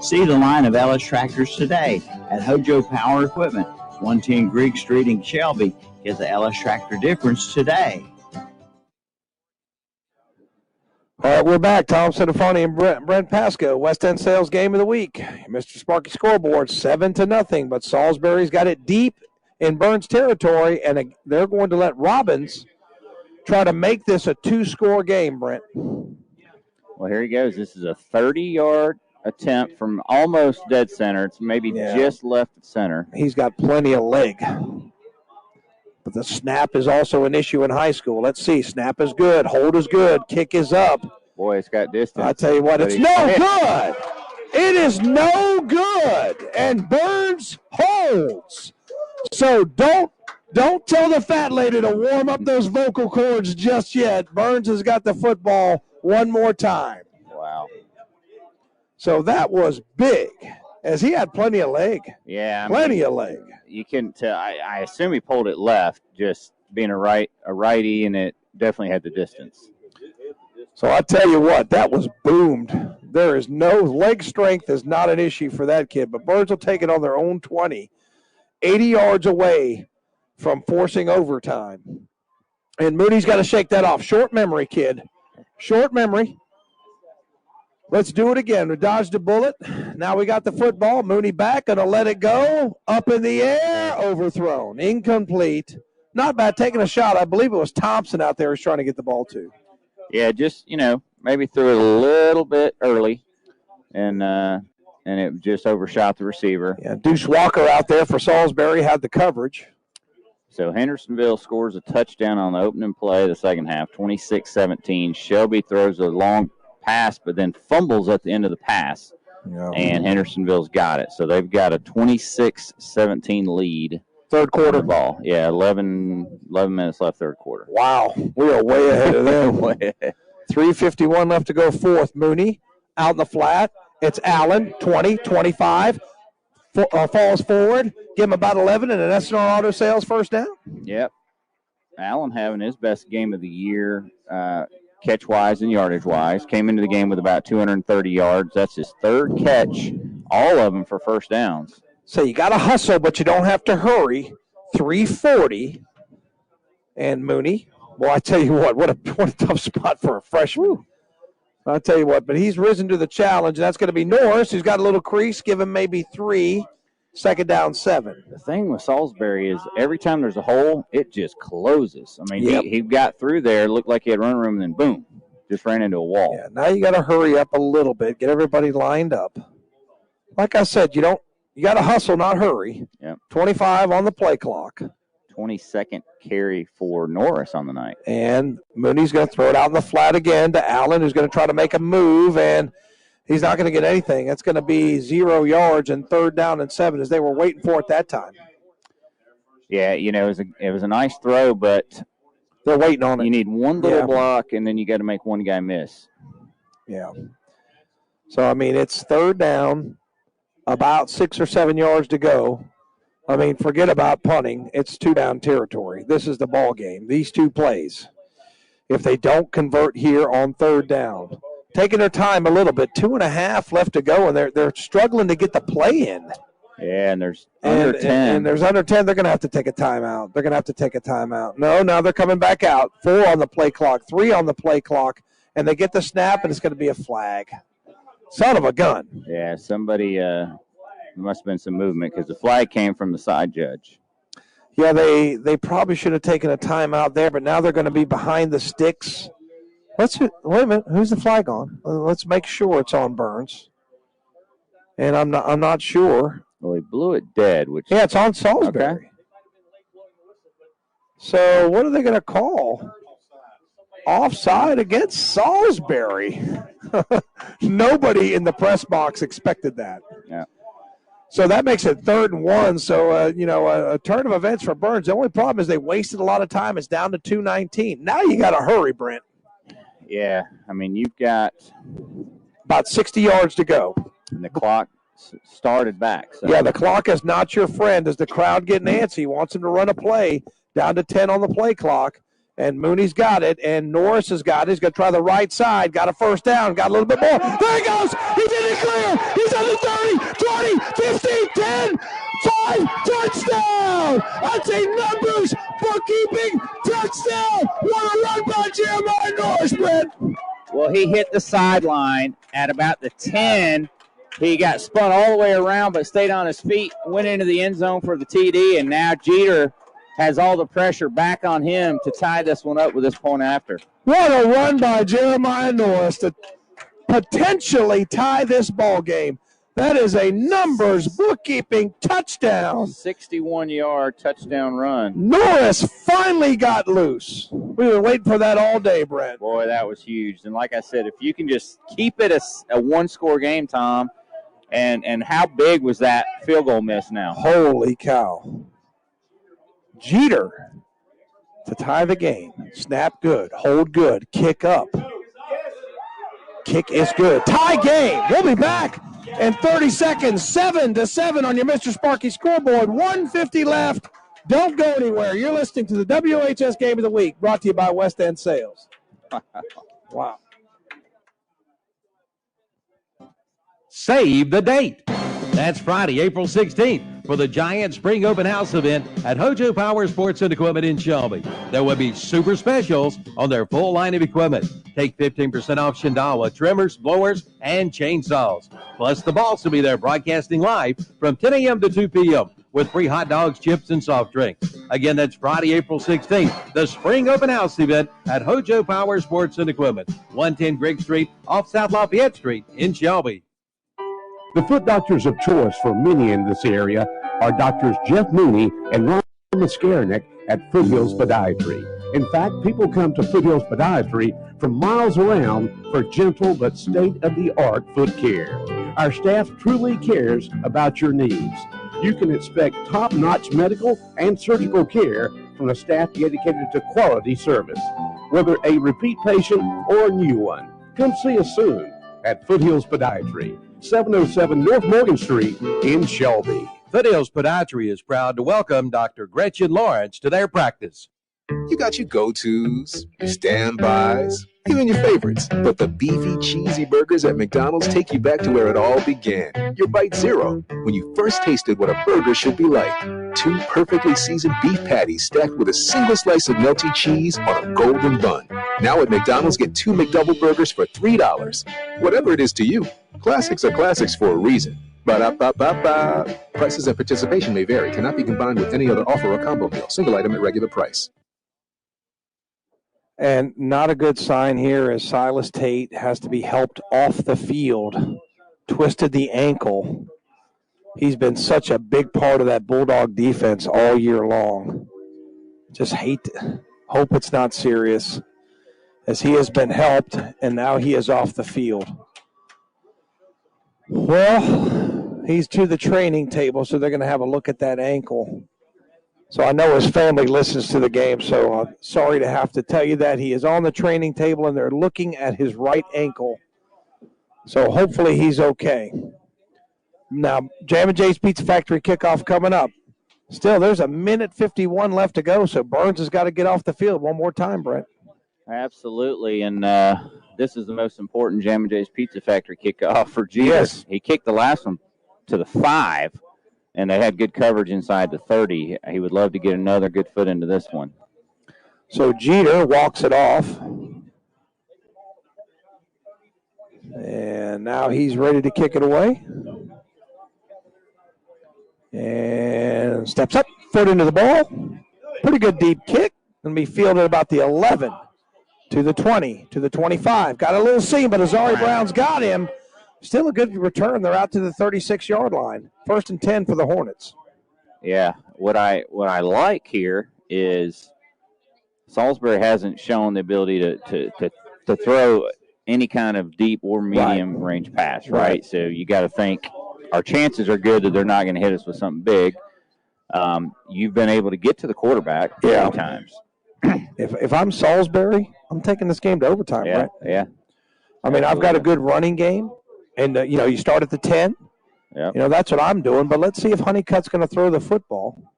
See the line of LS Tractors today at Hojo Power Equipment, 110 Greek Street in Shelby. Get the LS Tractor difference today. All right, we're back. Tom Cinefani and Brent Pasco, West End Sales Game of the Week. Mr. Sparky scoreboard, 7-0, but Salisbury's got it deep in Burns territory, and they're going to let Robbins try to make this a 2-score game, Brent. Well, here he goes. This is a 30-yard attempt from almost dead center. It's maybe just left of center. He's got plenty of leg. But the snap is also an issue in high school. Let's see. Snap is good. Hold is good. Kick is up. Boy, it's got distance. I tell you what, it's no good. It is no good. And Burns holds. So don't tell the fat lady to warm up those vocal cords just yet. Burns has got the football one more time. Wow. So that was big, as he had plenty of leg. Yeah. Plenty of leg. You can tell. I assume he pulled it left, just being a righty, and it definitely had the distance. So I tell you what, that was boomed. There is no leg strength is not an issue for that kid, but Birds will take it on their own 20, 80 yards away from forcing overtime. And Moody's got to shake that off. Short memory, kid. Short memory. Let's do it again. We dodged a bullet. Now we got the football. Mooney back, going to let it go. Up in the air, overthrown. Incomplete. Not bad, taking a shot. I believe it was Thompson out there who's trying to get the ball to. Yeah, just, maybe threw it a little bit early, and it just overshot the receiver. Yeah, Deuce Walker out there for Salisbury had the coverage. So Hendersonville scores a touchdown on the opening play of the second half, 26-17. Shelby throws a long pass, but then fumbles at the end of the pass, and Hendersonville's got it. So they've got a 26-17 lead. Third quarter ball. Yeah, 11 minutes left third quarter. Wow, we are way ahead of them. 3:51 left to go fourth. Mooney out in the flat. It's Allen, 20, 25. Falls forward. Give him about 11 and an SNR Auto Sales first down. Yep. Allen having his best game of the year, catch-wise and yardage-wise. Came into the game with about 230 yards. That's his third catch, all of them for first downs. So you got to hustle, but you don't have to hurry. 340. And Mooney, well, I tell you what a tough spot for a freshman. I'll tell you what, but he's risen to the challenge, and that's going to be Norris, who's got a little crease. Give him maybe 3. Second down, 7. The thing with Salisbury is every time there's a hole, it just closes. I mean, he got through there, looked like he had run room, and then boom, just ran into a wall. Yeah, now you got to hurry up a little bit, get everybody lined up. Like I said, you got to hustle, not hurry. Yep. 25 on the play clock. 22nd carry for Norris on the night. And Mooney's going to throw it out in the flat again to Allen, who's going to try to make a move, and he's not going to get anything. It's going to be 0 yards and 3rd down and 7 as they were waiting for at that time. Yeah, it was a nice throw, but they're waiting on it. You need one little block, and then you got to make one guy miss. Yeah. So, I mean, it's 3rd down, about 6 or 7 yards to go. I mean, forget about punting. It's 2-down territory. This is the ball game. These 2 plays. If they don't convert here on 3rd down, taking their time a little bit, 2.5 left to go, and they're struggling to get the play in. Yeah, and there's under 10. And there's under 10. They're going to have to take a timeout. No, now they're coming back out. 4 on the play clock, 3 on the play clock, and they get the snap, and it's going to be a flag. Son of a gun. Yeah, somebody there must have been some movement because the flag came from the side judge. Yeah, they probably should have taken a timeout there, but now they're going to be behind the sticks. Wait a minute. Who's the flag on? Let's make sure it's on Burns. And I'm not sure. Well, he blew it dead. Yeah, it's on Salisbury. Okay. So what are they going to call? Offside against Salisbury. Nobody in the press box expected that. Yeah. So that makes it 3rd and 1. So, a turn of events for Burns. The only problem is they wasted a lot of time. It's down to 2:19. Now you got to hurry, Brent. Yeah, I mean, you've got about 60 yards to go. And the clock started back. So. Yeah, the clock is not your friend. As the crowd getting antsy, wants him to run a play. Down to 10 on the play clock. And Mooney's got it, and Norris has got it. He's going to try the right side. Got a 1st down. Got a little bit more. There he goes. He's in it clear. He's on the 30, 20, 15, 10, 5. Touchdown. That's a numbers bookkeeping touchdown. What a run by Jeremiah Norris, Brent. Well, he hit the sideline at about the 10. He got spun all the way around but stayed on his feet, went into the end zone for the TD, and now Jeter has all the pressure back on him to tie this one up with this point after. What a run by Jeremiah Norris to potentially tie this ball game. That is a numbers bookkeeping touchdown. 61-yard touchdown run. Norris finally got loose. We were waiting for that all day, Brent. Boy, that was huge. And like I said, if you can just keep it a one-score game, Tom, and how big was that field goal miss now? Holy cow. Jeter to tie the game. Snap good. Hold good. Kick up. Kick is good. Tie game. We'll be back in 30 seconds. 7-7 on your Mr. Sparky scoreboard. 1:50 left. Don't go anywhere. You're listening to the WHS Game of the Week, brought to you by West End Sales. Wow. Save the date. That's Friday, April 16th for the Giant Spring Open House event at Hojo Power Sports and Equipment in Shelby. There will be super specials on their full line of equipment. Take 15% off Shindawa trimmers, blowers, and chainsaws. Plus, the boss will be there broadcasting live from 10 a.m. to 2 p.m. with free hot dogs, chips, and soft drinks. Again, that's Friday, April 16th, the Spring Open House event at Hojo Power Sports and Equipment, 110 Grigg Street off South Lafayette Street in Shelby. The foot doctors of choice for many in this area are Doctors Jeff Mooney and Ron Mascarinick at Foothills Podiatry. In fact, people come to Foothills Podiatry from miles around for gentle but state-of-the-art foot care. Our staff truly cares about your needs. You can expect top-notch medical and surgical care from a staff dedicated to quality service. Whether a repeat patient or a new one, come see us soon at Foothills Podiatry, 707 North Morgan Street in Shelby. Foothills Podiatry is proud to welcome Dr. Gretchen Lawrence to their practice. You got your go-tos, your standbys, even your favorites. But the beefy, cheesy burgers at McDonald's take you back to where it all began. Your Bite Zero, when you first tasted what a burger should be like. 2 perfectly seasoned beef patties stacked with a single slice of melty cheese on a golden bun. Now at McDonald's, get 2 McDouble burgers for $3. Whatever it is to you, classics are classics for a reason. Ba-da-ba-ba-ba. Prices and participation may vary. Cannot be combined with any other offer or combo meal. Single item at regular price. And not a good sign here as Silas Tate has to be helped off the field. Twisted the ankle. He's been such a big part of that Bulldog defense all year long. Just hope it's not serious, as he has been helped, and now he is off the field. Well, he's to the training table, so they're going to have a look at that ankle. So I know his family listens to the game, so sorry to have to tell you that. He is on the training table, and they're looking at his right ankle. So hopefully he's okay. Now, Jam & J's Pizza Factory kickoff coming up. Still, there's 1:51 left to go, so Burns has got to get off the field one more time, Brent. Absolutely, and this is the most important Jam & J's Pizza Factory kickoff for Jeter. Yes. He kicked the last one to the 5, and they had good coverage inside the 30. He would love to get another good foot into this one. So Jeter walks it off. And now he's ready to kick it away. And steps up, foot into the ball. Pretty good deep kick. Going to be fielded about the 11 to the 20 to the 25. Got a little seam, but Azari Brown's got him. Still a good return. They're out to the 36-yard line. 1st and 10 for the Hornets. Yeah, what I like here is Salisbury hasn't shown the ability to throw any kind of deep or medium range pass, right? So you got to think our chances are good that they're not going to hit us with something big. You've been able to get to the quarterback a few times. If I'm Salisbury, I'm taking this game to overtime, right? Yeah. I mean, I've got a good running game, and, you start at the 10. Yeah. That's what I'm doing, but let's see if Honeycutt's going to throw the football.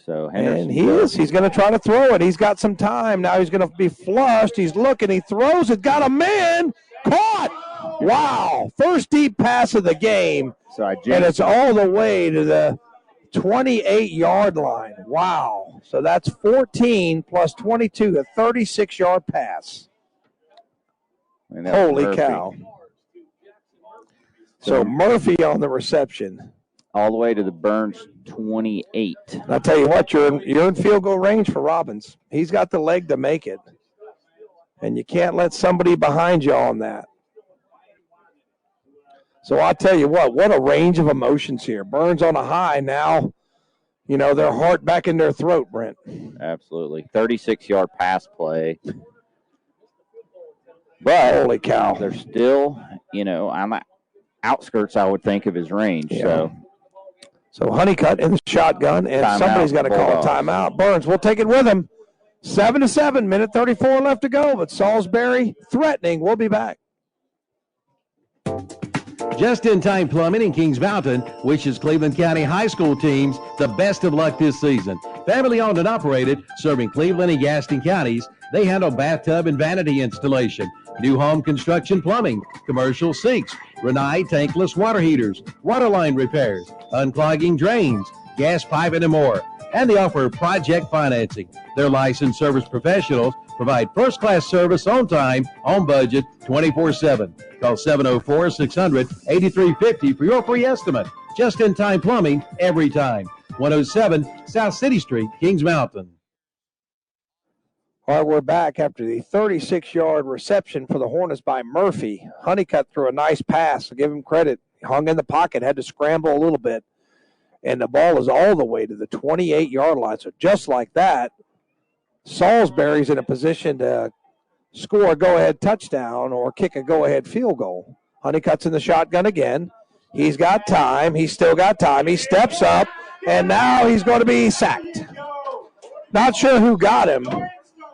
So and he is. He's going to try to throw it. He's got some time. Now he's going to be flushed. He's looking. He throws it. Got a man. Caught. Wow. First deep pass of the game. And it's all the way to the 28-yard line. Wow. So that's 14 plus 22, a 36-yard pass. Holy cow. So Murphy on the reception. All the way to the Burns 28. I'll tell you what, you're in field goal range for Robbins. He's got the leg to make it. And you can't let somebody behind you on that. So I'll tell you what a range of emotions here. Burns on a high now. Their heart back in their throat, Brent. Absolutely. 36-yard pass play. But holy cow. They're still, on the outskirts, I would think, of his range. Yeah. So Honeycutt in the shotgun, and somebody's got to call a timeout. Burns will take it with him. 7-7, minute 34 left to go, but Salisbury threatening. We'll be back. Just-in-Time Plumbing in Kings Mountain wishes Cleveland County high school teams the best of luck this season. Family-owned and operated, serving Cleveland and Gaston counties, they handle bathtub and vanity installation, new home construction plumbing, commercial sinks, Rinnai tankless water heaters, water line repairs, unclogging drains, gas piping, and more. And they offer project financing. Their licensed service professionals provide first-class service on time, on budget, 24/7. Call 704-600-8350 for your free estimate. Just-in-time plumbing every time. 107 South City Street, Kings Mountain. All right, we're back after the 36-yard reception for the Hornets by Murphy. Honeycutt threw a nice pass. I'll give him credit. He hung in the pocket, had to scramble a little bit. And the ball is all the way to the 28-yard line. So just like that, Salisbury's in a position to score a go-ahead touchdown or kick a go-ahead field goal. Honeycutt's in the shotgun again. He's got time. He's still got time. He steps up, and now he's going to be sacked. Not sure who got him.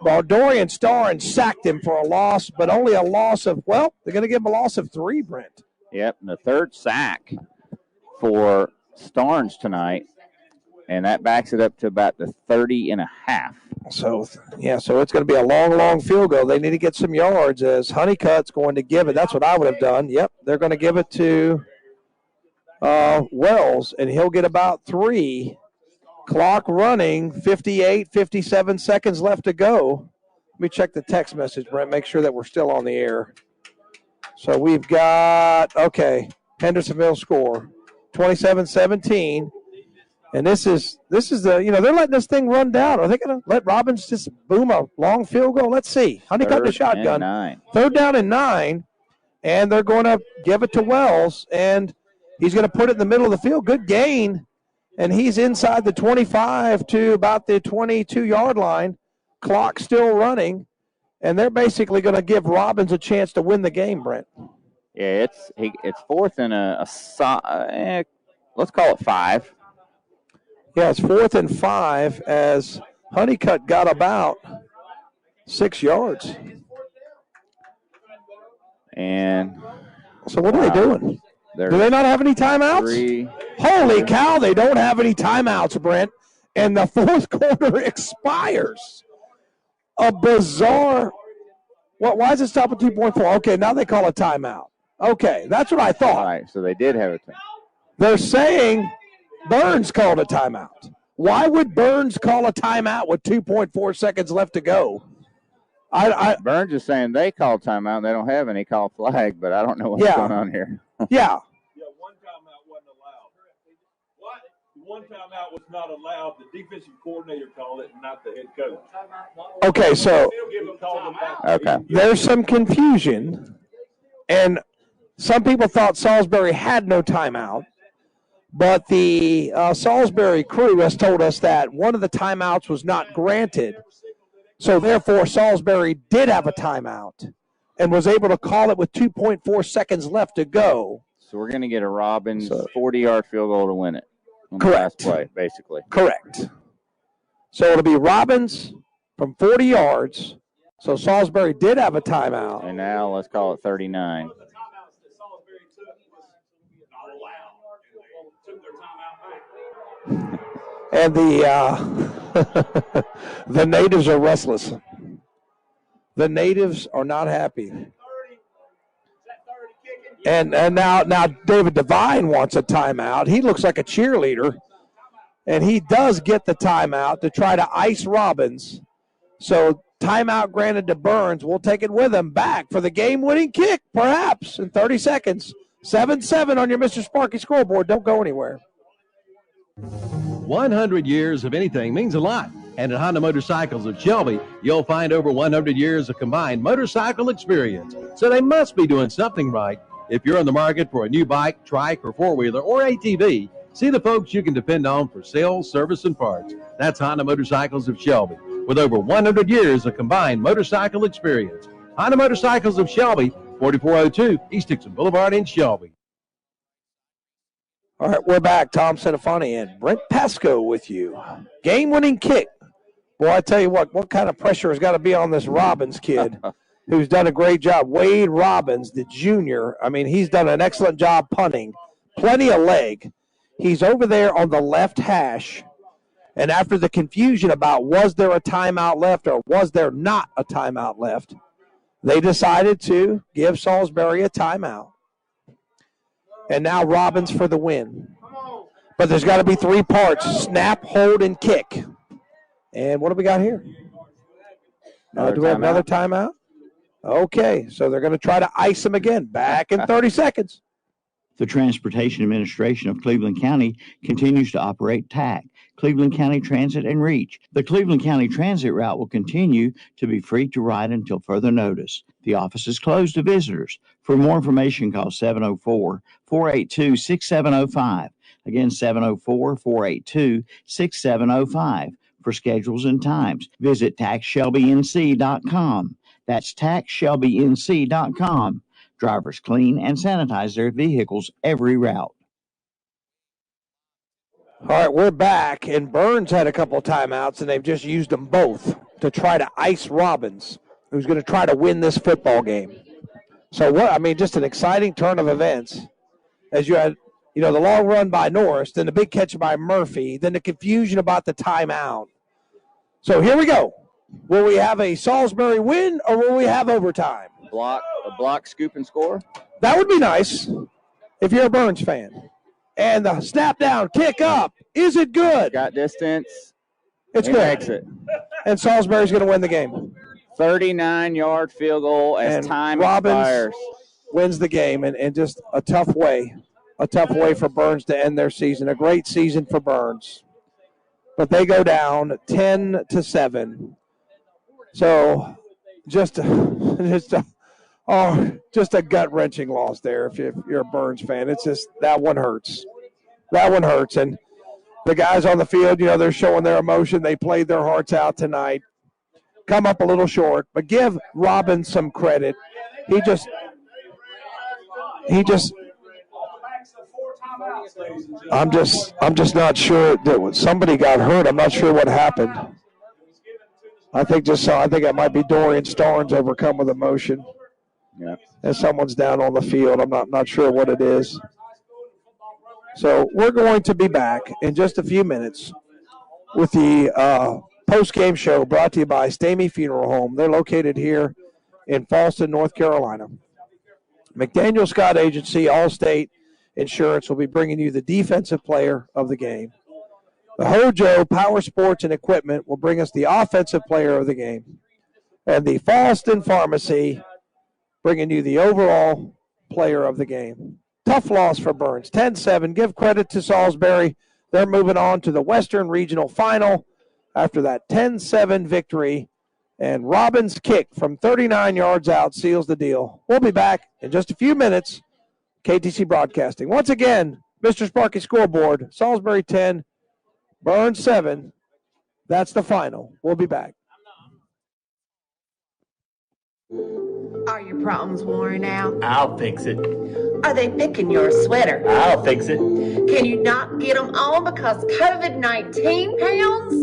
Well, Dorian Starnes sacked him for a loss, but only a loss of, they're going to give him a loss of 3, Brent. Yep, and the third sack for Starnes tonight. And that backs it up to about the 30.5. So, so it's going to be a long, long field goal. They need to get some yards as Honeycutt's going to give it. That's what I would have done. Yep, they're going to give it to Wells, and he'll get about 3. Clock running, 57 seconds left to go. Let me check the text message, Brent, make sure that we're still on the air. So we've got, Hendersonville score, 27-17. And this is the, they're letting this thing run down. Are they going to let Robbins just boom a long field goal? Let's see. Honeycutt the shotgun. 3rd down and 9. And they're going to give it to Wells. And he's going to put it in the middle of the field. Good gain. And he's inside the 25 to about the 22-yard line. Clock still running. And they're basically going to give Robbins a chance to win the game, Brent. Yeah, it's 4th and let's call it 5. Yeah, it's 4th and 5 as Honeycutt got about 6 yards. And so what are they doing? Do they not have any timeouts? 3. Holy cow, they don't have any timeouts, Brent. And the 4th quarter expires. A bizarre. Why is it stop at 2.4? Okay, now they call a timeout. Okay, that's what I thought. All right, so they did have a timeout. They're saying Burns called a timeout. Why would Burns call a timeout with 2.4 seconds left to go? Burns is saying they call timeout and they don't have any call flag, but I don't know what's going on here. Yeah. One timeout wasn't allowed. What? One timeout was not allowed. The defensive coordinator called it, not the head coach. Okay, so okay. There's some confusion, and some people thought Salisbury had no timeout. But the Salisbury crew has told us that one of the timeouts was not granted. So, therefore, Salisbury did have a timeout and was able to call it with 2.4 seconds left to go. So, we're going to get a Robbins 40-yard field goal to win it. Correct. The last play, basically. Correct. So, it'll be Robbins from 40 yards. So, Salisbury did have a timeout. And now let's call it 39. And the the natives are restless. The natives are not happy. And now David Devine wants a timeout. He looks like a cheerleader. And he does get the timeout to try to ice Robbins. So timeout granted to Burns. We'll take it with him back for the game-winning kick, perhaps, in 30 seconds. 7-7 on your Mr. Sparky scoreboard. Don't go anywhere. 100 years of anything means a lot. And at Honda Motorcycles of Shelby, you'll find over 100 years of combined motorcycle experience. So they must be doing something right. If you're in the market for a new bike, trike, or four-wheeler, or ATV, see the folks you can depend on for sales, service, and parts. That's Honda Motorcycles of Shelby, with over 100 years of combined motorcycle experience. Honda Motorcycles of Shelby, 4402 East Dixon Boulevard in Shelby. All right, we're back. Tom Centofanti and Brent Pasco with you. Game-winning kick. Boy, I tell you what kind of pressure has got to be on this Robbins kid who's done a great job. Wade Robbins, the junior, I mean, he's done an excellent job punting. Plenty of leg. He's over there on the left hash. And after the confusion about was there a timeout left or was there not a timeout left, they decided to give Salisbury a timeout. And now Robbins for the win. But there's got to be 3 parts: snap, hold, and kick. And what do we got here? Do we have another timeout? Okay, so they're going to try to ice him again. Back in 30 seconds. The Transportation Administration of Cleveland County continues to operate TAC, Cleveland County Transit and Reach. The Cleveland County Transit route will continue to be free to ride until further notice. The office is closed to visitors. For more information, call 704-482-6705. Again, 704-482-6705. For schedules and times, visit taxshelbync.com. That's taxshelbync.com. Drivers clean and sanitize their vehicles every route. All right, we're back, and Burns had a couple timeouts, and they've just used them both to try to ice Robbins, who's going to try to win this football game. So, just an exciting turn of events. As you had, the long run by Norris, then the big catch by Murphy, then the confusion about the timeout. So here we go. Will we have a Salisbury win or will we have overtime? A block, scoop, and score? That would be nice if you're a Burns fan. And the snap down, kick up. Is it good? Got distance. It's good. Exit. And Salisbury's going to win the game. 39-yard field goal as and time Robbins expires. Wins the game and just a tough way for Burns to end their season. A great season for Burns. But they go down 10-7. So just a gut-wrenching loss there if you're a Burns fan. It's just that one hurts. That one hurts. And the guys on the field, they're showing their emotion. They played their hearts out tonight. Come up a little short, but give Robbins some credit. He just I'm just not sure that somebody got hurt. I'm not sure what happened. I think it might be Dorian Starnes overcome with emotion. Yeah. And someone's down on the field. I'm not sure what it is. So we're going to be back in just a few minutes with the post-game show brought to you by Stamey Funeral Home. They're located here in Falston, North Carolina. McDaniel Scott Agency, Allstate Insurance will be bringing you the defensive player of the game. The Hojo Power Sports and Equipment will bring us the offensive player of the game. And the Falston Pharmacy bringing you the overall player of the game. Tough loss for Burns, 10-7. Give credit to Salisbury. They're moving on to the Western Regional Final after that 10-7 victory. And Robbins' kick from 39 yards out seals the deal. We'll be back in just a few minutes. KTC Broadcasting. Once again, Mr. Sparky Scoreboard, Salisbury 10, Burns 7. That's the final. We'll be back. Are your problems worn out? I'll fix it. Are they picking your sweater? I'll fix it. Can you not get them on because COVID-19 pounds?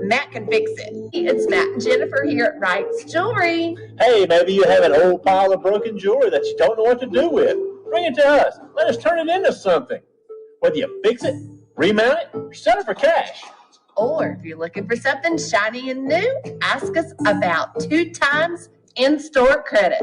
Matt can fix it. It's Matt and Jennifer here at Wright's Jewelry. Hey, maybe you have an old pile of broken jewelry that you don't know what to do with. Bring it to us. Let us turn it into something. Whether you fix it, remount it, or sell it for cash. Or if you're looking for something shiny and new, ask us about 2 times in-store credit.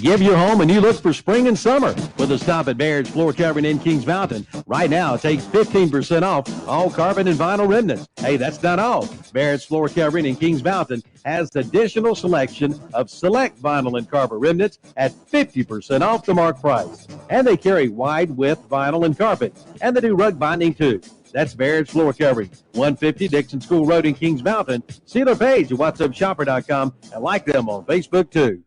Give your home a new look for spring and summer with a stop at Baird's Floor Covering in Kings Mountain. Right now, take 15% off all carbon and vinyl remnants. Hey, that's not all. Baird's Floor Covering in Kings Mountain has additional selection of select vinyl and carpet remnants at 50% off the mark price. And they carry wide width vinyl and carpet. And they do rug binding too. That's Baird's Floor Covering, 150 Dixon School Road in Kings Mountain. See their page at whatsupshopper.com and like them on Facebook too.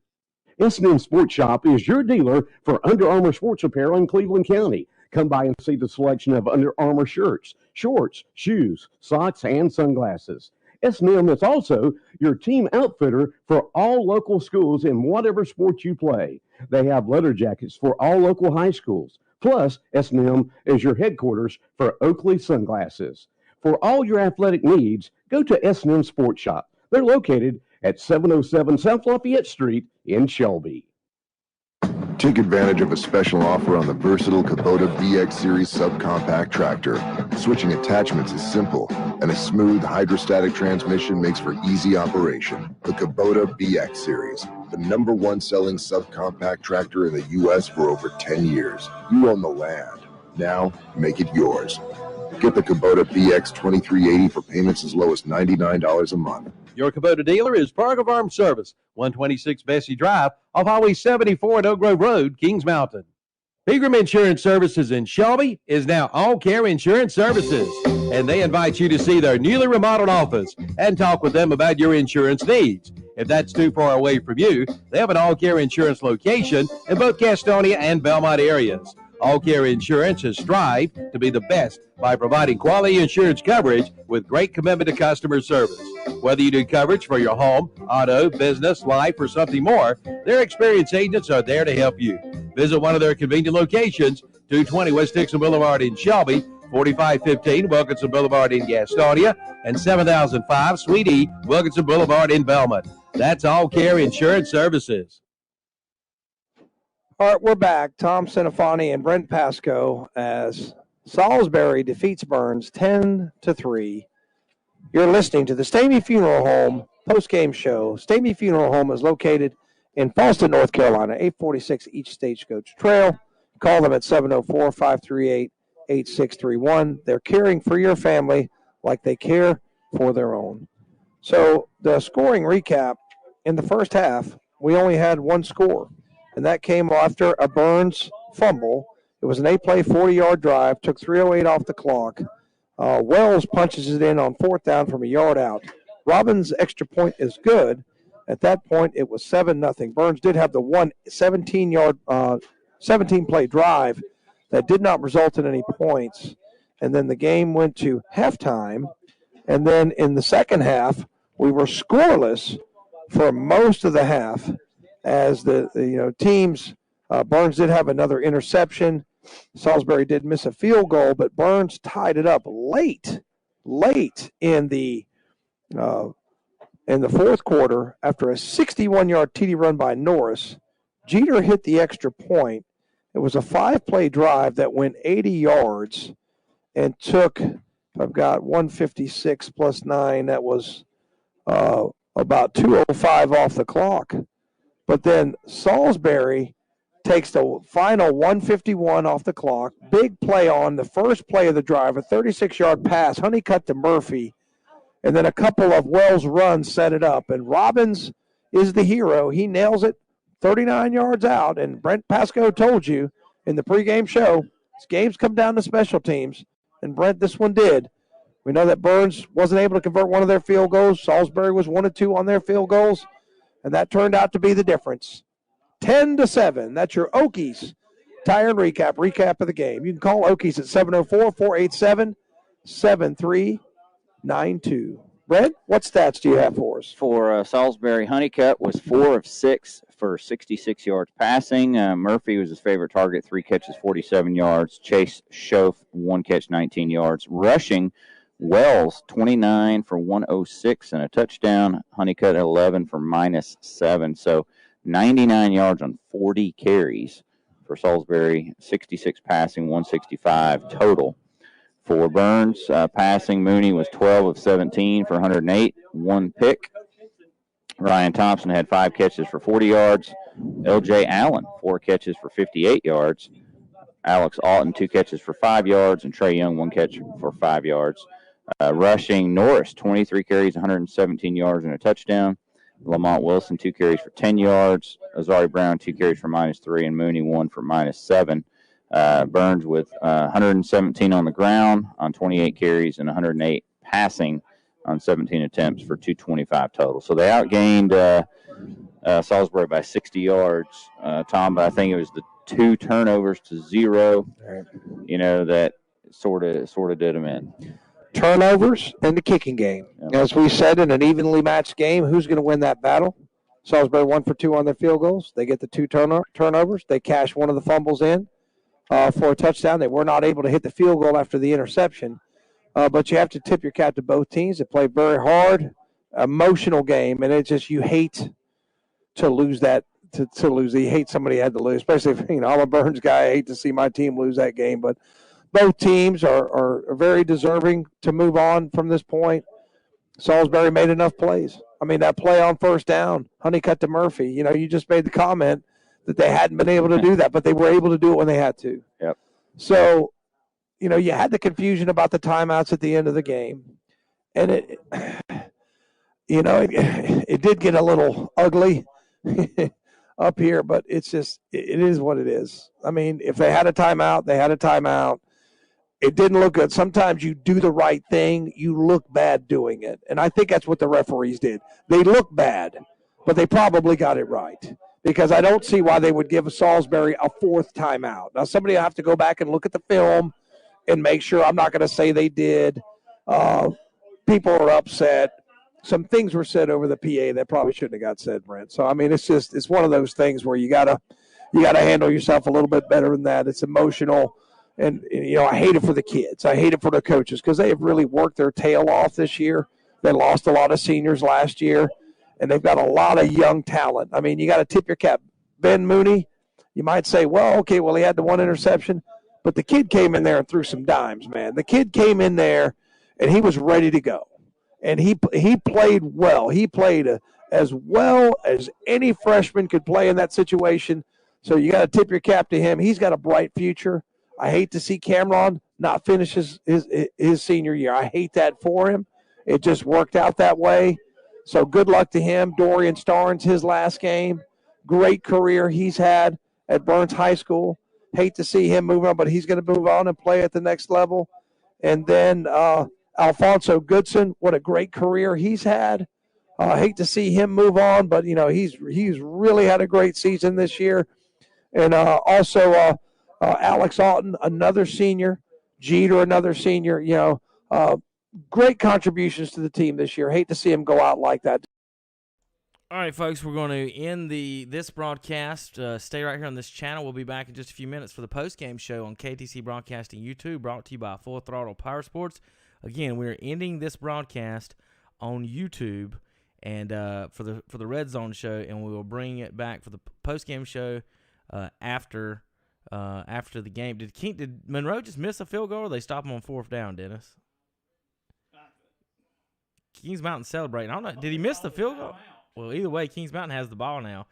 S&M Sports Shop is your dealer for Under Armour sports apparel in Cleveland County. Come by and see the selection of Under Armour shirts, shorts, shoes, socks, and sunglasses. S&M is also your team outfitter for all local schools in whatever sport you play. They have leather jackets for all local high schools. Plus, S&M is your headquarters for Oakley sunglasses. For all your athletic needs, go to S&M Sports Shop. They're located at 707 South Lafayette Street in Shelby. Take advantage of a special offer on the versatile Kubota BX Series subcompact tractor. Switching attachments is simple, and a smooth hydrostatic transmission makes for easy operation. The Kubota BX Series, the #1 selling subcompact tractor in the U.S. for over 10 years. You own the land. Now, make it yours. Get the Kubota BX 2380 for payments as low as $99 a month. Your Kubota dealer is Park of Arms Service, 126 Bessie Drive, off Highway 74 at Oak Grove Road, Kings Mountain. Pegram Insurance Services in Shelby is now All Care Insurance Services, and they invite you to see their newly remodeled office and talk with them about your insurance needs. If that's too far away from you, they have an All Care Insurance location in both Gastonia and Belmont areas. All Care Insurance has strived to be the best by providing quality insurance coverage with great commitment to customer service. Whether you do coverage for your home, auto, business, life, or something more, their experienced agents are there to help you. Visit one of their convenient locations, 220 West Dixon Boulevard in Shelby, 4515 Wilkinson Boulevard in Gastonia, and 7005 Suite E Wilkinson Boulevard in Belmont. That's All Care Insurance Services. All right, we're back. Tom Cinefani and Brent Pasco as Salisbury defeats Burns 10-3. You're listening to the Stamey Funeral Home post-game show. Stamey Funeral Home is located in Falston, North Carolina, 846 East Stagecoach Trail. Call them at 704-538-8631. They're caring for your family like they care for their own. So the scoring recap, in the first half, we only had one score, and that came after a Burns fumble. It was an 8-play, 40-yard drive, took 3:08 off the clock. Wells punches it in on fourth down from a yard out. Robbins' extra point is good. At that point, it was 7-0. Burns did have the one 17-play drive that did not result in any points. And then the game went to halftime. And then in the second half, we were scoreless for most of the half as the teams, Burns did have another interception. Salisbury did miss a field goal, but Burns tied it up late in the fourth quarter after a 61-yard TD run by Norris. Jeter hit the extra point. It was a 5-play drive that went 80 yards and took, I've got 156 plus 9, that was about 2:05 off the clock. But then Salisbury takes the final 151 off the clock. Big play on the first play of the drive, a 36-yard pass, honeycut to Murphy, and then a couple of Wells runs set it up. And Robbins is the hero. He nails it 39 yards out. And Brent Pasco told you in the pregame show, this game's come down to special teams. And Brent, this one did. We know that Burns wasn't able to convert one of their field goals. Salisbury was 1-2 on their field goals. And that turned out to be the difference. 10-7. That's your Okies Tire and recap of the game. You can call Okies at 704-487-7392. Red, what stats do you have for us? For Salisbury, Honeycutt was 4 of 6 for 66 yards passing. Murphy was his favorite target, 3 catches, 47 yards. Chase Schoaf, 1 catch, 19 yards. Rushing, Wells, 29 for 106 and a touchdown. Honeycutt, 11 for -7. So 99 yards on 40 carries for Salisbury, 66 passing, 165 total. For Burns, passing, Mooney was 12 of 17 for 108, 1 pick. Ryan Thompson had 5 catches for 40 yards. L.J. Allen, 4 catches for 58 yards. Alex Alton, 2 catches for 5 yards. And Trey Young, 1 catch for 5 yards. Rushing, Norris, 23 carries, 117 yards and a touchdown. Lamont Wilson, 2 carries for 10 yards. Azari Brown, 2 carries for -3. And Mooney, 1 for -7. Burns with 117 on the ground on 28 carries and 108 passing on 17 attempts for 225 total. So they outgained Salisbury by 60 yards, Tom, but I think it was the 2 turnovers to 0, that sort of did them in. Turnovers and the kicking game. Yep. As we said, in an evenly matched game, who's going to win that battle? Salisbury 1 for 2 on their field goals. They get the 2 turnovers. They cash one of the fumbles in for a touchdown. They were not able to hit the field goal after the interception. But you have to tip your cap to both teams. They played very hard, emotional game, and it's just you hate to lose that. To lose, you hate somebody had to lose, especially if I'm a Burns guy. I hate to see my team lose that game, but both teams are very deserving to move on from this point. Salisbury made enough plays. I mean, that play on first down, honeycut to Murphy. You just made the comment that they hadn't been able to do that, but they were able to do it when they had to. Yep. So, you had the confusion about the timeouts at the end of the game, and it did get a little ugly up here, but it is what it is. I mean, if they had a timeout, they had a timeout. It didn't look good. Sometimes you do the right thing, you look bad doing it. And I think that's what the referees did. They look bad, but they probably got it right, because I don't see why they would give Salisbury a 4th timeout. Now, somebody will have to go back and look at the film and make sure. I'm not going to say they did. People are upset. Some things were said over the PA that probably shouldn't have got said, Brent. So, I mean, it's one of those things where you gotta handle yourself a little bit better than that. It's emotional. And, I hate it for the kids. I hate it for the coaches, because they have really worked their tail off this year. They lost a lot of seniors last year, and they've got a lot of young talent. I mean, you got to tip your cap. Ben Mooney, You might say, well, okay, well, he had the one interception, but the kid came in there and threw some dimes, man. The kid came in there, and he was ready to go. And he played well. He played as well as any freshman could play in that situation. So you got to tip your cap to him. He's got a bright future. I hate to see Cameron not finish his senior year. I hate that for him. It just worked out that way. So good luck to him. Dorian Starnes, his last game. Great career he's had at Burns High School. Hate to see him move on, but he's going to move on and play at the next level. And then Alfonso Goodson, what a great career he's had. Hate to see him move on, but, he's really had a great season this year. And also Alex Alton, another senior. Jeter, another senior. Great contributions to the team this year. Hate to see him go out like that. All right, folks, we're going to end this broadcast. Stay right here on this channel. We'll be back in just a few minutes for the post-game show on KTC Broadcasting YouTube, brought to you by Full Throttle Power Sports. Again, we're ending this broadcast on YouTube and for the Red Zone show, and we will bring it back for the post-game show after the game. Did Monroe just miss a field goal, or they stop him on 4th down, Dennis? Kings Mountain celebrating. I don't know. Did he miss the field goal? Well, either way, Kings Mountain has the ball now.